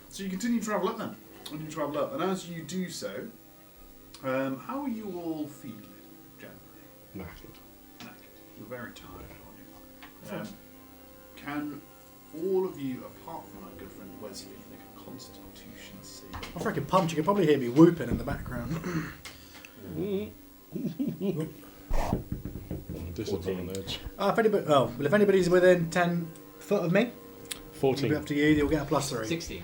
So you continue to travel up then. And you travel up, and as you do so, how are you all feeling generally? Knackered. Knackered. You're very tired, aren't you? Can all of you, apart from my good friend Wesley, make a Constitution save? I freaking punch. You can probably hear me whooping in the background. Disadvantage. If anybody's within 10 foot of me, it'll be 14. up to you. You'll get a +3. 16.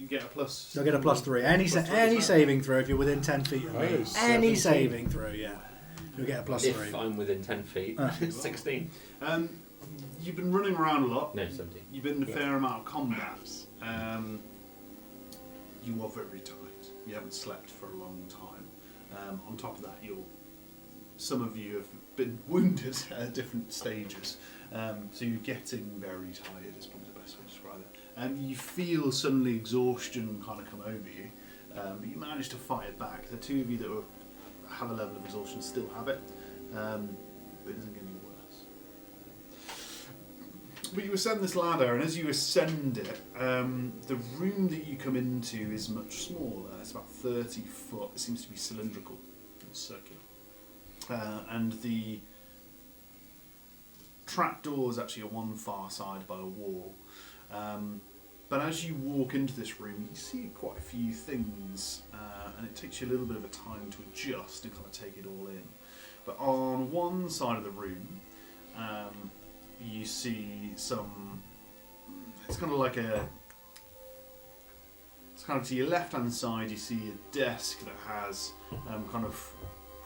You get a plus. You'll get a +3. Any Plus three, any is that? saving throw if you're within 10 feet of me. Oh, Any 17. saving throw, yeah. You'll get a plus If 3. I'm within 10 feet, Ah. it's 16. You've been running around a lot. No, 17. You've been in a fair amount of combat. You are very tired. You haven't slept for a long time. On top of that, some of you have been wounded at different stages. So you're getting very tired, is probably the best way to describe it. You feel suddenly exhaustion kind of come over you, but you manage to fight it back. The two of you that have a level of exhaustion still have it, but it doesn't get any worse. But you ascend this ladder, and as you ascend it, the room that you come into is much smaller. It's about 30 foot. It seems to be cylindrical, or circular. And the trapdoor is actually on one far side by a wall. But as you walk into this room, you see quite a few things, and it takes you a little bit of a time to adjust and kind of take it all in. But on one side of the room, you see some. It's kind of to your left-hand side. You see a desk that has kind of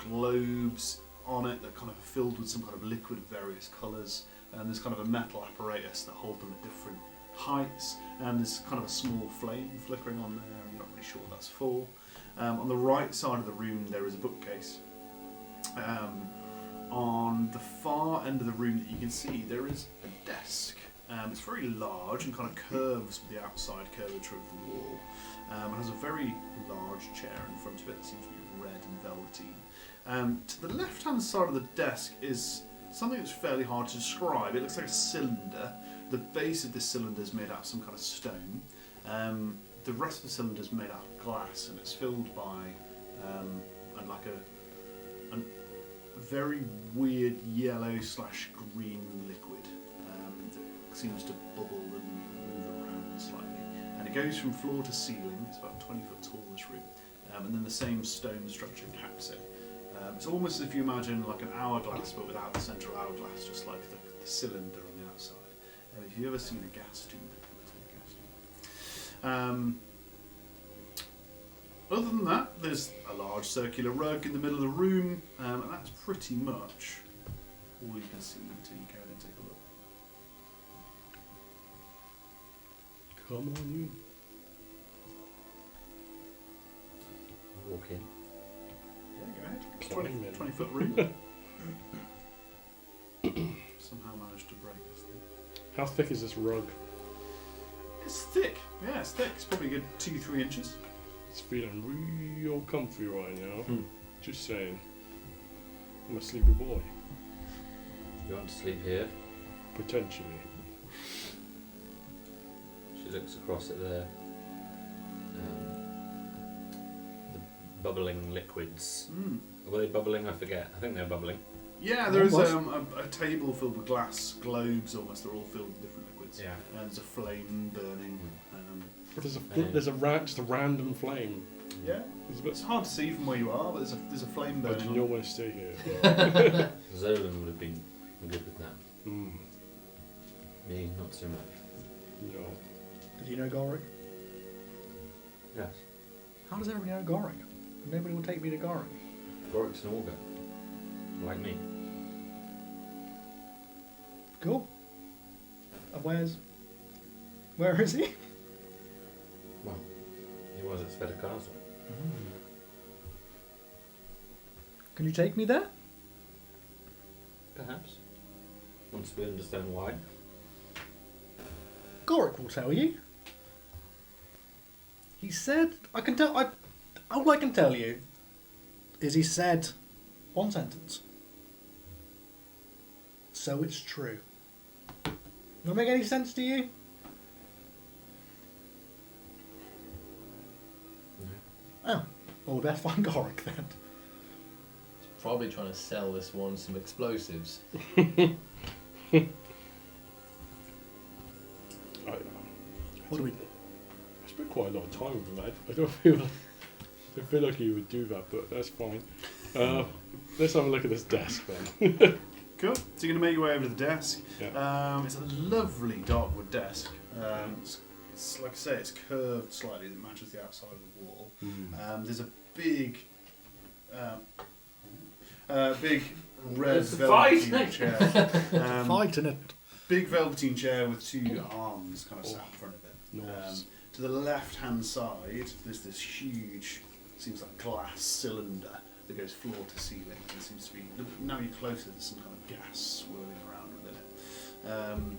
globes on it that kind of are filled with some kind of liquid of various colours, and there's kind of a metal apparatus that hold them at different heights, and there's kind of a small flame flickering on there, and you're not really sure what that's for. On the right side of the room there is a bookcase. On the far end of the room that you can see there is a desk. It's very large and kind of curves with the outside curvature of the wall. It has a very large chair in front of it that seems to be red and velveteen. To the left hand side of the desk is something that's fairly hard to describe. It looks like a cylinder. The base of this cylinder is made out of some kind of stone. The rest of the cylinder is made out of glass, and it's filled by a very weird yellow/green liquid that seems to bubble and move around slightly. And it goes from floor to ceiling. It's about 20 foot tall, this room. And then the same stone structure caps it. It's almost as if you imagine like an hourglass, but without the central hourglass, just like the cylinder on the outside. If you've ever seen a gas tube, other than that, there's a large circular rug in the middle of the room, and that's pretty much all you can see until you go in and take a look. Come on in. Walk in. Yeah, go ahead. Climb in. 20 foot room. Somehow managed to break this thing. How thick is this rug? It's thick. Yeah, it's thick. It's probably a good 2-3 inches. It's feeling real comfy right now. Just saying. I'm a sleepy boy. You want to sleep here? Potentially. She looks across at the bubbling liquids. Were they bubbling? I forget. I think they're bubbling. Yeah, there is a table filled with glass globes almost. They're all filled with different liquids. Yeah. And there's a flame burning. But there's just a random flame. Yeah. It's hard to see from where you are, but there's a flame I burning. do not want to stay here. Zolan would have been good with that. Me, not so much. No. Did you know Goric? Yes. How does everybody know Goric? Nobody will take me to Goric. Gorik's an augur. Like me. Cool. And where is he? Well, he was at Sveta Castle. Can you take me there? Perhaps. Once we understand why. Goric will tell you. He said, all I can tell you is he said one sentence. So it's true. Not make any sense to you? No. Oh, well, we best find Goric then. Probably trying to sell this one some explosives. What do we? I spent quite a lot of time with him, lad. I don't feel like he would do that, but that's fine. Let's have a look at this desk then. Cool. So you're going to make your way over to the desk. Yeah. It's a lovely dark wood desk. It's like I say, it's curved slightly. It matches the outside of the wall. There's a big Big red It's a fight. velveteen chair. Fighting it. Big velveteen chair with two arms kind of sat in front of it. Nice. To the left-hand side, there's this huge, seems like glass cylinder that goes floor to ceiling. It seems to be, now you're closer, there's some kind of gas swirling around within it.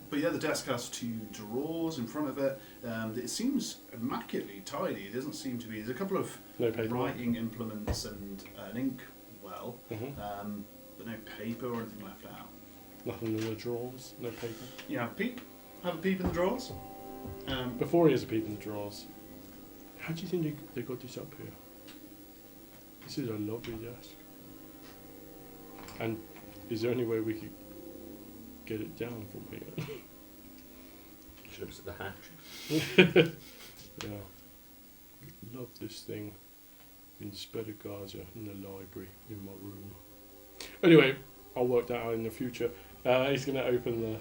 But yeah, the desk has two drawers in front of it. It seems immaculately tidy. It doesn't seem to be. There's a couple of No paper. writing implements and an ink well, Mhm. but no paper or anything left out. Nothing in the drawers. No paper. You have a peep. Have a peep in the drawers. Before he has a peep in the drawers, how do you think they got this up here? This is a lovely desk. And is there any way we could get it down from here? She looks at the hatch. Yeah. Love this thing in Gaza in the library in my room. Anyway, I'll work that out in the future. He's going to open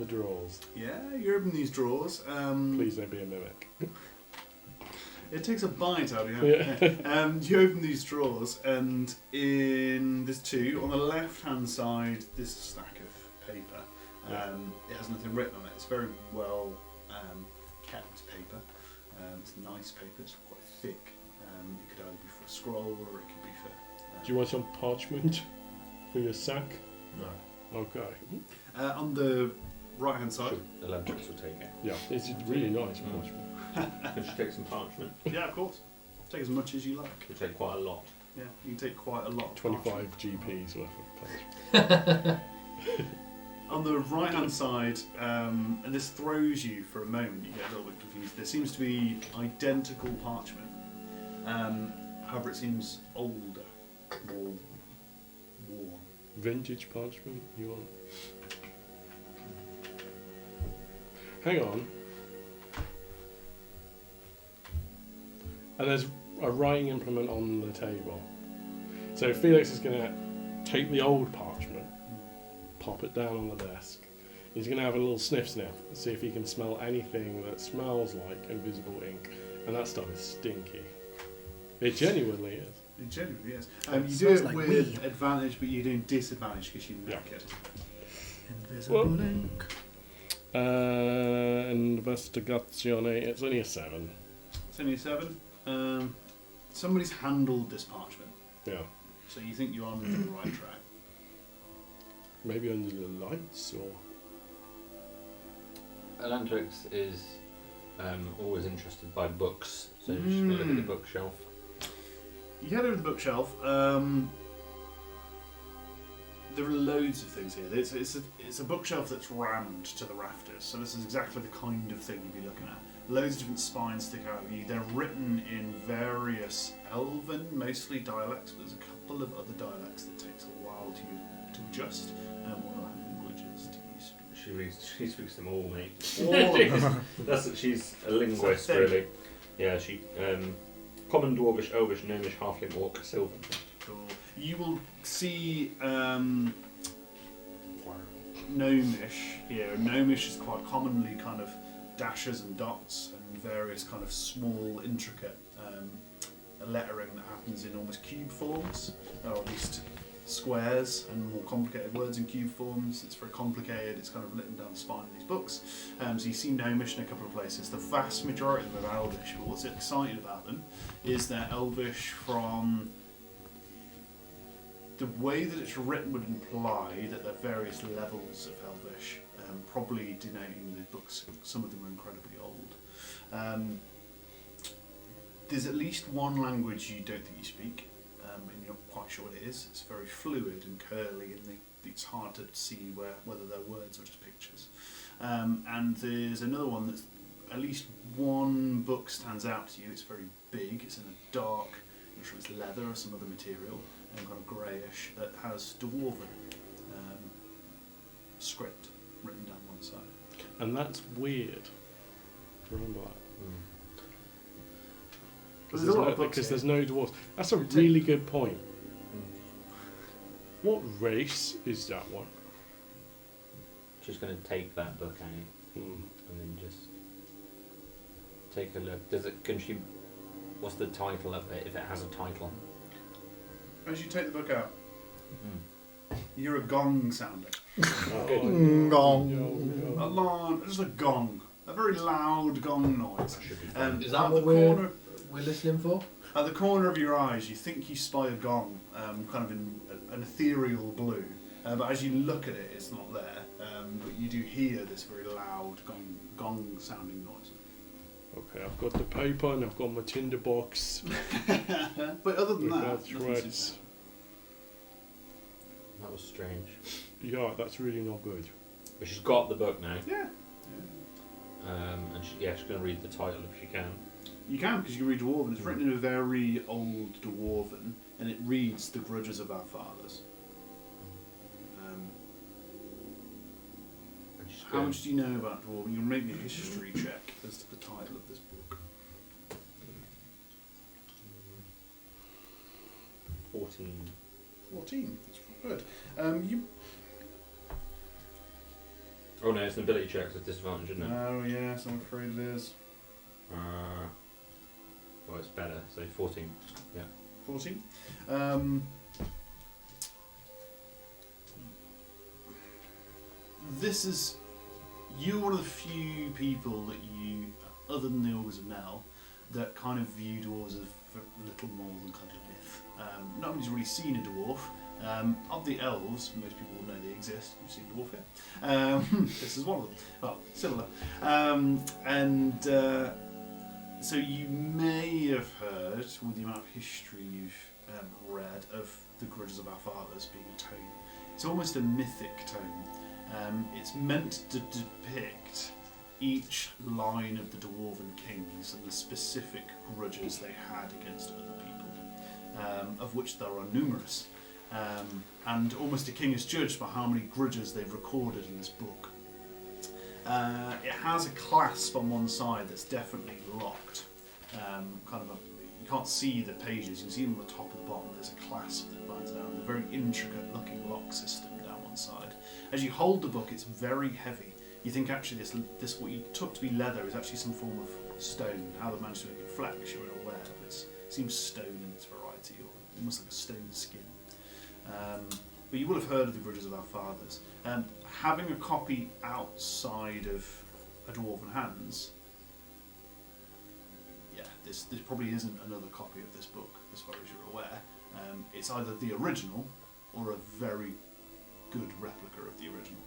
the drawers. Yeah, you open these drawers. Please don't be a mimic. It takes a bite out of you. Yeah. You open these drawers, and there's two. On the left-hand side, there's a stack of paper. It has nothing written on it. It's very well kept paper. It's nice paper. It's quite thick. It could either be for a scroll or it could be for. Do you want some parchment for your sack? No. Okay. On the right-hand side. The Elantrix will take it. Yeah, it's really nice parchment. Can she take some parchment? Yeah, of course. Take as much as you like. She'll take quite a lot. Yeah, you can take quite a lot. Of 25 parchment. GPs worth of parchment. On the right-hand side, and this throws you for a moment, you get a little bit confused. There seems to be identical parchment. However, it seems older, more worn. Vintage parchment, you want? Hang on. And there's a writing implement on the table. So Felix is going to take the old parchment, pop it down on the desk. He's going to have a little sniff and see if he can smell anything that smells like invisible ink. And that stuff is stinky. It genuinely is. It genuinely is. It You do smells it like with weed. advantage, but you're doing disadvantage because you're Yeah. naked. Invisible Well- ink. Investigazione, it's only a 7. It's only a 7. Somebody's handled this parchment, Yeah. so you think you're on the right track. Maybe under the lights or. Elantrix is always interested by books, so she's going to look at the bookshelf. You head over the bookshelf. There are loads of things here. It's a bookshelf that's rammed to the rafters, so this is exactly the kind of thing you'd be looking at. Loads of different spines stick out at you. They're written in various Elven, mostly dialects, but there's a couple of other dialects that takes a while to adjust. What languages do you speak? She speaks them all, mate. All of them. That's what she's a linguist, thing. really. Yeah, she common, dwarvish, elvish, gnomish, halfling, orc, sylvan. Cool. You will see gnomish here. Gnomish is quite commonly kind of dashes and dots and various kind of small, intricate lettering that happens in almost cube forms, or at least squares and more complicated words in cube forms. It's very complicated. It's kind of written down the spine of these books. So you see Gnomish in a couple of places. The vast majority of them are Elvish, but what's exciting about them is they're Elvish from the way that it's written would imply that there are various levels of Elvish, probably denoting the books. Some of them are incredibly old. There's at least one language you don't think you speak, and you're not quite sure what it is. It's very fluid and curly, and it's hard to see whether they're words or just pictures. And there's another one that's at least one book stands out to you. It's very big. It's in a dark, I'm not sure it's leather or some other material, and kind of greyish, that has Dwarven script written down one side. And that's weird. Remember that. But there's a lot of books Because here. there's no dwarves. That's a really good point. What race is that one? She's going to take that book out and then just take a look. Can she? What's the title of it? If it has a title. as you take the book out, you hear a gong sounding. Gong. A long, just a gong. A very loud gong noise. Is that what we're listening for? At the corner of your eyes, you think you spy a gong, kind of in an ethereal blue. But as you look at it, it's not there. But you do hear this very loud gong-sounding noise. Okay, I've got the paper and I've got my tinderbox. But other than that, That's nothing right. seems to That was strange. Yeah, that's really not good. But she's got the book now. happen. And she's going to read the title if she can. You can, because you can read Dwarven. It's written in a very old Dwarven, and it reads The Grudges of Our Fathers. And she's How much do you know about Dwarven? You can make me a history check as to the title of this book. 14. 14. That's good. You. Oh no, it's an ability check with disadvantage, isn't it? Oh yes, I'm afraid it is. Well, it's better, so 14. Yeah. 14. This is. You're one of the few people that you, other than the Augurs of Nell, that kind of view dwarves as little more than kind of a myth. Nobody's really seen a dwarf. Of the elves, most people will know they exist. You've seen a dwarf here. This is one of them. Well, similar. So you may have heard, with the amount of history you've read, of the Grudges of Our Fathers being a tome. It's almost a mythic tome. It's meant to depict each line of the Dwarven kings and the specific grudges they had against other people, of which there are numerous. And almost a king is judged by how many grudges they've recorded in this book. It has a clasp on one side that's definitely locked. You can't see the pages, you can see them on the top and the bottom. There's a clasp that binds down, a very intricate looking lock system down one side. As you hold the book, it's very heavy. You think actually this what you took to be leather is actually some form of stone. How they managed to make it flex, you're unaware, but it seems stone in its variety, or almost like a stone skin. But you will have heard of the Grudges of Our Fathers. Having a copy outside of a Dwarven hands, yeah, this probably isn't another copy of this book, as far as you're aware. It's either the original or a very good replica of the original.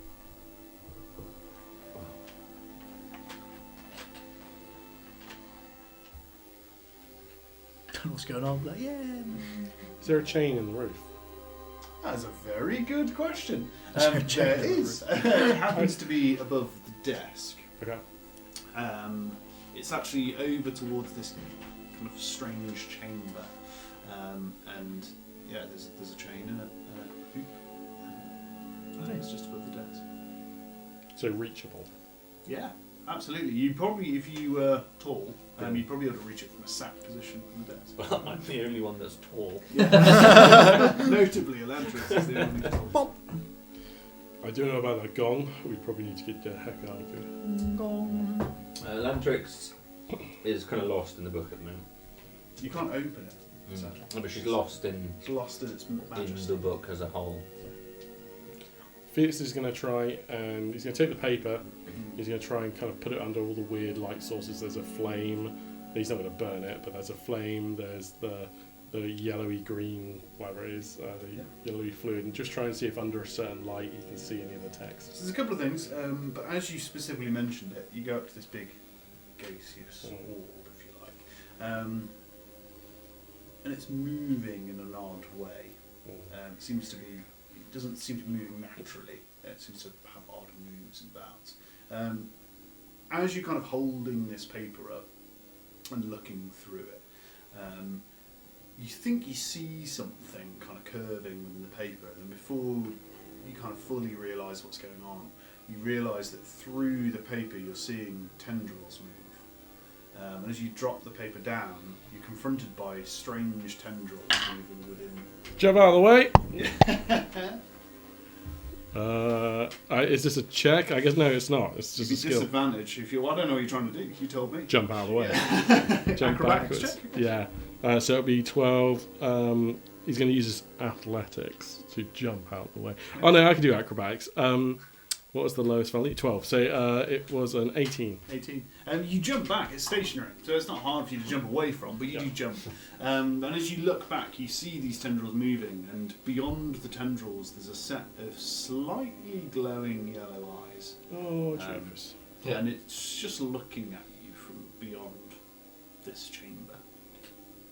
Don't know what's going on. Like, yeah. Is there a chain in the roof? That's a very good question. Is there a chain There in the is. It happens to be above the desk. Okay. It's actually over towards this kind of strange chamber, and yeah, there's a chain and a hoop. I think it's just above the desk. So reachable. Yeah, absolutely. You probably, if you were tall, you'd probably be able to reach it from a sat position from the desk. Well, I'm the only one that's tall. Yeah. Notably, Elantris is the only tall. I don't know about that gong. We probably need to get the heck out of here. Gong. Lantrix is kind of lost in the book at the moment. You can't open it. sadly. No, but she's lost in It's lost in its majesty. the book as a whole. Felix is going to try and he's going to take the paper. He's going to try and kind of put it under all the weird light sources. There's a flame. He's not going to burn it, but there's a flame. There's the yellowy green, whatever it is, yellowy fluid, and just try and see if under a certain light you can see any of the text. So there's a couple of things, but as you specifically mentioned it, you go up to this big gaseous orb, if you like, and it's moving in an odd way. It doesn't seem to be moving naturally. It seems to have odd moves and bounds. As you're kind of holding this paper up and looking through it, you think you see something kind of curving within the paper, and then before you kind of fully realise what's going on, you realise that through the paper you're seeing tendrils move. And as you drop the paper down, you're confronted by strange tendrils moving within. Jump out of the way! Is this a check? I guess no, it's not. It's just a skill. Disadvantage if you. I don't know what you're trying to do. You told me. Jump out of the way. Yeah. Jump Acrobatics backwards. check. Yeah. So it'll be 12. he's going to use his athletics to jump out the way. Oh no, I can do acrobatics. What was the lowest value? 12. So it was an 18. 18. You jump back, it's stationary, so it's not hard for you to jump away from, but you do jump. And as you look back, you see these tendrils moving, and beyond the tendrils, there's a set of slightly glowing yellow eyes. Oh, Jesus. Yeah. And it's just looking at you from beyond this chamber.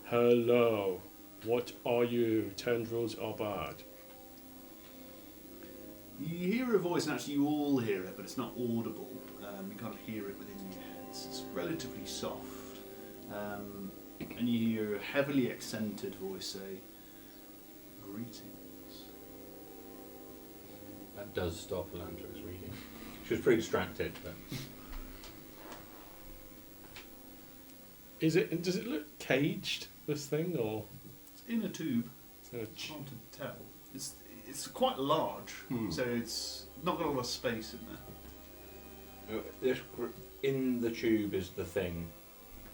Hello. What are you? Tendrils are bad. You hear a voice, and actually you all hear it, but it's not audible. You can't hear it within your heads. It's relatively soft. And you hear a heavily accented voice say, "Greetings." That does stop Landrix reading. She was pretty distracted, but Does it look caged, this thing, or? It's in a tube. It's Hard to tell. It's quite large, so it's not got a lot of space in there. in the tube is the thing.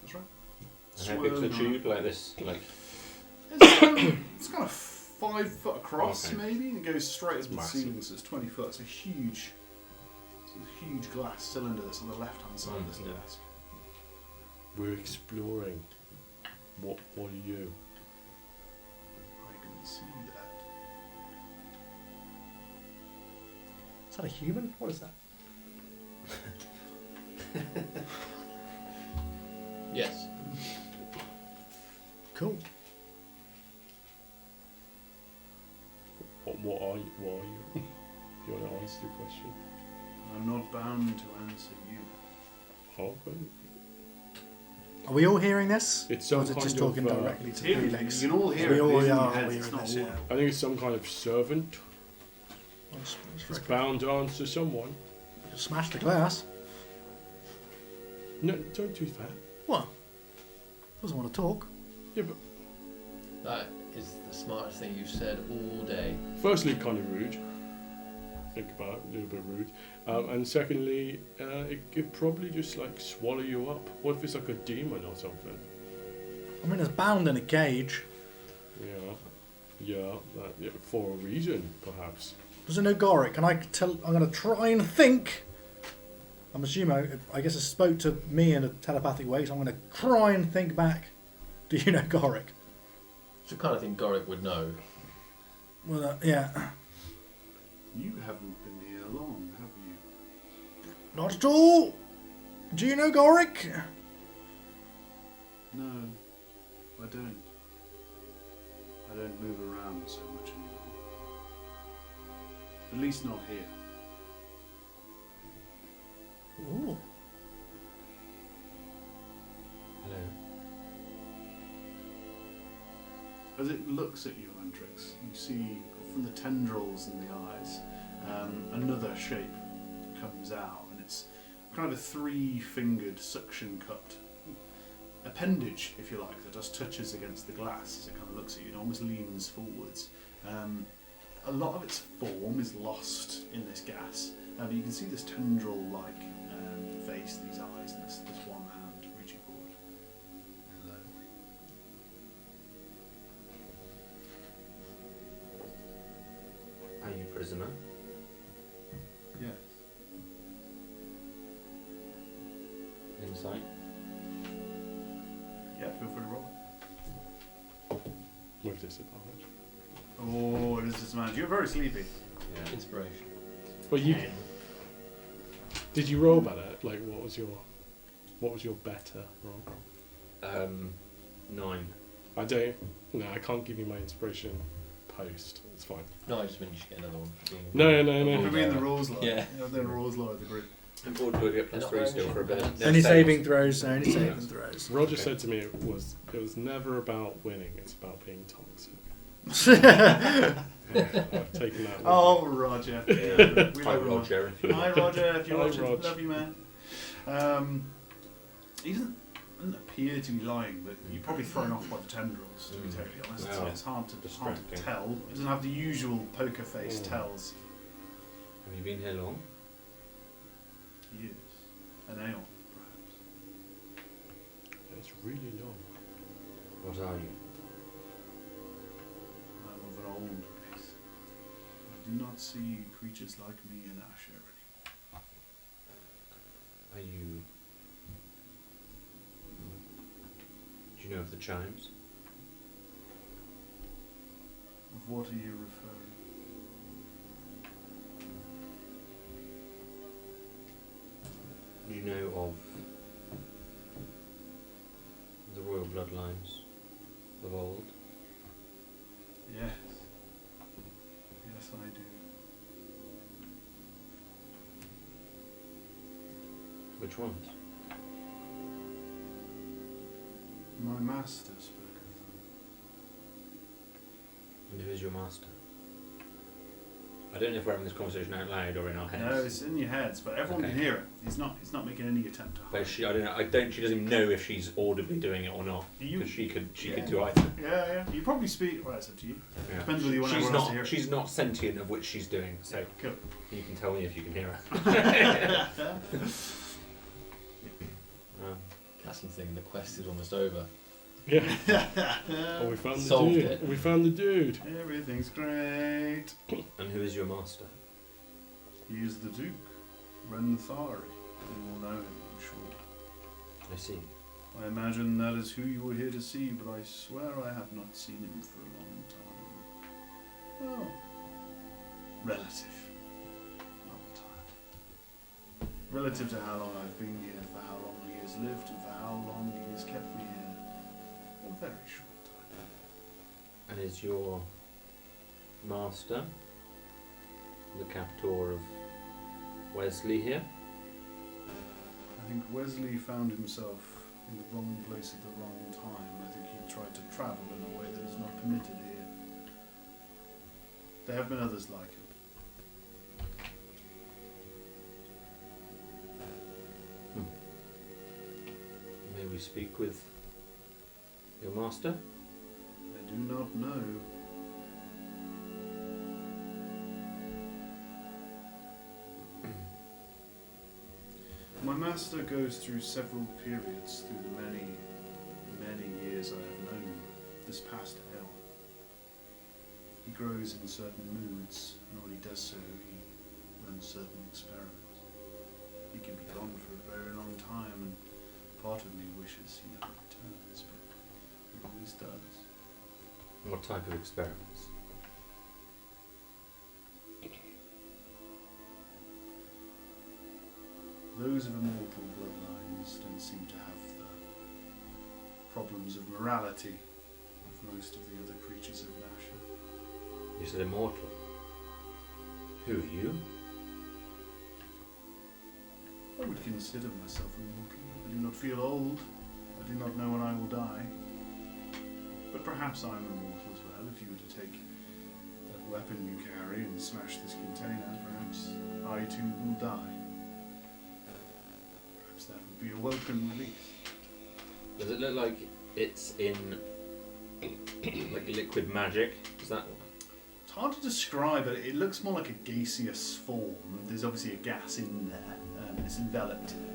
That's right. And how big's the Swirling tube? Like this? Like It's kind of 5 foot across, Okay. maybe, and it goes straight up to the massive. ceiling, so it's 20 foot. It's a huge glass cylinder that's on the left-hand side of this Yeah. desk. We're exploring. What are you? I can see that. Is that a human? What is that? Yes. Cool. What are you? What are you? If you want to answer the question. I'm not bound to answer you. Okay. Are we all hearing this? It's Or some is it kind just of, talking directly to Hearing, Felix? you can all hear We it. all It is in your are heads, hearing it's not this, yeah. audible. I think it's some kind of servant. It's bound to answer someone. Just smash the glass. No, don't do that. What? Doesn't want to talk. Yeah, but That is the smartest thing you've said all day. firstly, kind of rude. Think about it, a little bit rude. And secondly, it could probably just like swallow you up. What if it's like a demon or something? I mean, it's bound in a cage. Yeah, for a reason, perhaps. Does it know Goric? And I'm going to try and think. I'm assuming, I guess it spoke to me in a telepathic way, so I'm going to try and think back. Do you know Goric? It's the kind of thing Goric would know. Well, yeah. You haven't been here long, have you? Not at all. Do you know Goric? No, I don't. I don't move around so much anymore. At least not here. Ooh. hello. As it looks at you, Andrix, you see from the tendrils in the eyes another shape comes out, and it's kind of a 3-fingered suction-cupped appendage, if you like, that just touches against the glass as it kind of looks at you and almost leans forwards. A lot of its form is lost in this gas, but you can see this tendril-like face, these eyes, and this one hand reaching forward. Hello. Are you prisoner? Yes. Insight? Yeah, feel free to roll it. With disadvantage. Oh, it is disadvantage. You're very sleepy. Yeah. Inspiration. But you 10. did you roll better? Like, what was your better roll? 9. I don't. No, I can't give you my inspiration post. It's fine. No, I just meant you should get another one. For being No. We'll be in the rules law. Yeah. The rules law of the group. I'm forward to get They're not +3 still for a bit. very They're Only stable. saving throws. Only saving throws. Roger Okay. said to me it was never about winning. It's about being toxic. I've taken that. with Oh, Roger. Yeah, we Hi, love him. Roger. Hi, Roger. If you're Hi, watching, Rog. love you, man. He doesn't appear to be lying, but you're probably thrown off by the tendrils, to be totally honest. Wow. It's hard to Distracting. tell. It doesn't have the usual poker face tells. Have you been here long? Years. An aeon, perhaps. It's really long. What are you? not see creatures like me in Asher anymore. Are you... Do you know of the chimes? Of what are you referring? Do you know of the royal bloodlines of old? Yes. Yes, I do. Which ones? My master spoke of them. And who is your master? I don't know if we're having this conversation out loud or in our heads. No, it's in your heads, but everyone Okay. can hear it. He's not making any attempt to hide. But she, I don't know. She doesn't even know if she's audibly doing it or not. You- Because she could Yeah. do either. Yeah. You probably speak. Well, it's up to you. Yeah. Depends whether you want she's everyone else not. to hear it. She's not sentient of which she's doing. So Cool. you can tell me if you can hear her. Castle thing, the quest is almost over. Yeah. Oh, we found the Solved dude. it. We found the dude. Everything's great. And who is your master? He is the Duke, Renthari. You all know him, I'm sure. I see. I imagine that is who you were here to see, but I swear I have not seen him for a long time. Well, relative. Long time. Relative to how long I've been here, for how long he has lived, and for how long he has kept me here. A very short time. And is your master the captor of Wesley here? I think Wesley found himself in the wrong place at the wrong time. I think he tried to travel in a way that is not permitted here. There have been others like him. May we speak with your master? I do not know. My master goes through several periods through the many, many years I have known him, this past hell. He grows in certain moods, and when he does so, he runs certain experiments. He can be gone for a very long time, and part of me wishes he never returns, but he always does. What type of experiments? Those of immortal bloodlines don't seem to have the problems of morality of most of the other creatures of Nasha. You said immortal. Who are you? I would consider myself immortal. I do not feel old. I do not know when I will die. But perhaps I'm immortal as well. If you were to take that weapon you carry and smash this container, perhaps I too will die. Perhaps that would be a welcome release. Does it look like it's in like liquid magic? Is that? It's hard to describe it. It looks more like a gaseous form. There's obviously a gas in there. It's enveloped in it.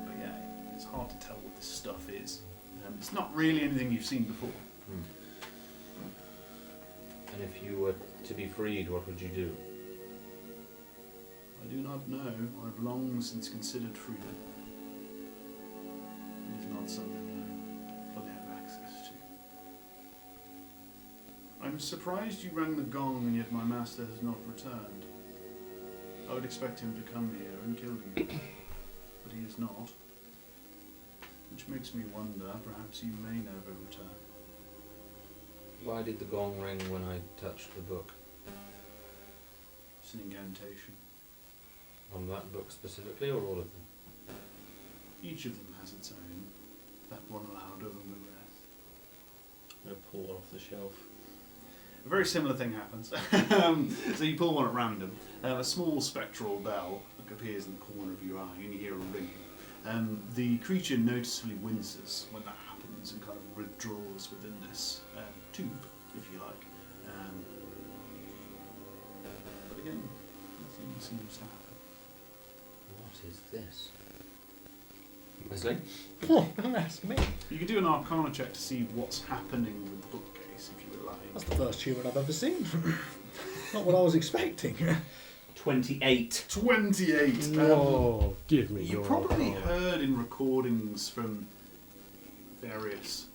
But yeah, it's hard to tell what this stuff is. It's not really anything you've seen before. And if you were to be freed, what would you do? I do not know. I've long since considered freedom. It is not something I fully have access to. I'm surprised you rang the gong and yet my master has not returned. I would expect him to come here and kill you, but he is not. Which makes me wonder, perhaps he may never return. Why did the gong ring when I touched the book? It's an incantation. On that book specifically, or all of them? Each of them has its own. That one louder than the rest. I'm going to pull one off the shelf. A very similar thing happens. So you pull one at random. A small spectral bell appears in the corner of your eye, and you hear a ringing. The creature noticeably winces when that happens and kind of withdraws within this tube, if you like. But again, nothing seems to happen. What is this? Wesley? That's me. You can do an Arcana check to see what's happening with the bookcase, if you would like. That's the first human I've ever seen. Not what I was expecting. 28. 28. No, give me You your probably Arcana. heard in recordings from various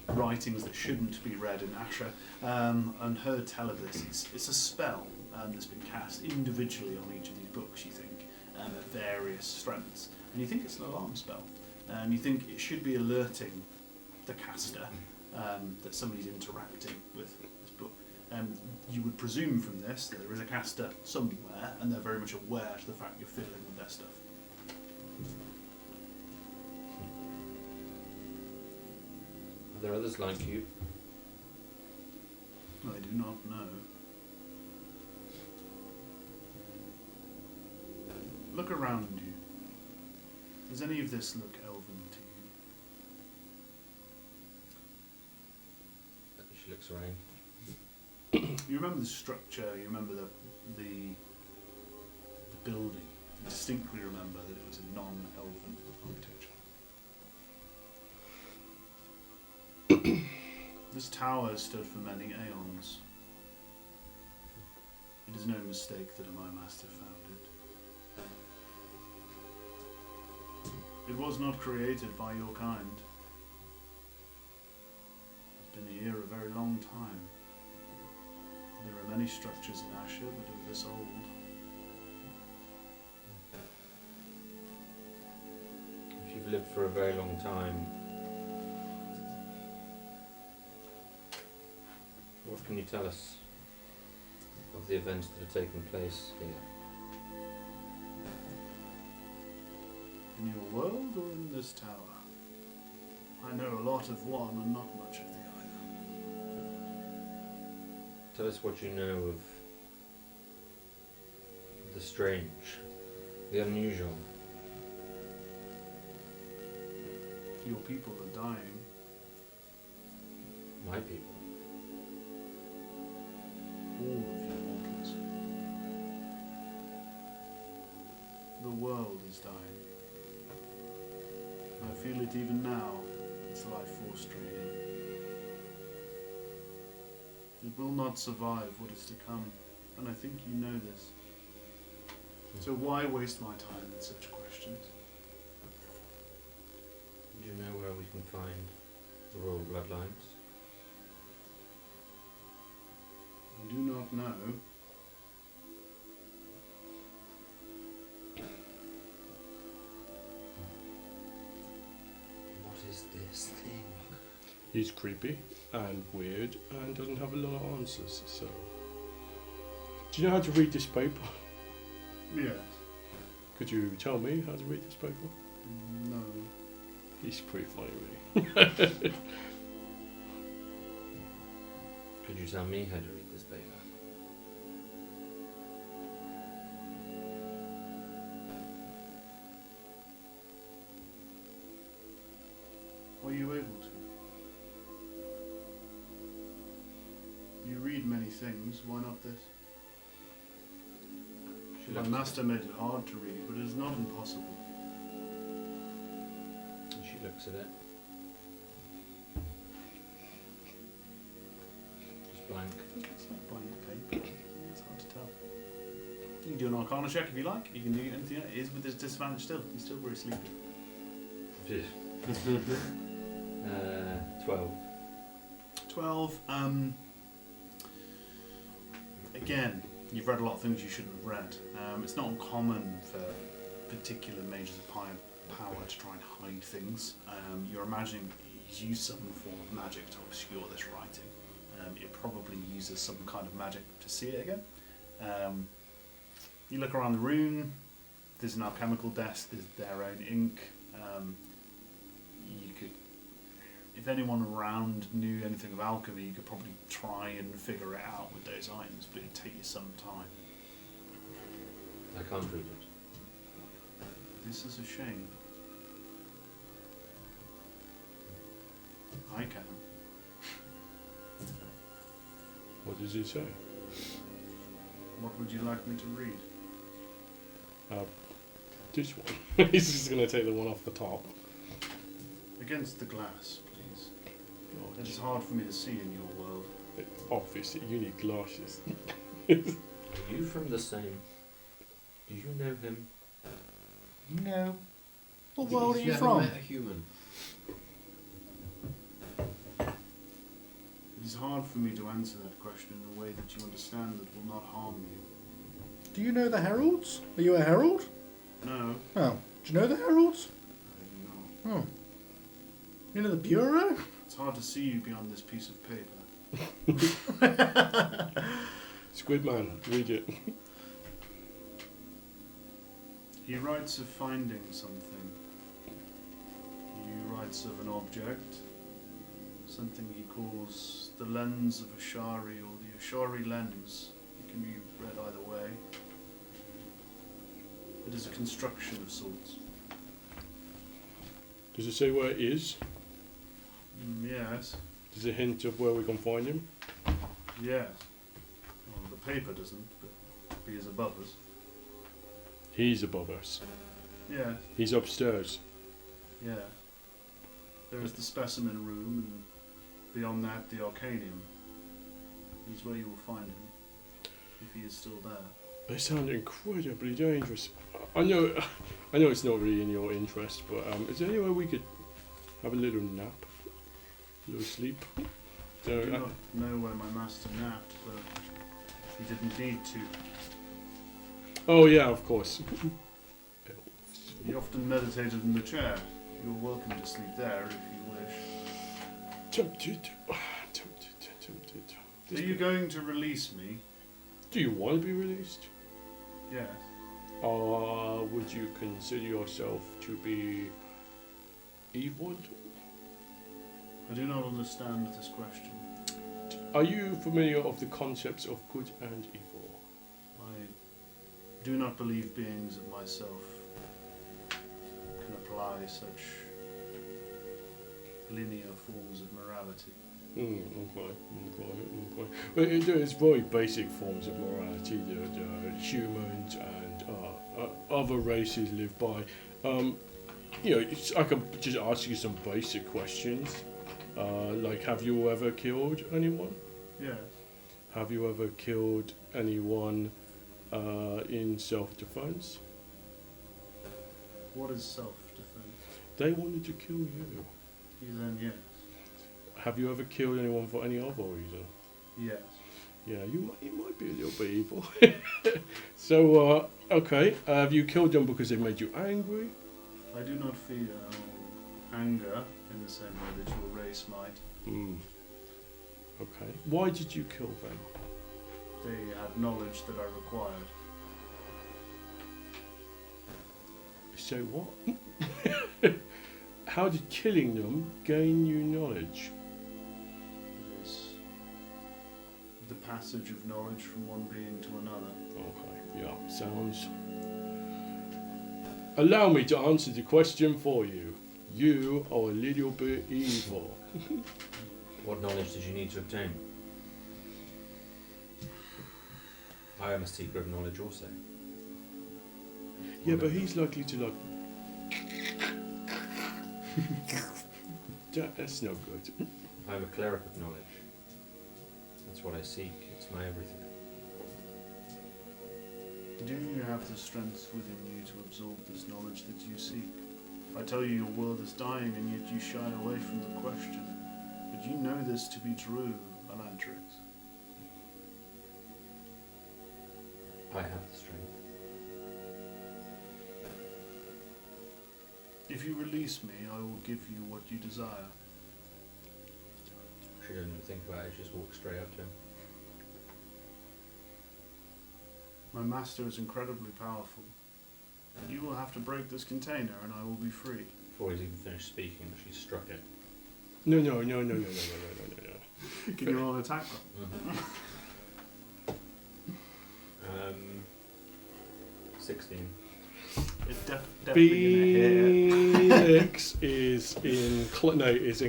writings that shouldn't be read in Asher, and heard tell of this. It's a spell that's been cast individually on each of these books, you think, at various strengths. And you think it's an alarm spell. And you think it should be alerting the caster that somebody's interacting with this book. You would presume from this that there is a caster somewhere, and they're very much aware to the fact you're fiddling with their stuff. Are there others like you? I do not know. Look around you. Does any of this look elven to She looks around. you? You remember the structure, you remember the building. You distinctly remember that it was a non-elven architecture. This tower has stood for many aeons. It is no mistake that my master found it. It was not created by your kind. It's been here a very long time. There are many structures in Asher that are this old. If you've lived for a very long time, what can you tell us of the events that have taken place here? In your world or in this tower? I know a lot of one and not much of the other. Tell us what you know of the strange, the unusual. Your people are dying. My people. All of you mortals. The world is dying. I feel it even now. Its life force draining. It will not survive what is to come, and I think you know this. So why waste my time with such questions? Do you know where we can find the royal bloodlines? I do not know. What is this thing? He's creepy and weird and doesn't have a lot of answers, so... Do you know how to read this paper? Yes. Could you tell me how to read this paper? No. He's pretty funny, really. Could you tell me how to read this paper? Are you able to? You read many things, why not this? My master made it hard to read, but it is not impossible. And she looks at it. Just blank. It's not blank paper. It's hard to tell. You can do an Arcana check if you like. You can do anything. It is with this disadvantage still. He's still very sleepy. 12. 12. Again, you've read a lot of things you shouldn't have read. It's not uncommon for particular mages of power to try and hide things. You're imagining he's used some form of magic to obscure this writing. It probably uses some kind of magic to see it again. You look around the room. There's an alchemical desk. There's their own ink. You could, if anyone around knew anything of alchemy, you could probably try and figure it out with those items, but it'd take you some time. I can't read it. This is a shame. I can. What does it say? What would you like me to read? This one. He's just going to take the one off the top. Against the glass, please. Oh, It is hard for me to see in your world. obviously, you need glasses. Are you from the same? Do you know him? No. What world are you Never from? met a human. It is hard for me to answer that question in a way that you understand that will not harm you. Do you know the heralds? Are you a herald? No, Oh. Do you know the heralds? I do not. Oh. You know the bureau? It's hard to see you beyond this piece of paper. Squid Man, read it. He writes of finding something. He writes of an object, something he calls the lens of Ashari or the Ashari lens. It can be read either way. It is a construction of sorts. Does it say where it is? Yes, Does it hint of where we can find him? yes. Well, the paper doesn't, but he is above us. He's above us. Yes, He's upstairs. yes. There is the specimen room, and beyond that, the Arcanium. Is where you will find him, if he is still there. They sound incredibly dangerous. I know it's not really in your interest, but is there any way we could have a little nap? A little sleep? I So, do not know where my master napped, but he didn't need to. oh yeah, of course. He often meditated in the chair. You're welcome to sleep there if you wish. Tempted. Are you going to release me? Do you want to be released? Yes. Or would you consider yourself to be evil? I do not understand this question. Are you familiar of the concepts of good and evil? I do not believe beings of myself can apply such linear forms of morality. Okay. But it's very basic forms of morality that humans and other races live by. I can just ask you some basic questions. Like, have you ever killed anyone? Yes. Have you ever killed anyone in self-defense? What is self-defense? They wanted to kill you. Then yes. Have you ever killed anyone for any other reason? Yes. Yeah, you might be a little bit evil. So, okay. Have you killed them because they made you angry? I do not feel anger in the same way that your race might. Okay. Why did you kill them? They had knowledge that I required. So what? How did killing them gain you knowledge? It is the passage of knowledge from one being to another. Okay, yeah, sounds... Allow me to answer the question for you. You are a little bit evil. What knowledge did you need to obtain? I am a seeker of knowledge also. Yeah, but he's likely to like... That's no good. I am a cleric of knowledge. That's what I seek. It's my everything. Do you have the strength within you to absorb this knowledge that you seek? I tell you your world is dying and yet you shy away from the question. But you know this to be true, Elantrix. I have the strength. If you release me, I will give you what you desire. She doesn't even think about it, she just walks straight up to him. My master is incredibly powerful. And you will have to break this container and I will be free. Before he's even finished speaking, she struck it. No. Can you roll an attack roll? 16. It's definitely gonna hit. Felix is in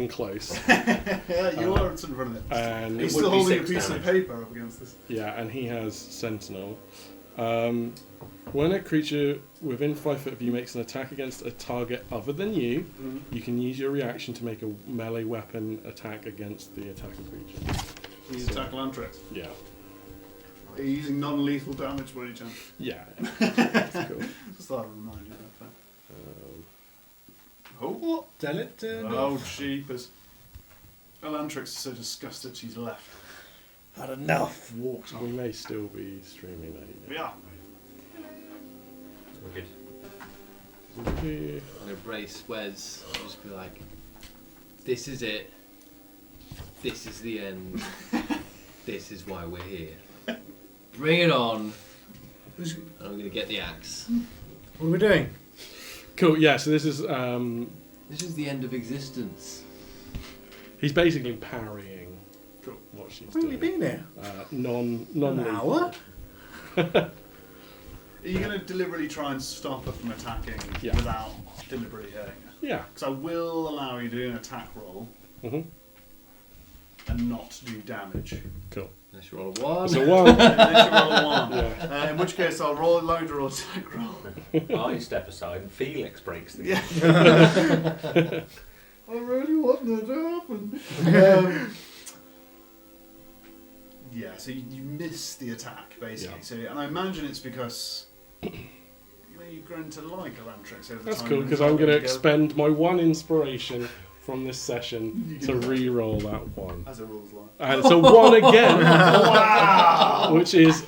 close. You are in front of it. And He's would still be holding a 6 piece damage. of paper up against this. yeah, and he has Sentinel. When a creature within 5 foot of you makes an attack against a target other than you, you can use your reaction to make a melee weapon attack against the attacking creature. Can you attack Elantrix? Yeah. Are you using non-lethal damage by any chance? Yeah. That's cool. Just thought I'd remind you of that. Oh, What? Tell it to me. oh, jeepers. Elantrix is so disgusted she's left. Had enough. Walks. We may still be streaming late. Yeah. We're good. Okay. I'll embrace Wes. I'll just be like, this is it. This is the end. This is why we're here. Bring it on. And I'm going to get the axe. What are we doing? Cool. Yeah. So this is This is the end of existence. he's basically parrying Cool. what she's I've only doing. been here. Non An hour? Are you going to deliberately try and stop her from attacking Yeah. without deliberately hurting her? Yeah. Because I will allow you to do an attack roll Mhm. and not do damage. Cool. Let's roll a 1. So one. And then you roll a 1. Yeah. In which case I'll roll a load or attack roll. I step aside and Felix breaks the Yeah. I really want that to happen. Yeah, so you miss the attack, basically. Yeah. So, and I imagine it's because you've grown to like Elantrix over the That's time. cool and because time I'm going to together. expend my one inspiration from this session You to can do that. re-roll that one. As a rules line. And it's a one again, Wow! which is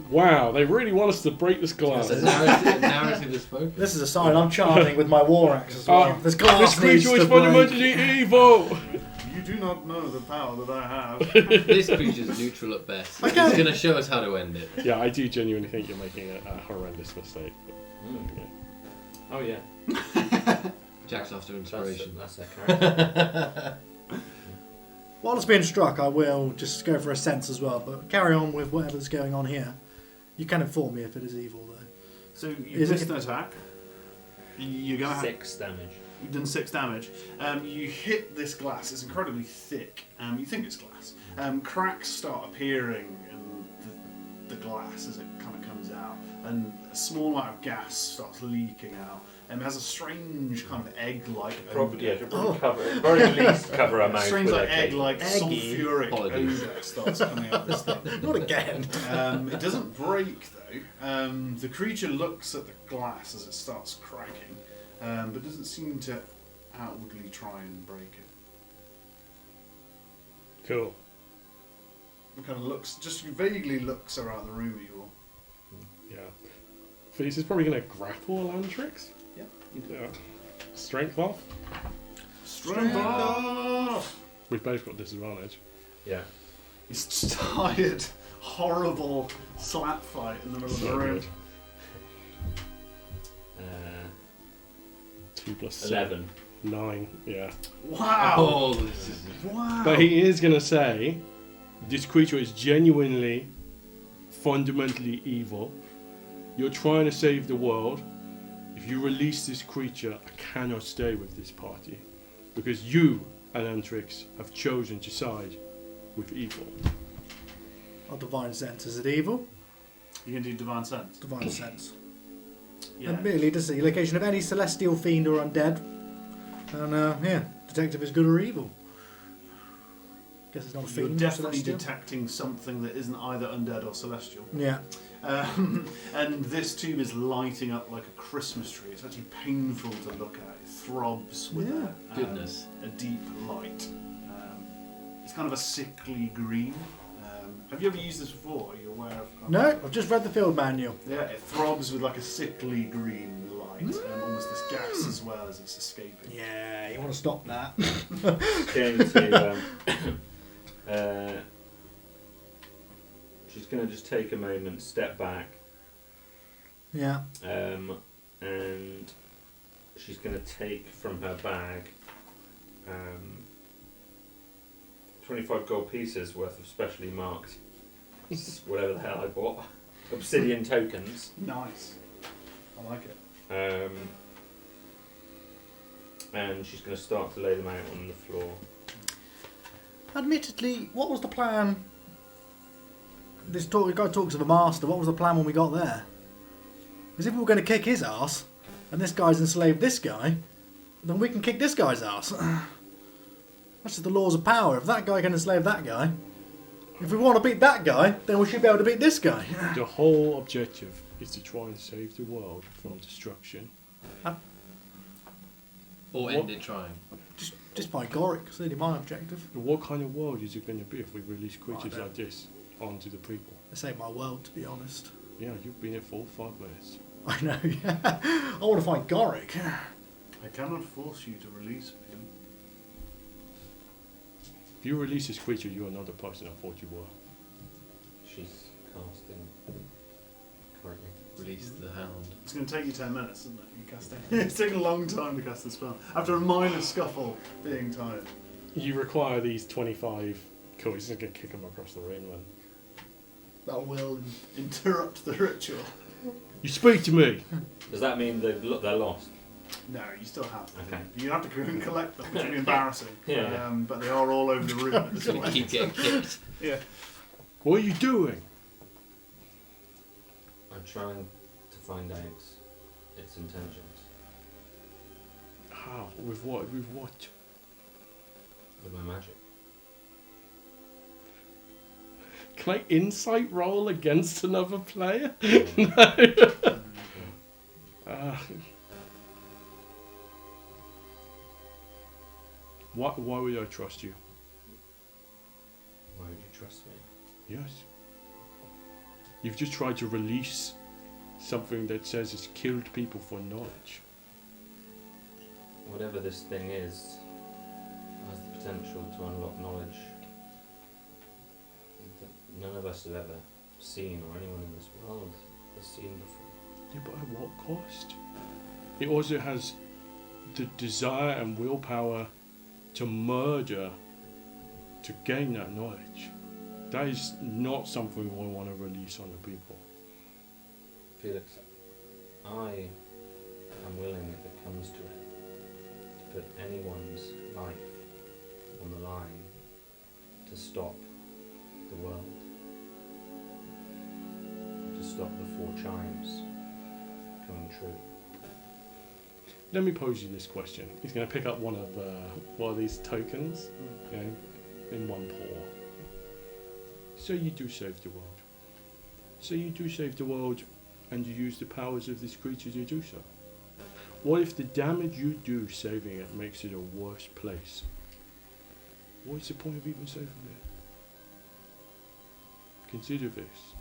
wow. They really want us to break this glass. There's a narrative is spoken. This is a sign I'm charging with my war axe as well. This glass This needs creature to is break. fundamentally evil. You do not know the power that I have. This creature's neutral at best. It's Okay. going to show us how to end it. Yeah, I do genuinely think you're making a horrendous mistake. Mm. Oh yeah. Jack's after That's inspiration. their character. While it's being struck, I will just go for a sense as well, but carry on with whatever's going on here. You can inform me if it is evil, though. So you Is missed it- an attack. You're gonna have 6 damage. You've done 6 damage. You hit this glass. It's incredibly thick. You think it's glass. Cracks start appearing in the glass as it kind of comes out, and a small amount of gas starts leaking out. It has a strange kind of egg-like Probably, odour. yeah, probably cover it. Or at least cover our mouth Strange with like a cake. egg-like Eggy. sulfuric Apologies. odour starts coming out of this thing. Not again. It doesn't break though. The creature looks at the glass as it starts cracking, but doesn't seem to outwardly try and break it. Cool. It kind of looks, just vaguely looks around the room at you all. Yeah. Felix is probably going to grapple Elantrix. Yeah. Yeah. Strength off. Strength off! We've both got disadvantage. Yeah. He's tired, horrible slap fight in the middle of the So room. good. 2 plus 7. 11. 9. Yeah. Wow! Oh, this is... Wow! But he is going to say this creature is genuinely, fundamentally evil. You're trying to save the world. If you release this creature, I cannot stay with this party. Because you, Elantrix, have chosen to side with evil. Our divine sense. Is it evil? You can do divine sense. Divine sense. Yeah. And merely to see location of any celestial fiend or undead. And yeah, detective is good or evil. Guess it's not a You're fiend. definitely celestial. detecting something that isn't either undead or celestial. Yeah. And this tube is lighting up like a Christmas tree. It's actually painful to look at. It throbs with Yeah. Goodness. a deep light. It's kind of a sickly green. Have you ever used this before? Are you aware of? No, I've just read the field manual. Yeah, it throbs with like a sickly green light, almost this gas as well as it's escaping. Yeah, you want to stop that. Going to, she's going to just take a moment, step back, Yeah. and she's going to take from her bag 25 gold pieces worth of specially marked, whatever the hell I bought, obsidian tokens. Nice. I like it. And she's going to start to lay them out on the floor. Admittedly, what was the plan? This guy talks of a master. What was the plan when we got there? Because if we were going to kick his ass, and this guy's enslaved this guy, then we can kick this guy's ass. That's just the laws of power. If that guy can enslave that guy, If we want to beat that guy, then we should be able to beat this guy. The whole objective is to try and save the world from destruction. Or end it trying. Just by Goric, that's really my objective. What kind of world is it going to be if we release creatures like this onto the people? This ain't my world, to be honest. Yeah, you've been here for 5 minutes. I know, yeah. I want to fight Goric. I cannot force you to release him. If you release this creature, you're not the person I thought you were. She's casting currently. Release the hound. It's going to take you 10 minutes, isn't it? You casting. It's taking a long time to cast the spell. After a minor scuffle, being tired. You require these 25 coins. He's going to kick them across the ring then. That will interrupt the ritual. You speak to me! Does that mean they're lost? No, you still have them. Okay. You have to go and collect them, which would be embarrassing. Yeah. But they are all over the room at this Gonna point. keep getting kicked. Yeah. What are you doing? I'm trying to find out its intentions How? With what? With what? with my magic. Can I insight roll against another player? Why would I trust you? Why would you trust me? Yes. You've just tried to release something that says it's killed people for knowledge. Whatever this thing is, has the potential to unlock knowledge that none of us have ever seen, or anyone in this world has seen before. Yeah, but at what cost? It also has the desire and willpower to murder to gain that knowledge. That is not something we want to release on the people. Felix, I am willing, if it comes to it, to put anyone's life on the line to stop the world, to stop the 4 chimes coming true. Let me pose you this question. He's going to pick up one of these tokens, you know, in one paw. So you do save the world. So you do save the world, and you use the powers of this creature to do so. What if the damage you do saving it makes it a worse place? What is the point of even saving it? Consider this.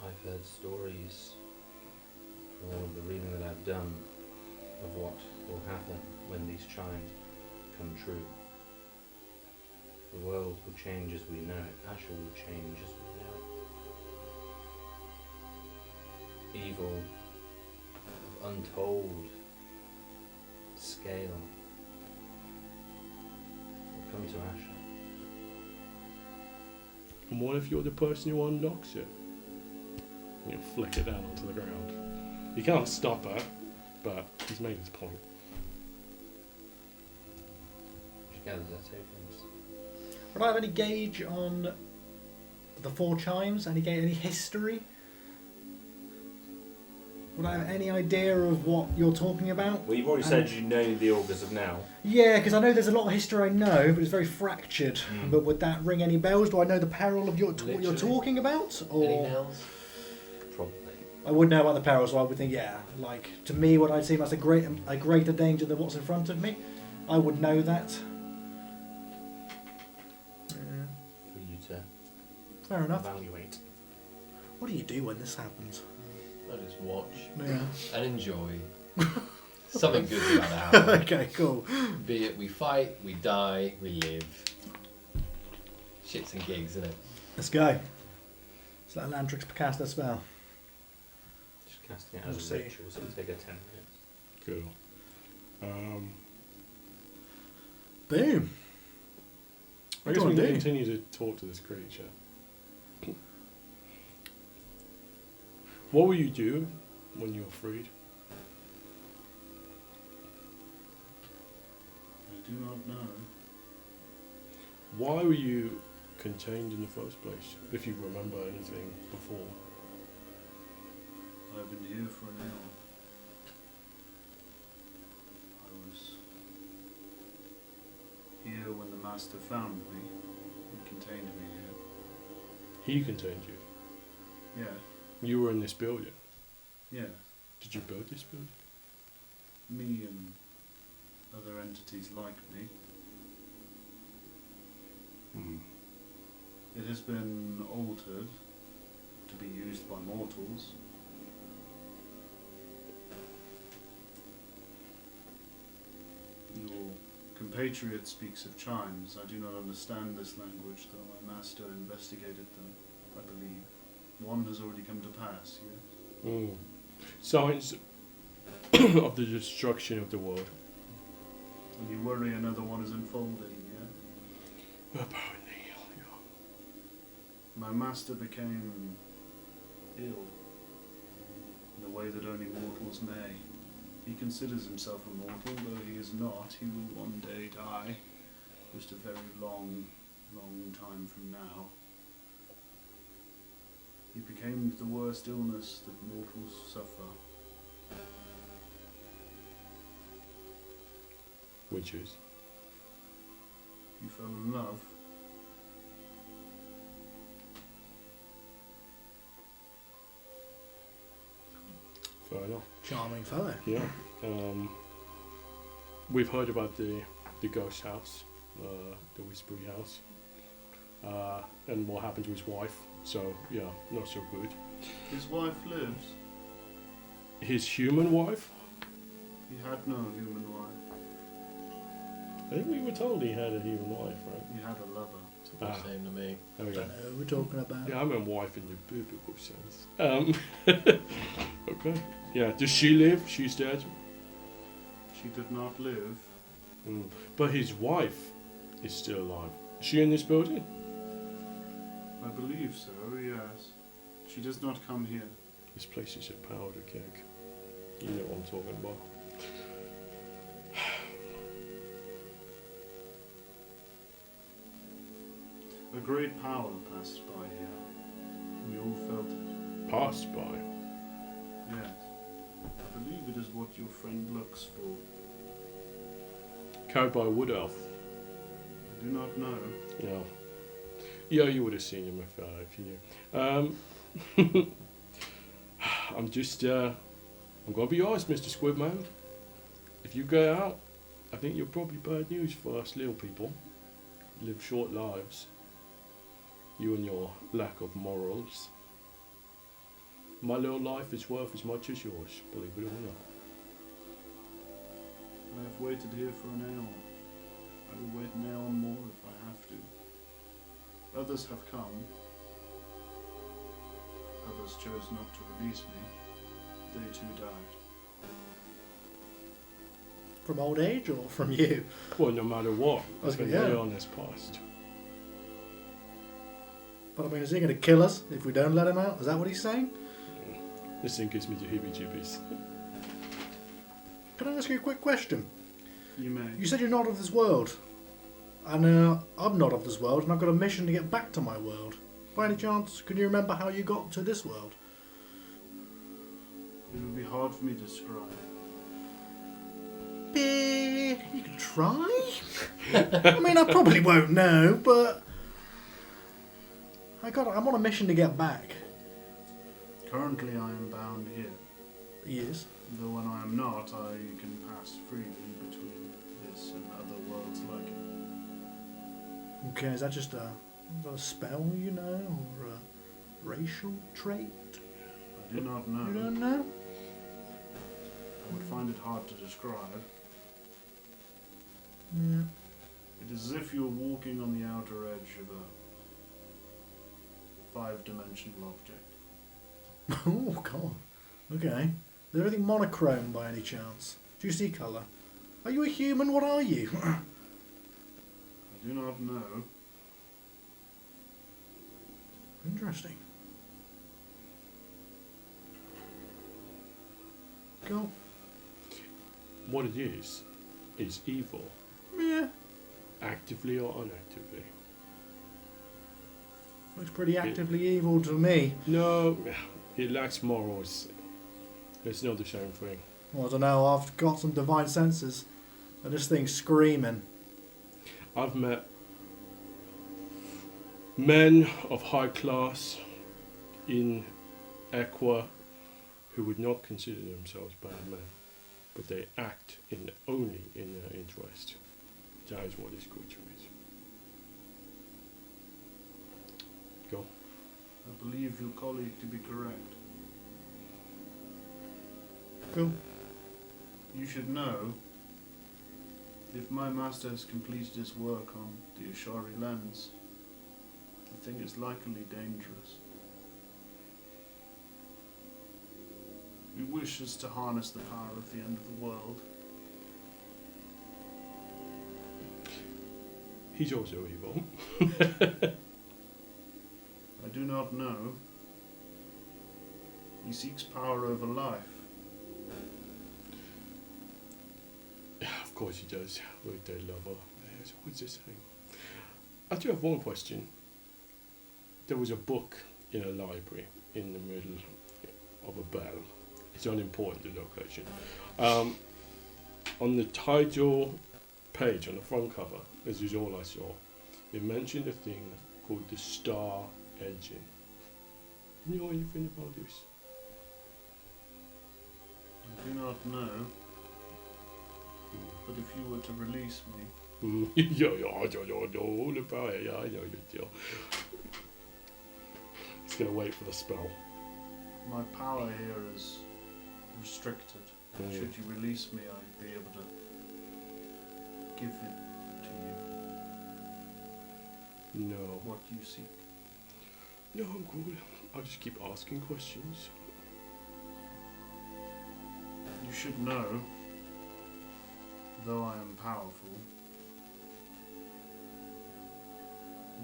I've heard stories from all of the reading that I've done of what will happen when these chimes come true. The world will change as we know it. Asher will change as we know it. Evil of untold scale will come to Asher. And what if you're the person who unlocks it? And you'll flick it down onto the ground. You can't stop it, but he's made his point. She gathers her tokens. Would I have any gauge on the 4 chimes? Any history? Would I have any idea of what you're talking about? Well, you've already said you know the Augurs of Now. Yeah, because I know there's a lot of history I know, but it's very fractured. Mm. But would that ring any bells? Do I know the peril of what you're Literally. talking about? Any Or nails? Probably. I would know about the peril, so I would think, yeah, like to me, what I'd seem as a greater danger than what's in front of me. I would know that. For you to Fair enough. evaluate. What do you do when this happens? I just watch Yeah. and enjoy. Something good's about to happen. Okay, cool. Be it we fight, we die, we live. Shits and gigs, isn't it? Let's go. So that Landrix cast that spell. Just casting it We'll as a see. ritual, so it'll take her 10 minutes. Cool. Boom. I What guess do we I can do? continue to talk to this creature. What will you do when you're freed? I do not know. Why were you contained in the first place, if you remember anything before? I've been here for an hour. I was here when the master found me and contained me He contained you. here. Yeah. You were in this building. Yeah. Did you build this building? Me and other entities like me. Hmm. It has been altered to be used by mortals. Your compatriot speaks of chimes. I do not understand this language, though my master investigated them, I believe. One has already come to pass, yes? Mm. Signs of the destruction of the world. And you worry another one is unfolding, yes? Apparently, yeah. My master became ill in a way that only mortals may. He considers himself a mortal, though he is not. He will one day die, just a very long, long time from now. He became the worst illness that mortals suffer. Which is? He fell in love. Fair enough. Charming fellow. Yeah. We've heard about the ghost house, the Whispery house, and what happened to his wife. So yeah, not so good. His wife lives. His human wife? He had no human wife. I think we were told he had a human wife, right? He had a lover. It's all the same to me. There we go. Don't know who we're talking about. Yeah, I meant wife in the biblical sense. Okay. Yeah. Does she live? She's dead. She did not live. Mm. But his wife is still alive. Is she in this building? I believe so, yes. She does not come here. This place is a powder keg. You know what I'm talking about. A great power passed by here. We all felt it. Passed by. Yes. I believe it is what your friend looks for. Carried by a wood elf. I do not know. Yeah. Yeah, you would have seen him if you knew. I'm just, I'm going to be honest, Mr. Squidman. If you go out, I think you're probably bad news for us little people. Live short lives. You and your lack of morals. My little life is worth as much as yours, believe it or not. I have waited here for an aeon. I will wait an aeon more if I have to. Others have come. Others chose not to release me. They too died. From old age or from you? Well, no matter what, Okay, an yeah. aeon has passed. But I mean, is he going to kill us if we don't let him out? Is that what he's saying? This thing gives me the heebie-jeebies. Can I ask you a quick question? You may. You said you're not of this world. And I'm not of this world, and I've got a mission to get back to my world. By any chance, can you remember how you got to this world? It would be hard for me to describe. You can try. I mean, I probably won't know, but I'm on a mission to get back. Currently I am bound here. Yes. Though when I am not, I can pass freely between this and other worlds like it. Okay, is that just a spell, you know, or a racial trait? I do not know. You don't know? I would find it hard to describe. Yeah. It is as if you were walking on the outer edge of a 5-dimensional object. Oh, God. Okay. Is everything monochrome by any chance? Do you see colour? Are you a human? What are you? I do not know. Interesting. Go. What it is evil. Yeah. Actively or unactively. Looks pretty actively evil to me. No, it lacks morals. It's not the same thing. Well, I don't know. I've got some divine senses. And this thing's screaming. I've met men of high class in Equa who would not consider themselves bad men, but they act only in their interest. That is what this creature is. Go. I believe your colleague to be correct. Cool. You should know, if my master has completed his work on the Ashari lens, the thing is likely dangerous. He wishes to harness the power of the end of the world. He's also evil. I do not know. He seeks power over life. Of course he does. With their lover. What's this thing? I do have one question. There was a book in a library in the middle of a bell. It's unimportant, the location. On the title page, on the front cover, this is all I saw, it mentioned a thing called the Star Engine. Do you know anything about this? I do not know. But if you were to release me, Yeah, I don't know all about it. Yeah, I know you do. He's going to wait for the spell. my power here is restricted. Mm. Should you release me, I'd be able to give it to you. No. What you seek. No, I'm cool. I'll just keep asking questions. You should know, though I am powerful,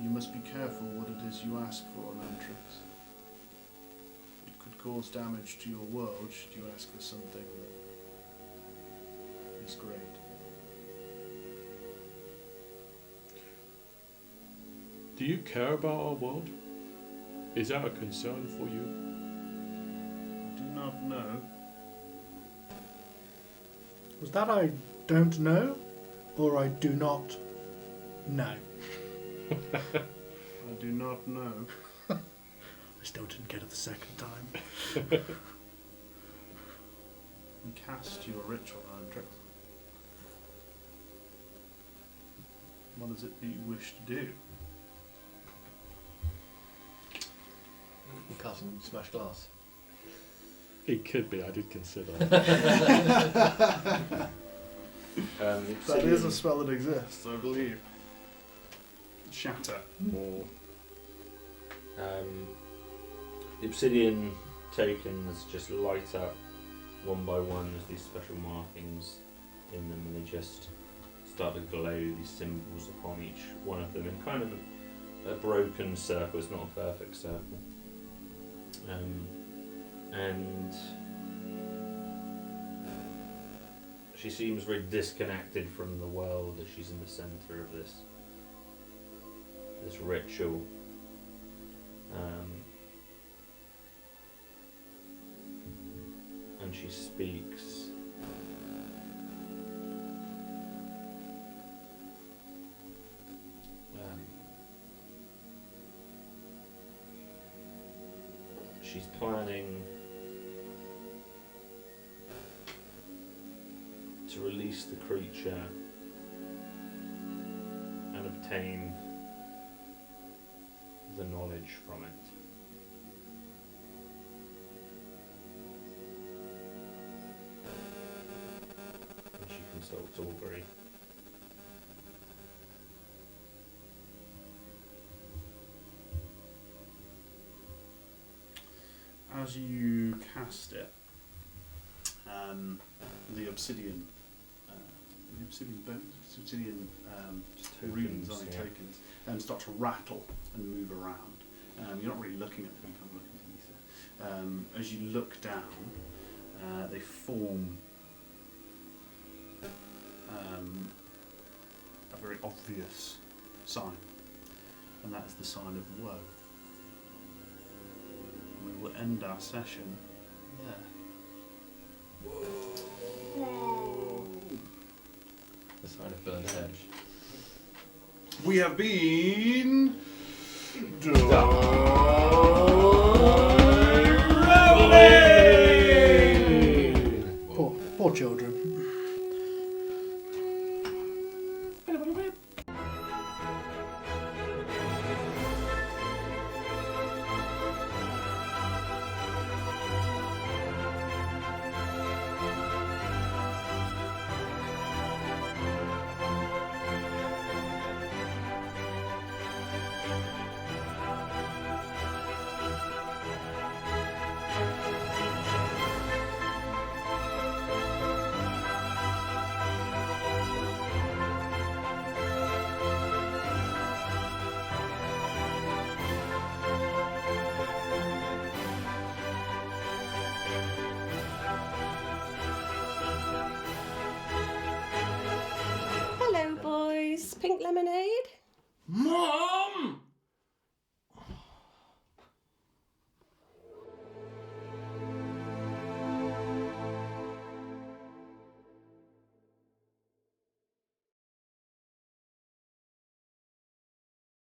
you must be careful what it is you ask for on Antrix. It could cause damage to your world should you ask for something that is great. Do you care about our world? Is that a concern for you? I do not know. Was that I don't know, or I do not know? I do not know. I still didn't get it the second time. You cast your ritual on Antrix. What is it that you wish to do? You cast and smash glass. It could be, I did consider. That is a Obsidian- spell that exists, I believe. Shatter. Or The obsidian tokens just light up one by one as these special markings in them, and they just start to glow, these symbols upon each one of them in kind of a broken circle. It's not a perfect circle. And she seems very disconnected from the world as she's in the centre of this ritual. And she speaks. She's planning to release the creature and obtain the knowledge from it. And she consults Augury. As you cast it, the obsidian runes on the yeah. tokens start to rattle and move around. You're not really looking at them, you kind of look into ether. As you look down, they form a very obvious sign, and that is the sign of woe. We will end our session there. The sign of burnt edge. We have been door.